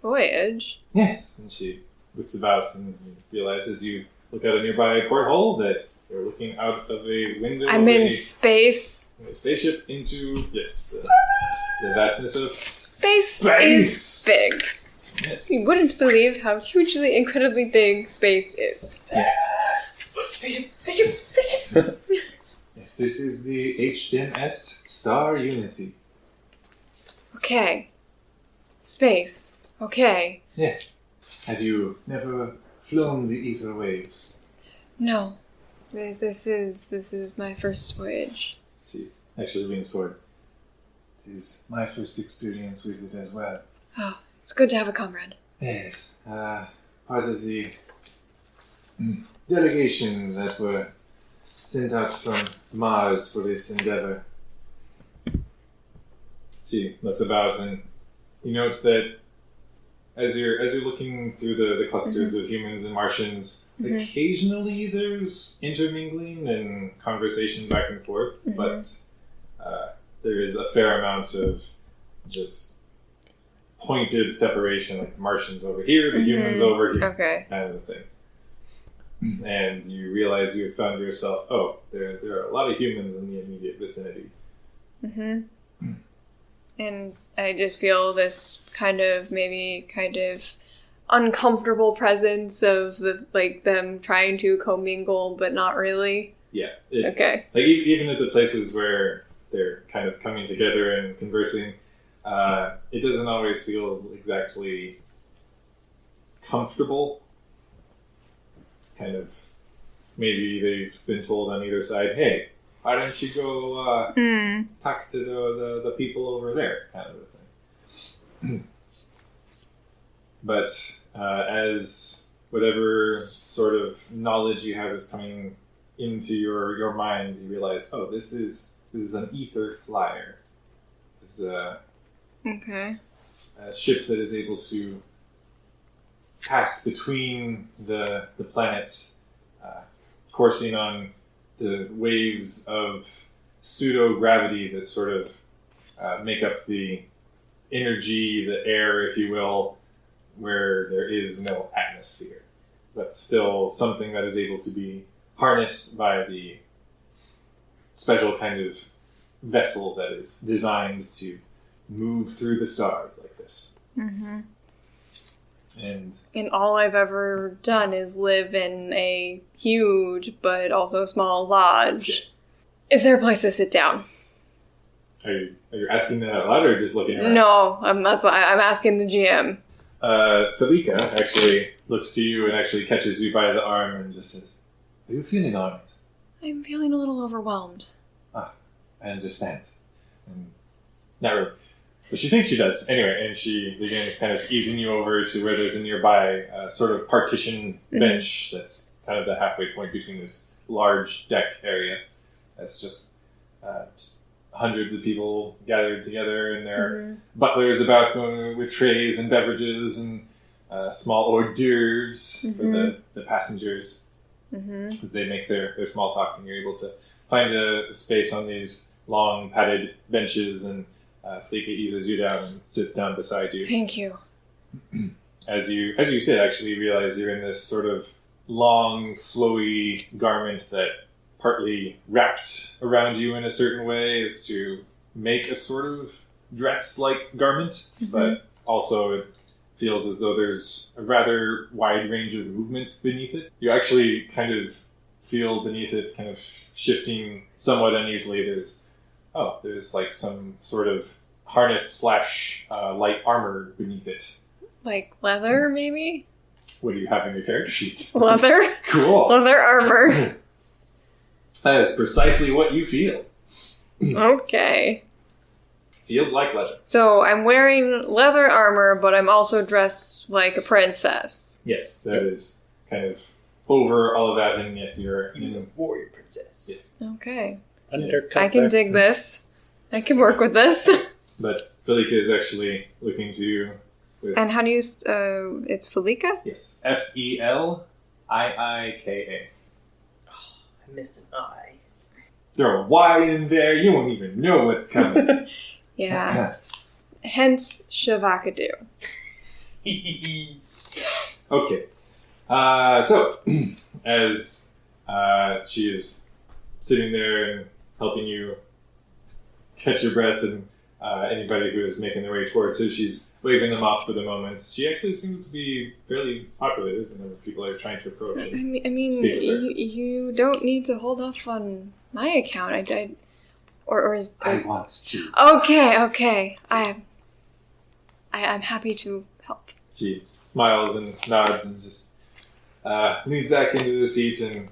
Voyage? Yes. And she looks about and realizes you look out a nearby porthole that you're looking out of a window. I'm in space. A spaceship into, yes, the vastness of Space is big. Yes. You wouldn't believe how hugely, incredibly big space is. Yes. Yes, this is the HMS Star Unity. Okay. Space. Okay. Yes. Have you never flown the ether waves? No. This is my first voyage. She actually leans forward. It is my first experience with it as well. Oh, it's good to have a comrade. Yes. Part of the delegation that were sent out from Mars for this endeavor. She looks about and you note that as you're looking through the clusters of humans and Martians, occasionally there's intermingling and conversation back and forth, but there is a fair amount of just pointed separation, like the Martians over here, the humans over here, Okay. kind of a thing. And you realize you have found yourself, there are a lot of humans in the immediate vicinity. And I just feel this kind of uncomfortable presence of them trying to commingle, but not really. Yeah. Okay. Like even at the places where they're kind of coming together and conversing, it doesn't always feel exactly comfortable. Kind of, maybe they've been told on either side, hey, why don't you go talk to the people over there, kind of a thing. But as whatever sort of knowledge you have is coming into your mind, you realize, this is This is an ether flyer. This is a ship that is able to pass between the planets, coursing on the waves of pseudo-gravity that sort of make up the energy, the air, if you will, where there is no atmosphere, but still something that is able to be harnessed by the special kind of vessel that is designed to move through the stars like this. Mm-hmm. And all I've ever done is live in a huge but also small lodge. yes. Is there a place to sit down? Are you asking that out loud or just looking around? No, that's why I'm asking the GM. Felica actually looks to you and actually catches you by the arm and just says, "Are you feeling alright?" I'm feeling a little overwhelmed. I understand. And not really. But she thinks she does. Anyway, and she begins kind of easing you over to where there's a nearby sort of partition bench that's kind of the halfway point between this large deck area. That's just hundreds of people gathered together, and there are butlers about going with trays and beverages and small hors d'oeuvres for the passengers as they make their small talk, and you're able to find a space on these long padded benches, and Fleeka eases you down and sits down beside you. Thank you. As you sit, actually realize you're in this sort of long, flowy garment that partly wrapped around you in a certain way is to make a sort of dress-like garment, but also it feels as though there's a rather wide range of movement beneath it. You actually kind of feel beneath it kind of shifting somewhat uneasily. There's like some sort of harness / light armor beneath it. Like leather, maybe? What do you have in your character sheet? Leather? Cool. Leather armor. That is precisely what you feel. Okay. Feels like leather. So I'm wearing leather armor, but I'm also dressed like a princess. Yes, that is kind of over all of that, and yes, you're He was a warrior princess. Yes. Okay. Undercover. I can dig this. I can work with this. But Felica is actually looking to you with... And how do you... it's Felica? Yes, Feliika. I missed an I. Throw a Y in there, you won't even know what's coming. Yeah. Hence Shavakadu. Okay. So, as she is sitting there and helping you catch your breath, and anybody who is making their way towards her, she's waving them off for the moment. She actually seems to be fairly popular. There's a number of people that are trying to approach. I mean, you don't need to hold off on my account. Or is... I want to. Okay. I'm happy to help. She smiles and nods and just leans back into the seat and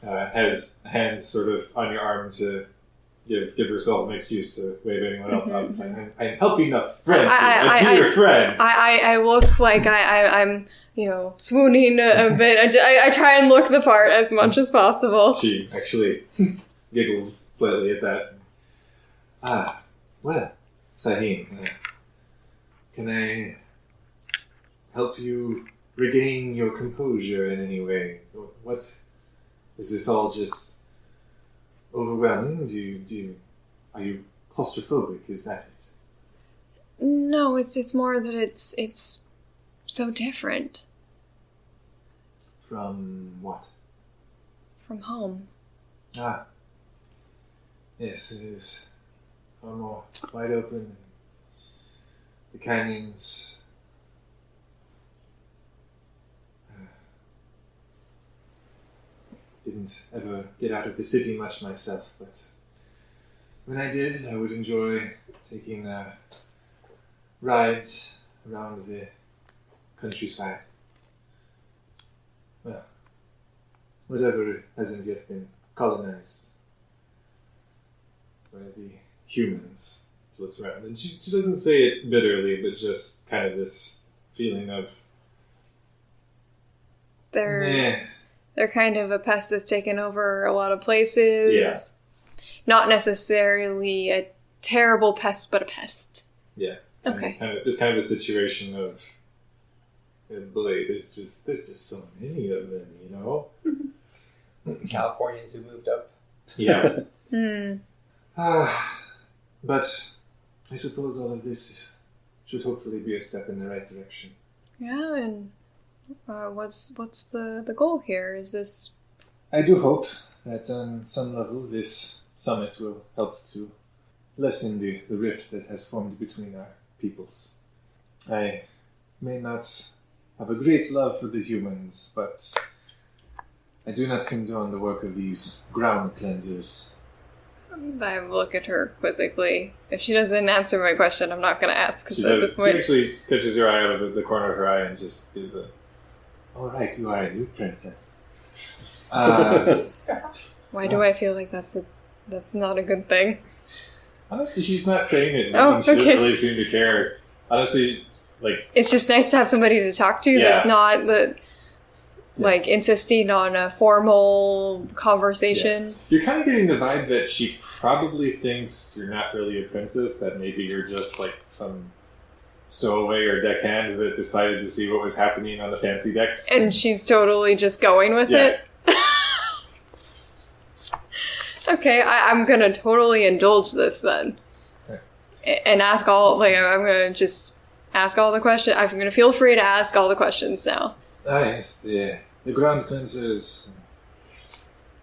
has a hand sort of on your arm to give herself an excuse to wave anyone else out. I'm helping a friend, a dear friend. I look like I'm swooning a bit. I try and look the part as much as possible. She actually giggles slightly at that. Well, Sahim, can I help you regain your composure in any way? So what is this all just overwhelming? Are you claustrophobic? Is that it? No, it's more that it's so different From what? from home. Yes, it is far more wide open. The canyons. Didn't ever get out of the city much myself, but when I did, I would enjoy taking rides around the countryside. Well, whatever hasn't yet been colonized by the humans. She looks around, and she doesn't say it bitterly, but just kind of this feeling of, They're kind of a pest that's taken over a lot of places. Yeah. not necessarily a terrible pest, but a pest. Yeah. Okay. It's kind of a situation of, boy, there's just so many of them, you know? Californians who moved up. Yeah. But I suppose all of this should hopefully be a step in the right direction. Yeah, and what's the goal here? Is this... I do hope that on some level this summit will help to lessen the rift that has formed between our peoples. I may not have a great love for the humans, but I do not condone the work of these ground cleansers. I look at her quizzically. If she doesn't answer my question, I'm not going to ask, because She at does. this point... She actually catches your eye out of the corner of her eye and just gives a... All right, you are a new princess. Why do I feel like that's not a good thing? Honestly, she's not saying it. Oh, She doesn't okay. really seem to care. Honestly, like... It's just nice to have somebody to talk to Yeah. that's not like insisting on a formal conversation. You're kind of getting the vibe that she probably thinks you're not really a princess, that maybe you're just like some stowaway or deckhand that decided to see what was happening on the fancy decks. And she's totally just going with Yeah. it. Okay, I'm gonna totally indulge this then. Okay. And ask all, I'm gonna just ask all the questions. I'm gonna feel free to ask all the questions now. Yes, the ground cleansers,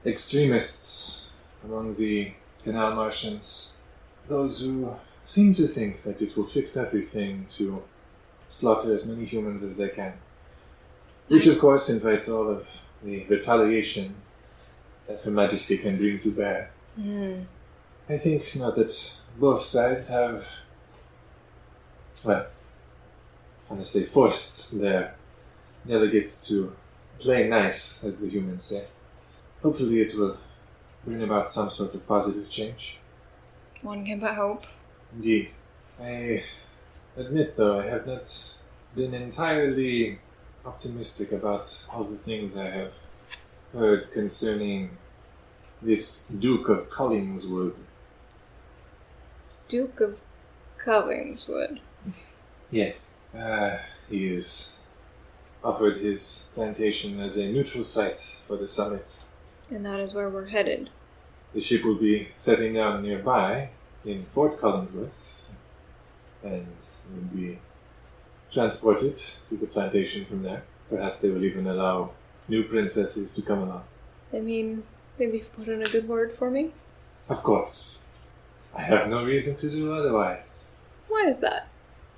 extremists among the Canal Martians, those who seem to think that it will fix everything to slaughter as many humans as they can. Which, of course, invites all of the retaliation that Her Majesty can bring to bear. I think now that both sides have, well, honestly, forced their delegates to play nice, as the humans say. Hopefully it will bring about some sort of positive change. One can but hope. Indeed. I admit, though, I have not been entirely optimistic about all the things I have heard concerning this Duke of Collingswood. Duke of Collingswood. Yes. He is offered his plantation as a neutral site for the summit. And that is where we're headed. The ship will be setting down nearby in Fort Collingsworth and will be transported to the plantation from there. Perhaps they will even allow new princesses to come along. I mean, maybe put in a good word for me? Of course. I have no reason to do otherwise. Why is that?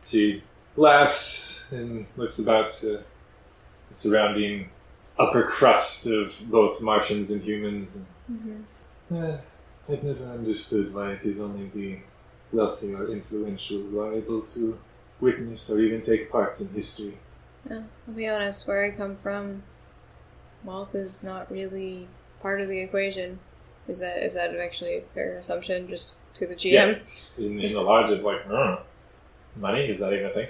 She laughs and looks about the surrounding upper crust of both Martians and humans. I've never understood why it is only the wealthy or influential who are able to witness or even take part in history. Yeah, I'll be honest, where I come from, wealth is not really part of the equation. Is that actually a fair assumption, just to the GM? Yeah. In the lodge of like, money? Is that even a thing?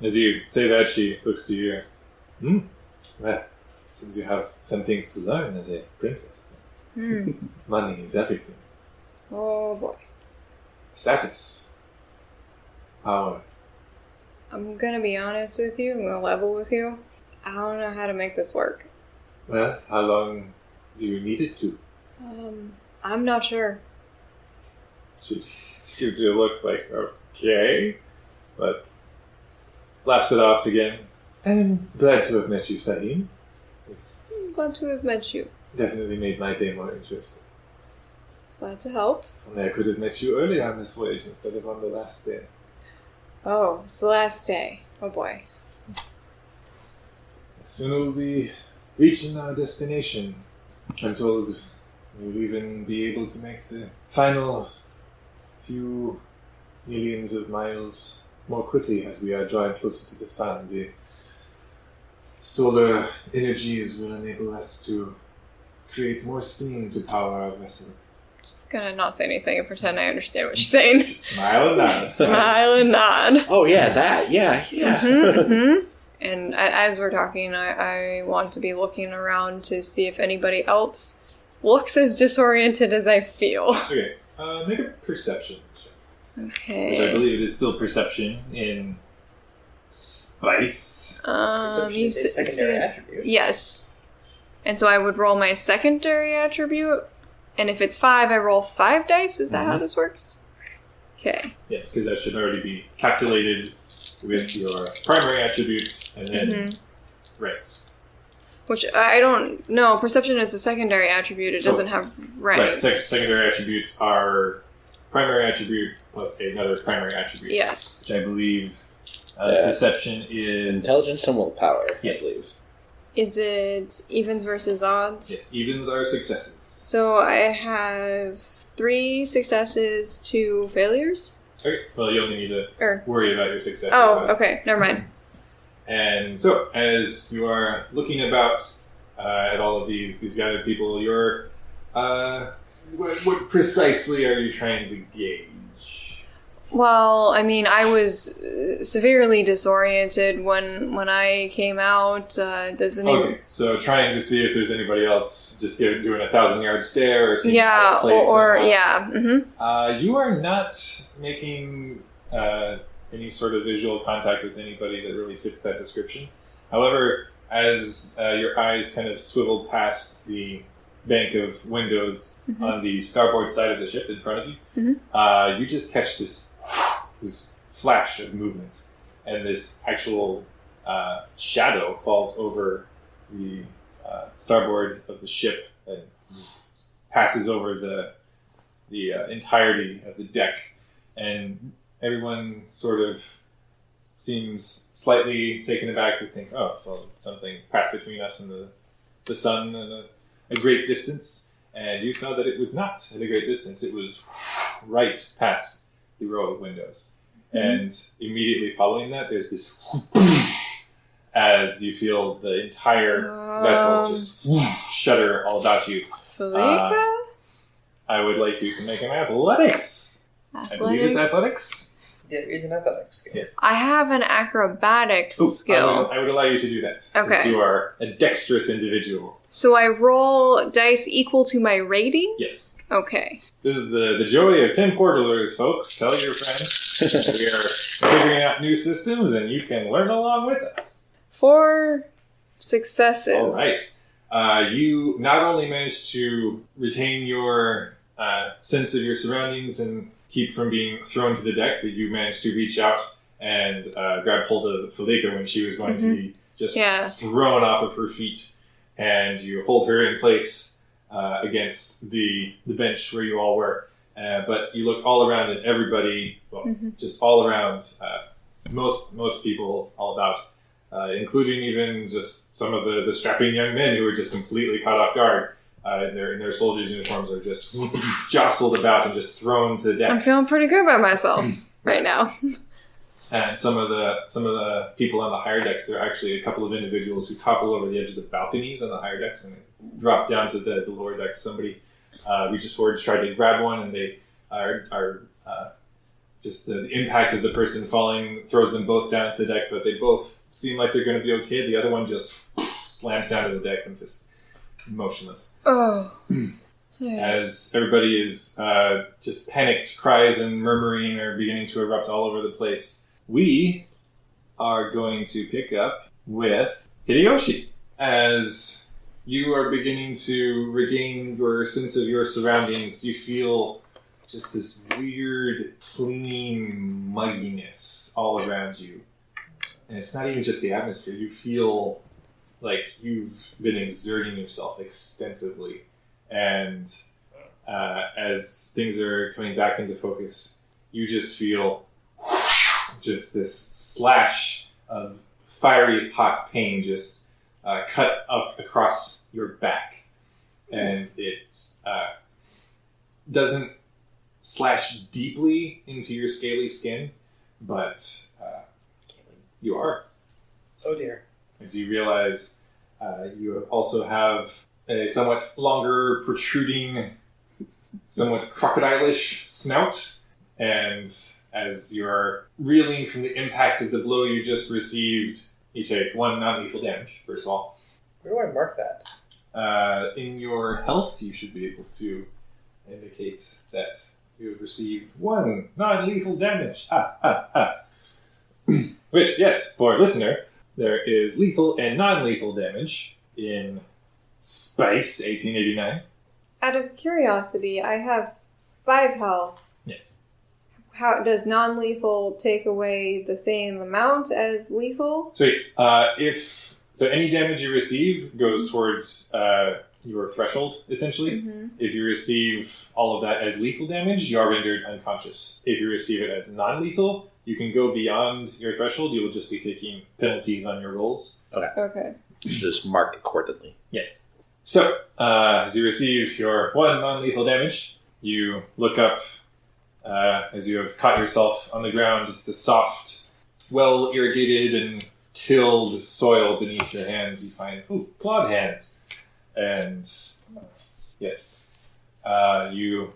As you say that, she looks to you. Well, seems you have some things to learn as a princess. Money is everything. Oh boy. Status. Power. I'm gonna be honest with you, I'm gonna level with you. I don't know how to make this work. Well, how long do you need it to? I'm not sure. She gives you a look like, okay, but laughs it off again. I'm glad to have met you, Sahin. I'm glad to have met you. Definitely made my day more interesting. Glad to help. If only I could have met you earlier on this voyage instead of on the last day. Oh, it's the last day. Oh boy. Soon we'll be reaching our destination. I'm told we'll even be able to make the final few millions of miles more quickly as we are drawing closer to the sun. The solar energies will enable us to create more steam to power our vessel. Just gonna not say anything and pretend I understand what she's saying. Just smile and nod. Smile and nod. Oh, yeah, that. Yeah. And as we're talking, I want to be looking around to see if anybody else looks as disoriented as I feel. Okay, make a perception check. Okay. Which I believe it is still perception in spice. Perception is a secondary attribute. Yes. And so I would roll my secondary attribute, and if it's 5, I roll 5 dice? Is that how this works? Okay. Yes, because that should already be calculated with your primary attribute and then ranks. Which I don't know. Perception is a secondary attribute. It doesn't have rank. Right, secondary attributes are primary attribute plus another primary attribute. Yes. Which I believe perception is... Intelligence and willpower, Yes. I believe. Is it evens versus odds? Yes, evens are successes. So I have 3 successes, 2 failures? Okay, well, you only need to worry about your successes. Oh, okay. Never mind. And so, as you are looking about at all of these gathered people, you're... what precisely are you trying to gauge? Well, I mean, I was severely disoriented when I came out. Does anyone... Okay, so trying to see if there's anybody else just doing a 1,000-yard stare or seeing yeah, out of place or somehow. yeah. Mm-hmm. You are not making any sort of visual contact with anybody that really fits that description. However, as your eyes kind of swivel past the bank of windows on the starboard side of the ship in front of you, you just catch this flash of movement, and this actual shadow falls over the starboard of the ship and passes over the entirety of the deck, and everyone sort of seems slightly taken aback to think, oh, well, something passed between us and the sun and a great distance, and you saw that it was not at a great distance. It was right past the row of windows. And immediately following that, there's this as you feel the entire vessel just shudder all about you. Felica? I would like you to make an athletics. I believe it's athletics. Yeah, there is an athletics skill. Yes. I have an acrobatics skill. I would allow you to do that. Okay. Since you are a dexterous individual. So I roll dice equal to my rating? Yes. Okay. This is the joy of 10 portalers, folks. Tell your friends. We are figuring out new systems, and you can learn along with us. 4 successes. All right. You not only managed to retain your sense of your surroundings and keep from being thrown to the deck, but you managed to reach out and grab hold of Felica when she was going to be just thrown off of her feet, and you hold her in place against the bench where you all were. But you look all around, and everybody, just all around, most people all about, including even just some of the strapping young men who were just completely caught off guard. In their soldiers' uniforms are just jostled about and just thrown to the deck. I'm feeling pretty good about myself right now. And some of the people on the higher decks, there are actually a couple of individuals who topple over the edge of the balconies on the higher decks and drop down to the lower decks. Somebody reaches forward to try to grab one, and they are just the impact of the person falling throws them both down to the deck, but they both seem like they're going to be okay. The other one just slams down to the deck and just motionless. Oh. As everybody is just panicked cries and murmuring are beginning to erupt all over the place. We are going to pick up with Hideyoshi. As you are beginning to regain your sense of your surroundings, you feel just this weird, clinging mugginess all around you. And it's not even just the atmosphere. You feel like you've been exerting yourself extensively. And as things are coming back into focus, you just feel just this slash of fiery hot pain just cut up across your back. And it doesn't slash deeply into your scaly skin, but you are. Oh dear. As you realize you also have a somewhat longer, protruding, somewhat crocodile-ish snout, and as you're reeling from the impact of the blow you just received, you take 1 non-lethal damage, first of all. Where do I mark that? In your health, you should be able to indicate that you have received 1 non-lethal damage. Which, yes, for a listener, there is lethal and non-lethal damage in Spice 1889. Out of curiosity, I have 5 health. Yes. How does non-lethal take away the same amount as lethal? So yes, so any damage you receive goes towards your threshold, essentially. Mm-hmm. If you receive all of that as lethal damage, you are rendered unconscious. If you receive it as non-lethal, you can go beyond your threshold. You will just be taking penalties on your rolls. Okay. You should just mark accordingly. Yes. So, as you receive your 1 non-lethal damage, you look up as you have caught yourself on the ground. It's the soft, well-irrigated and tilled soil beneath your hands. You find, clawed hands. And, yes, you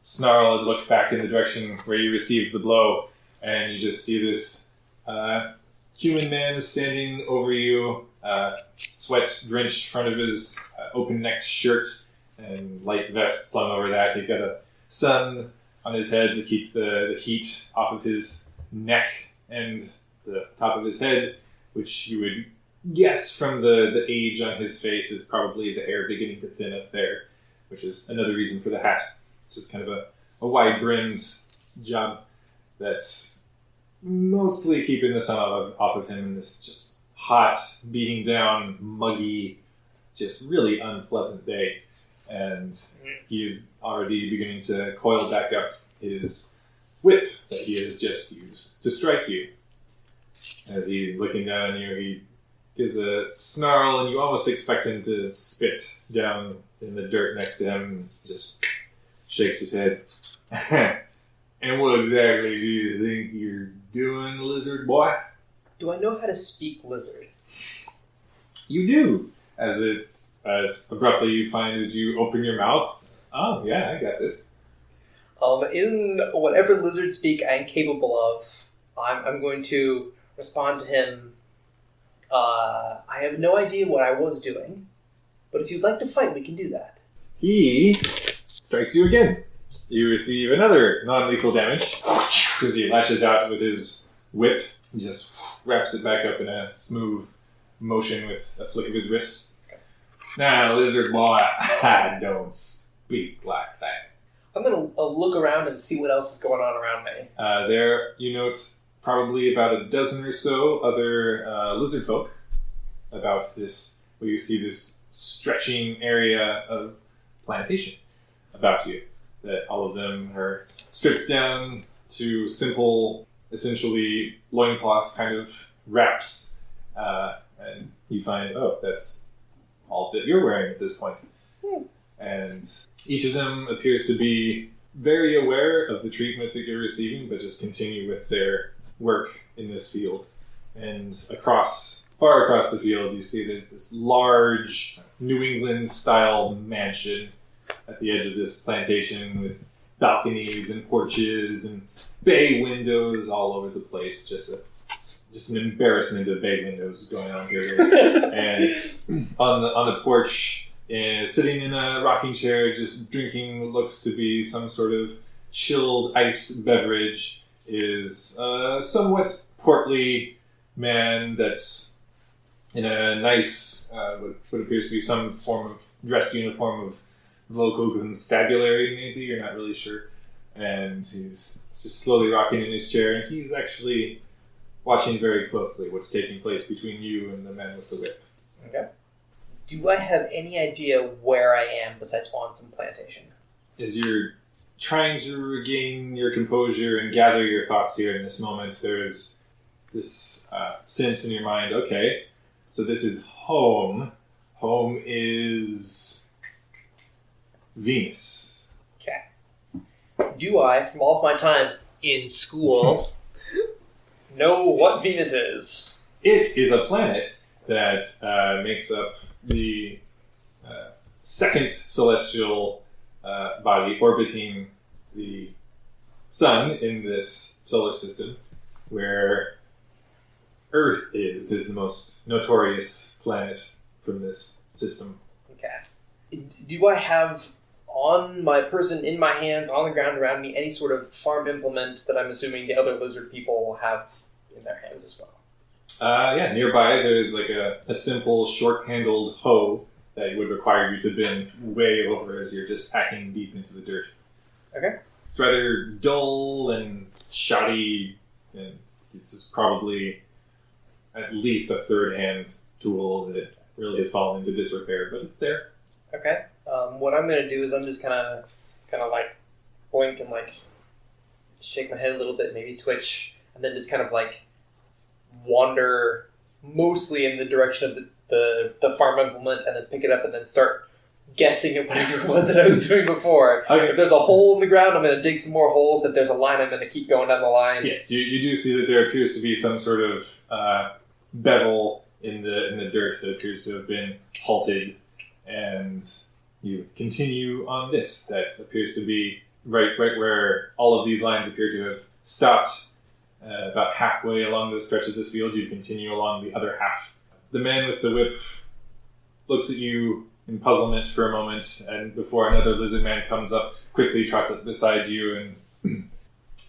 snarl and look back in the direction where you received the blow, and you just see this human man standing over you, sweat-drenched front of his open-necked shirt and light vest slung over that. He's got a sun on his head to keep the heat off of his neck and the top of his head, which you would guess from the age on his face is probably the hair beginning to thin up there, which is another reason for the hat. It's just kind of a wide-brimmed job that's mostly keeping the sun off of him in this just hot, beating down, muggy, just really unpleasant day. And he's already beginning to coil back up his whip that he has just used to strike you. As he's looking down on you, he gives a snarl, and you almost expect him to spit down in the dirt next to him, and just shakes his head. And what exactly do you think you're doing, lizard boy? Do I know how to speak lizard? You do. As abruptly you find as you open your mouth. Oh, yeah, I got this. In whatever lizard speak I'm capable of, I'm going to respond to him. I have no idea what I was doing, but if you'd like to fight, we can do that. He strikes you again. You receive another non-lethal damage because he lashes out with his whip and just wraps it back up in a smooth motion with a flick of his wrist. Now, lizard boy, I don't speak like that. I'm going to look around and see what else is going on around me. There, you note probably about a dozen or so other lizard folk about this, where you see this stretching area of plantation about you. That all of them are stripped down to simple, essentially loincloth kind of wraps. And you find, that's all that you're wearing at this point. And each of them appears to be very aware of the treatment that you're receiving, but just continue with their work in this field. And far across the field, you see there's this large New England-style mansion at the edge of this plantation with balconies and porches and bay windows all over the place. Just an embarrassment of bay windows going on here. And on the porch, sitting in a rocking chair, just drinking what looks to be some sort of chilled iced beverage, is a somewhat portly man that's in a nice, what appears to be some form of dress uniform of local constabulary, maybe, you're not really sure. And he's just slowly rocking in his chair, and he's actually watching very closely what's taking place between you and the man with the whip. Okay. Do I have any idea where I am besides on some plantation? As you're trying to regain your composure and gather your thoughts here in this moment, there's this sense in your mind, okay, so this is home. Home is Venus. Okay. Do I, from all of my time in school, know what Venus is? It is a planet that makes up the second celestial body orbiting the sun in this solar system, where Earth is the most notorious planet from this system. Okay. Do I have on my person, in my hands, on the ground around me, any sort of farm implement that I'm assuming the other lizard people have in their hands as well? Yeah, nearby there's like a simple short-handled hoe that would require you to bend way over as you're just hacking deep into the dirt. Okay. It's rather dull and shoddy, and it's probably at least a third-hand tool that really has fallen into disrepair, but it's there. Okay. What I'm going to do is I'm just kind of like blink and like shake my head a little bit, maybe twitch, and then just kind of like wander mostly in the direction of the farm implement, and then pick it up and then start guessing at whatever it was that I was doing before. Okay. If there's a hole in the ground, I'm going to dig some more holes. If there's a line, I'm going to keep going down the line. Yes, you do see that there appears to be some sort of bevel in the dirt that appears to have been halted, and you continue on this. That appears to be right where all of these lines appear to have stopped. About halfway along the stretch of this field, you continue along the other half. The man with the whip looks at you in puzzlement for a moment, and before another lizard man comes up, quickly trots up beside you and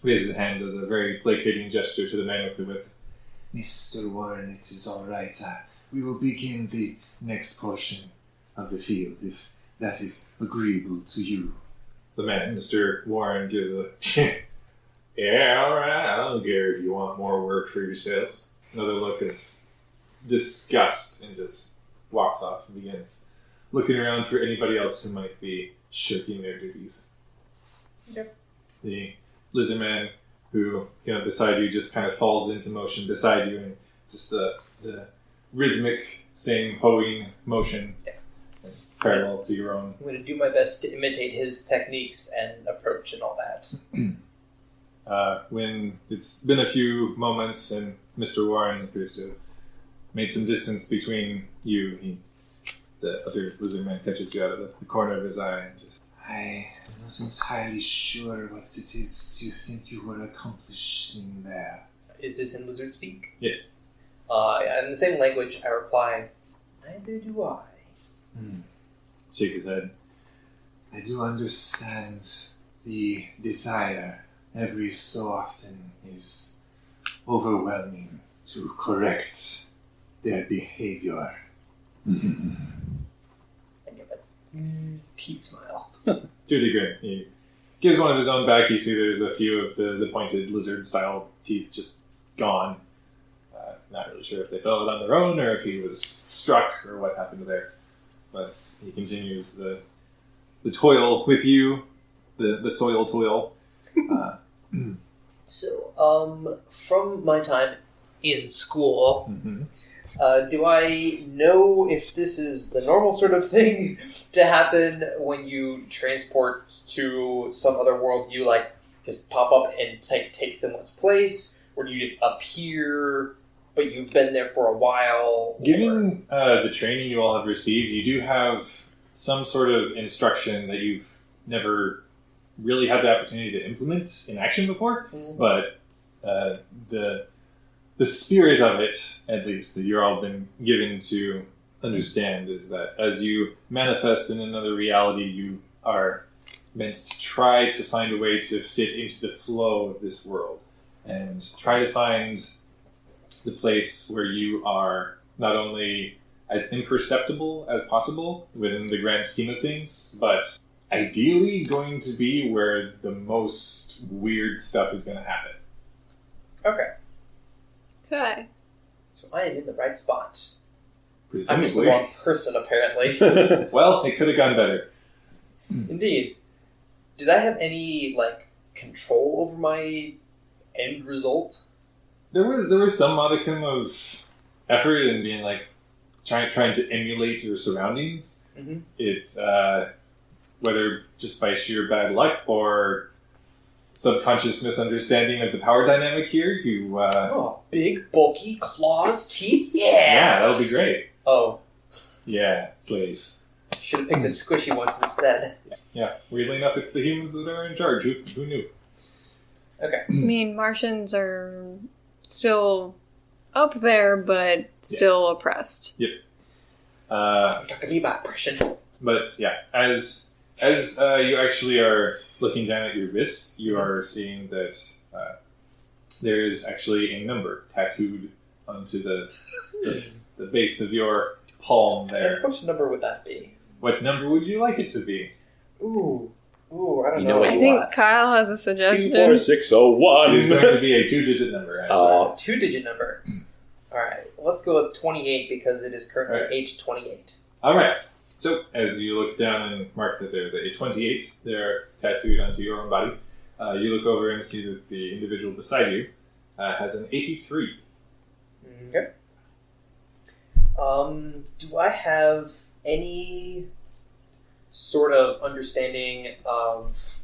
raises his hand, does a very placating gesture to the man with the whip. Mr. Warren, it is all right. We will begin the next portion of the field, if that is agreeable to you. The man, Mr. Warren, gives a yeah, all right, I don't care if you want more work for yourselves. Another look of disgust, and just walks off and begins looking around for anybody else who might be shirking their duties. Yep. The lizard man who, beside you, just kind of falls into motion beside you, and just the rhythmic, same hoeing motion, parallel to your own. I'm going to do my best to imitate his techniques and approach and all that. When it's been a few moments and Mr. Warren appears to have made some distance between you, the other lizard man catches you out of the corner of his eye and just... I am not entirely sure what it is you think you were accomplishing there. Is this in lizard speak? Yes. In the same language, I reply, neither do I. Shakes his head. I do understand the desire every so often is overwhelming to correct their behavior. I give a teeth smile. To the grin. He gives one of his own back. You see there's a few of the pointed lizard-style teeth just gone. Not really sure if they fell out on their own or if he was struck or what happened there. But he continues the toil with you, the soil toil. So, from my time in school, do I know if this is the normal sort of thing to happen when you transport to some other world? Do you, like, just pop up and take someone's place? Or do you just appear, but you've been there for a while? Given the training you all have received, you do have some sort of instruction that you've never really had the opportunity to implement in action before, but the spirit of it, at least, that you're all been given to understand is that as you manifest in another reality, you are meant to try to find a way to fit into the flow of this world and try to find the place where you are not only as imperceptible as possible within the grand scheme of things, but ideally going to be where the most weird stuff is going to happen. Okay. Okay. So I am in the right spot. I'm just Presumably. the wrong person, apparently. Well, it could have gone better. Indeed. Did I have any, like, control over my end result? There was some modicum of effort in being like trying to emulate your surroundings. Mm-hmm. It whether just by sheer bad luck or subconscious misunderstanding of the power dynamic here, you Big, bulky, claws, teeth? yeah, that'll be great. Oh, Yeah, slaves. should have picked the squishy ones instead. Yeah, weirdly enough, it's the humans that are in charge. Who knew? Okay. I mean, Martians are still up there, but still oppressed. Yep. Talk to me about oppression. But yeah, as you actually are looking down at your wrist, you are seeing that there is actually a number tattooed onto the base of your palm there. Which number would that be? What number would you like it to be? Ooh, I don't You know. know what I you think want. Kyle has a suggestion. 24601. It is going to be a 2-digit number. Actually. Oh. A 2-digit number. Alright, let's go with 28 because it is currently Alright. age 28. All right. So as you look down and mark that there's a 28 there tattooed onto your own body, you look over and see that the individual beside you has an 83. Okay. Do I have any sort of understanding of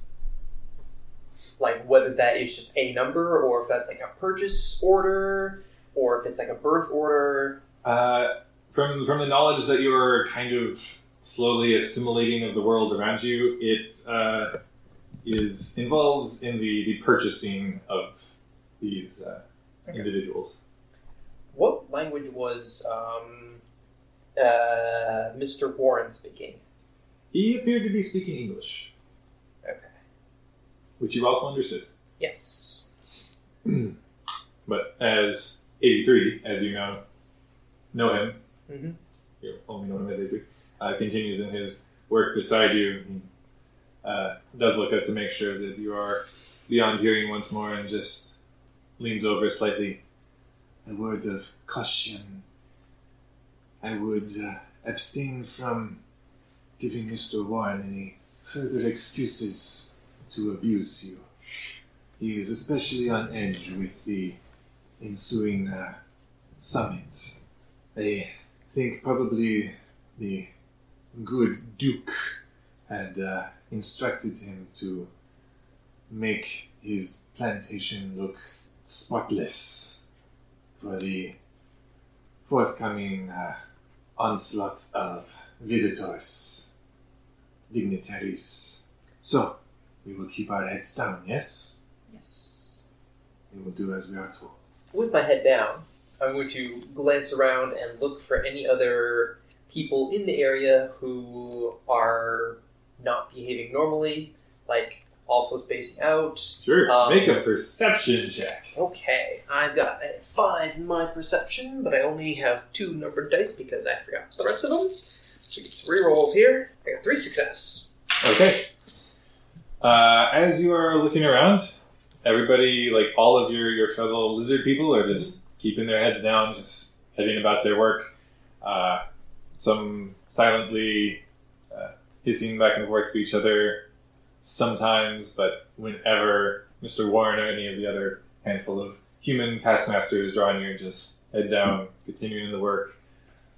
like whether that is just a number or if that's like a purchase order or if it's like a birth order? From the knowledge that you're kind of slowly assimilating of the world around you, it is involved in the purchasing of these individuals. What language was Mr. Warren speaking? He appeared to be speaking English, Okay. which you also understood. Yes. But as 83, as you know him, Mm-hmm. you only know him as 83, continues in his work beside you. He does look up to make sure that you are beyond hearing once more and just leans over slightly. A word of caution. I would abstain from giving Mr. Warren any further excuses to abuse you. He is especially on edge with the ensuing summit. I think probably the good Duke had instructed him to make his plantation look spotless for the forthcoming onslaught of visitors, dignitaries. So, we will keep our heads down, yes? Yes. We will do as we are told. With my head down, I'm going to glance around and look for any other people in the area who are not behaving normally, like also spacing out. Sure, make a perception check. Okay, I've got a 5 in my perception, but I only have 2 numbered dice because I forgot the rest of them. So we get 3 rolls here. I got 3 success. Okay. As you are looking around, everybody, like all of your fellow lizard people, are just keeping their heads down, just heading about their work. Some silently hissing back and forth to each other sometimes, but whenever Mr. Warren or any of the other handful of human taskmasters draw near, just head down, continuing the work.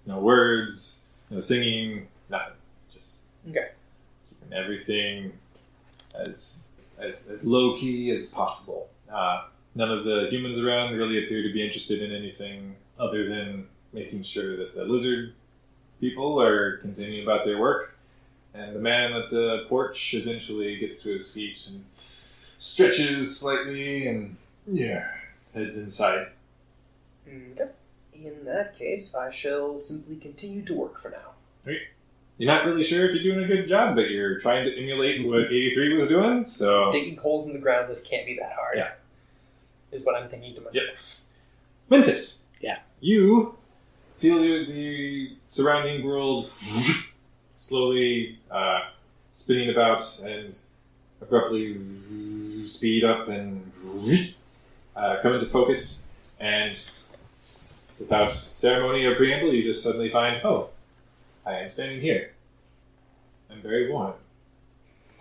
No words, no singing, nothing. Just Okay. keeping everything as low key as possible. None of the humans around really appear to be interested in anything other than making sure that the lizard people are continuing about their work. And the man at the porch eventually gets to his feet and stretches slightly and heads inside. Okay. In that case, I shall simply continue to work for now. You're not really sure if you're doing a good job, but you're trying to emulate what 83 was doing, so... Digging holes in the ground, this can't be that hard. Yeah. Is what I'm thinking to myself. Mentis! Yeah. You feel the surrounding world slowly spinning about and abruptly speed up and come into focus, and without ceremony or preamble, you just suddenly find, oh, I am standing here. I'm very warm.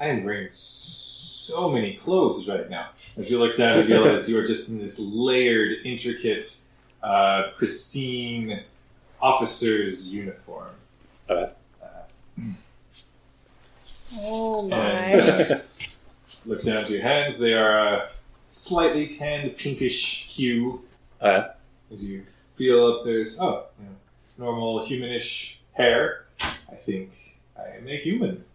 I am wearing so many clothes right now. As you look down, you realize you are just in this layered, intricate, pristine officer's uniform. Oh my. And look down to your hands. They are a slightly tanned pinkish hue. As you feel up, there's normal humanish hair. I think I am a human.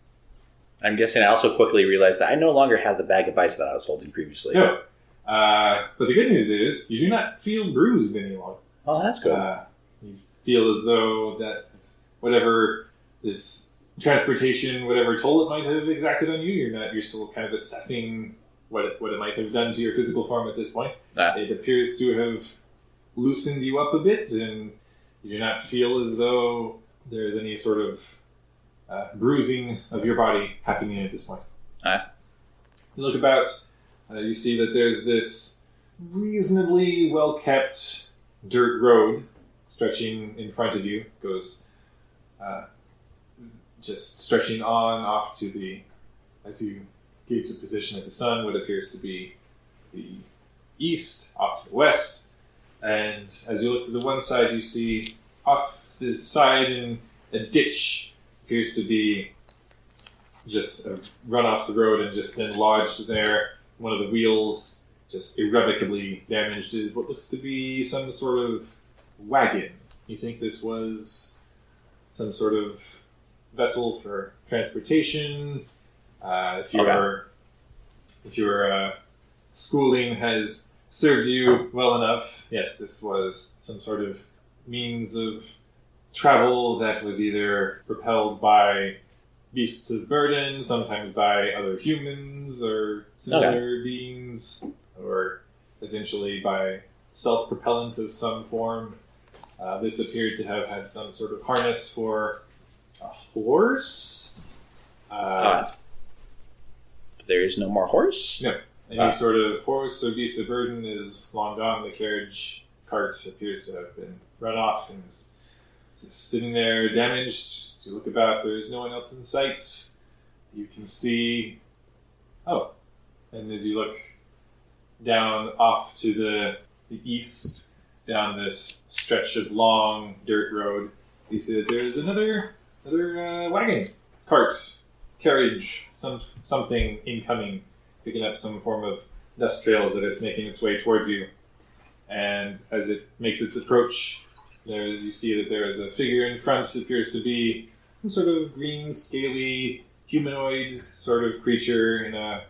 I'm guessing I also quickly realized that I no longer have the bag of ice that I was holding previously. No. But the good news is you do not feel bruised any longer. Oh, that's good. You feel as though that has whatever this transportation, whatever toll it might have exacted on you, you're still kind of assessing what it might have done to your physical form at this point. It appears to have loosened you up a bit, and you do not feel as though there's any sort of bruising of your body happening at this point. You look about, you see that there's this reasonably well-kept dirt road stretching in front of you. Goes just stretching on off to the, as you gauge the position of the sun, what appears to be the east, off to the west. And as you look to the one side, you see off to the side in a ditch appears to be just run off the road and just been lodged there. One of the wheels, just irrevocably damaged, is what looks to be some sort of wagon. You think this was some sort of vessel for transportation? If your schooling has served you well enough, yes, this was some sort of means of travel that was either propelled by beasts of burden, sometimes by other humans or similar beings, or eventually by self-propellant of some form. This appeared to have had some sort of harness for a horse. There is no more horse? No. Any sort of horse or beast of burden is long gone. The carriage cart appears to have been run off and is just sitting there damaged. As you look about, there is no one else in sight. You can see... Oh. And as you look down off to the east, down this stretch of long dirt road, you see that there is another wagon, cart, carriage, something incoming, picking up some form of dust trails that is making its way towards you. And as it makes its approach, you see that there is a figure in front. It appears to be some sort of green, scaly, humanoid sort of creature in a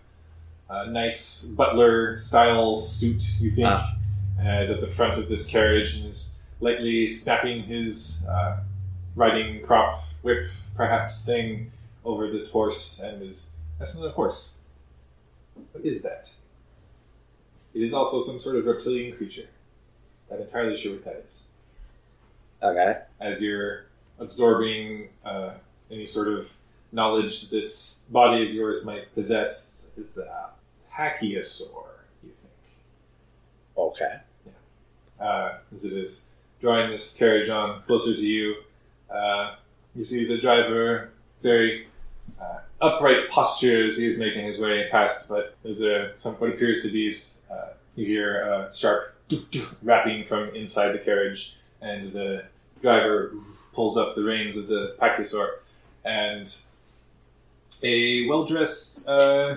nice butler-style suit, you think, is at the front of this carriage and is lightly snapping his riding crop whip, perhaps, thing over this horse, and that's not a horse. What is that? It is also some sort of reptilian creature. Not entirely sure what that is. Okay. As you're absorbing any sort of knowledge this body of yours might possess, is the Pachyosaur, you think. Okay. Yeah. As it is drawing this carriage on closer to you, you see the driver very upright posture as he is making his way past, but there's what appears to be, you hear a sharp rapping from inside the carriage, and the driver pulls up the reins of the Pachyosaur, and a well-dressed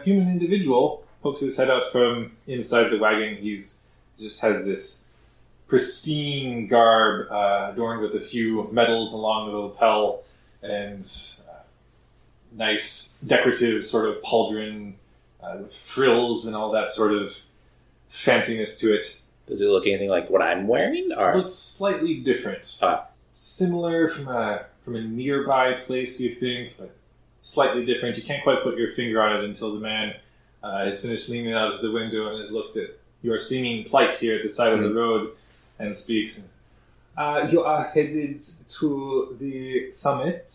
human individual pokes his head out from inside the wagon. Just has this pristine garb adorned with a few medals along the lapel and nice decorative sort of pauldron with frills and all that sort of fanciness to it. Does it look anything like what I'm wearing? Or? It looks slightly different. Similar from a nearby place, you think, but slightly different. You can't quite put your finger on it until the man has finished leaning out of the window and has looked at your seeming plight here at the side of the road and speaks. You are headed to the summit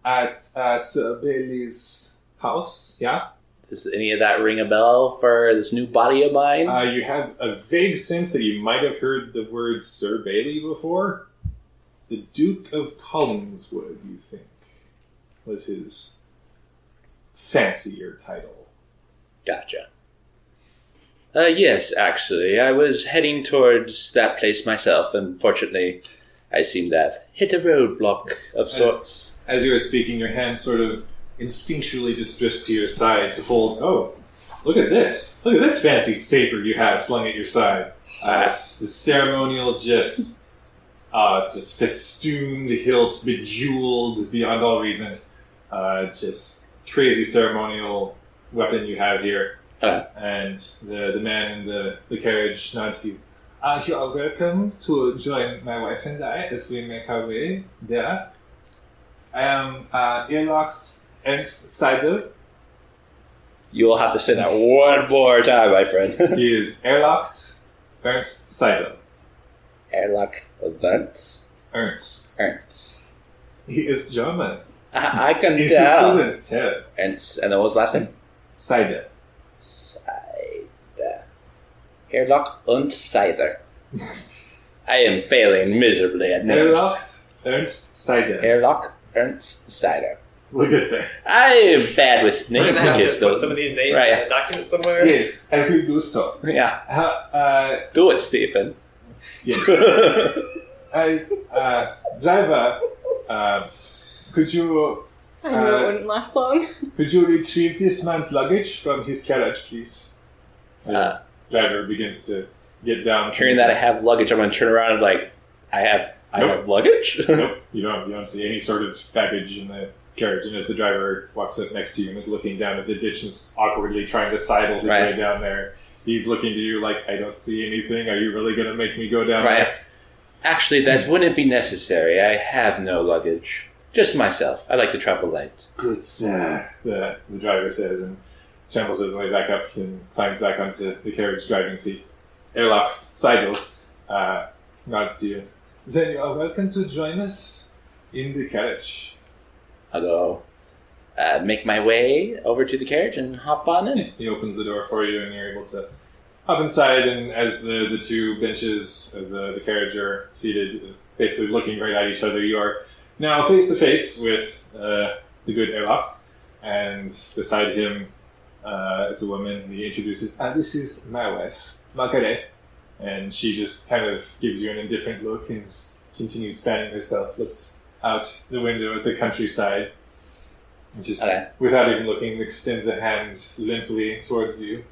at Sir Bailey's house, yeah? Does any of that ring a bell for this new body of mine? You have a vague sense that you might have heard the word Sir Bailey before. The Duke of Collingswood, you think, was his fancier title. Gotcha. Yes, actually. I was heading towards that place myself, and fortunately, I seem to have hit a roadblock of sorts. As you were speaking, your hand sort of instinctually just drifts to your side to hold. Oh, look at this! Look at this fancy saber you have slung at your side. It's the ceremonial, just festooned hilt, bejeweled beyond all reason. Just crazy ceremonial weapon you have here. And the man in the carriage nods to you. You are welcome to join my wife and I as we make our way there. I am earlocked Ernst Seidel. You will have to say that one more time, my friend. He is airlocked Ernst Seidel. Airlock event. Ernst. He is German. I can If you tell. couldn't tell. Ernst. And then what was the last name? Seidel. Cider. Airlock und cider. I am failing miserably at names. Airlocked Ernst Seidel. Airlock Ernst cider. We'll get there. I am bad with We're names gonna and have kids, to though. put some of these names Right. in a document somewhere. Yes, I will do so. Yeah. Do it, Stephen. Yes. Driver, could you I knew it wouldn't last long. retrieve this man's luggage from his carriage, please? The driver begins to get down. Hearing that I have luggage, I'm going to turn around and like, I have luggage? Nope, you don't see any sort of baggage in the carriage. And as the driver walks up next to you and is looking down at the ditch and is awkwardly trying to sidle his way down there, he's looking to you like, I don't see anything. Are you really going to make me go down there? Actually, that wouldn't be necessary. I have no luggage. Just myself. I like to travel light. Good sir, the driver says, and shambles his way back up and climbs back onto the carriage driving seat. Airlocked, Seidel, nods to you. Then you are welcome to join us in the carriage. I'll go make my way over to the carriage and hop on in. He opens the door for you and you're able to hop inside, and as the two benches of the carriage are seated, basically looking right at each other, you are now face to face with the good Erlach, and beside him is a woman. He introduces, this is my wife, Margaret, and she just kind of gives you an indifferent look and just continues fanning herself, looks out the window at the countryside, and just, without even looking, extends a hand limply towards you.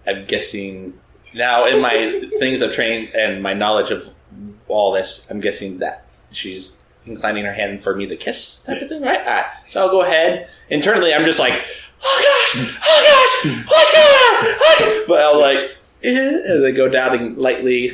I'm guessing now in my things of training and my knowledge of all this, I'm guessing that she's inclining her hand for me to kiss type of thing, right? So I'll go ahead. Internally, I'm just like, oh gosh, but I'll like, and then go down and lightly,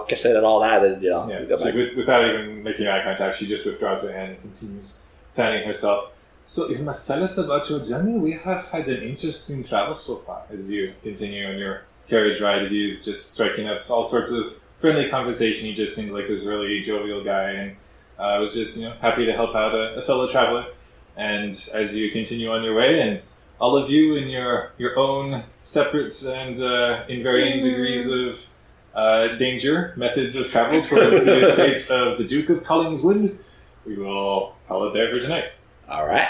kiss it and all that, and go back. Without even making eye contact, she just withdraws her hand and continues fanning herself. So you must tell us about your journey. We have had an interesting travel so far. As you continue on your carriage ride, he's just striking up all sorts of friendly conversation. He just seemed like this really jovial guy, and I was just happy to help out a fellow traveler. And as you continue on your way, and all of you in your own separate and in varying degrees of danger methods of travel towards the estates of the Duke of Collingswood, we will call it there for tonight. All right.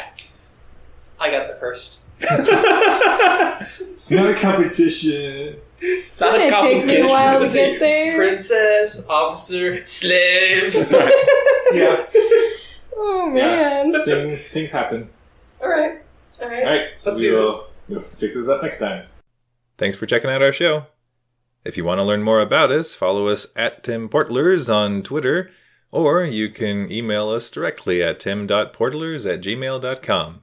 I got the first. It's not a competition. It's not a It take me a competition. while to get there. Princess, officer, slave. Yeah. Oh man. Things happen. All right. Alright, so Let's we do will pick this up next time. Thanks for checking out our show. If you want to learn more about us, follow us at Tim Portlers on Twitter, or you can email us directly at tim.portlers@gmail.com.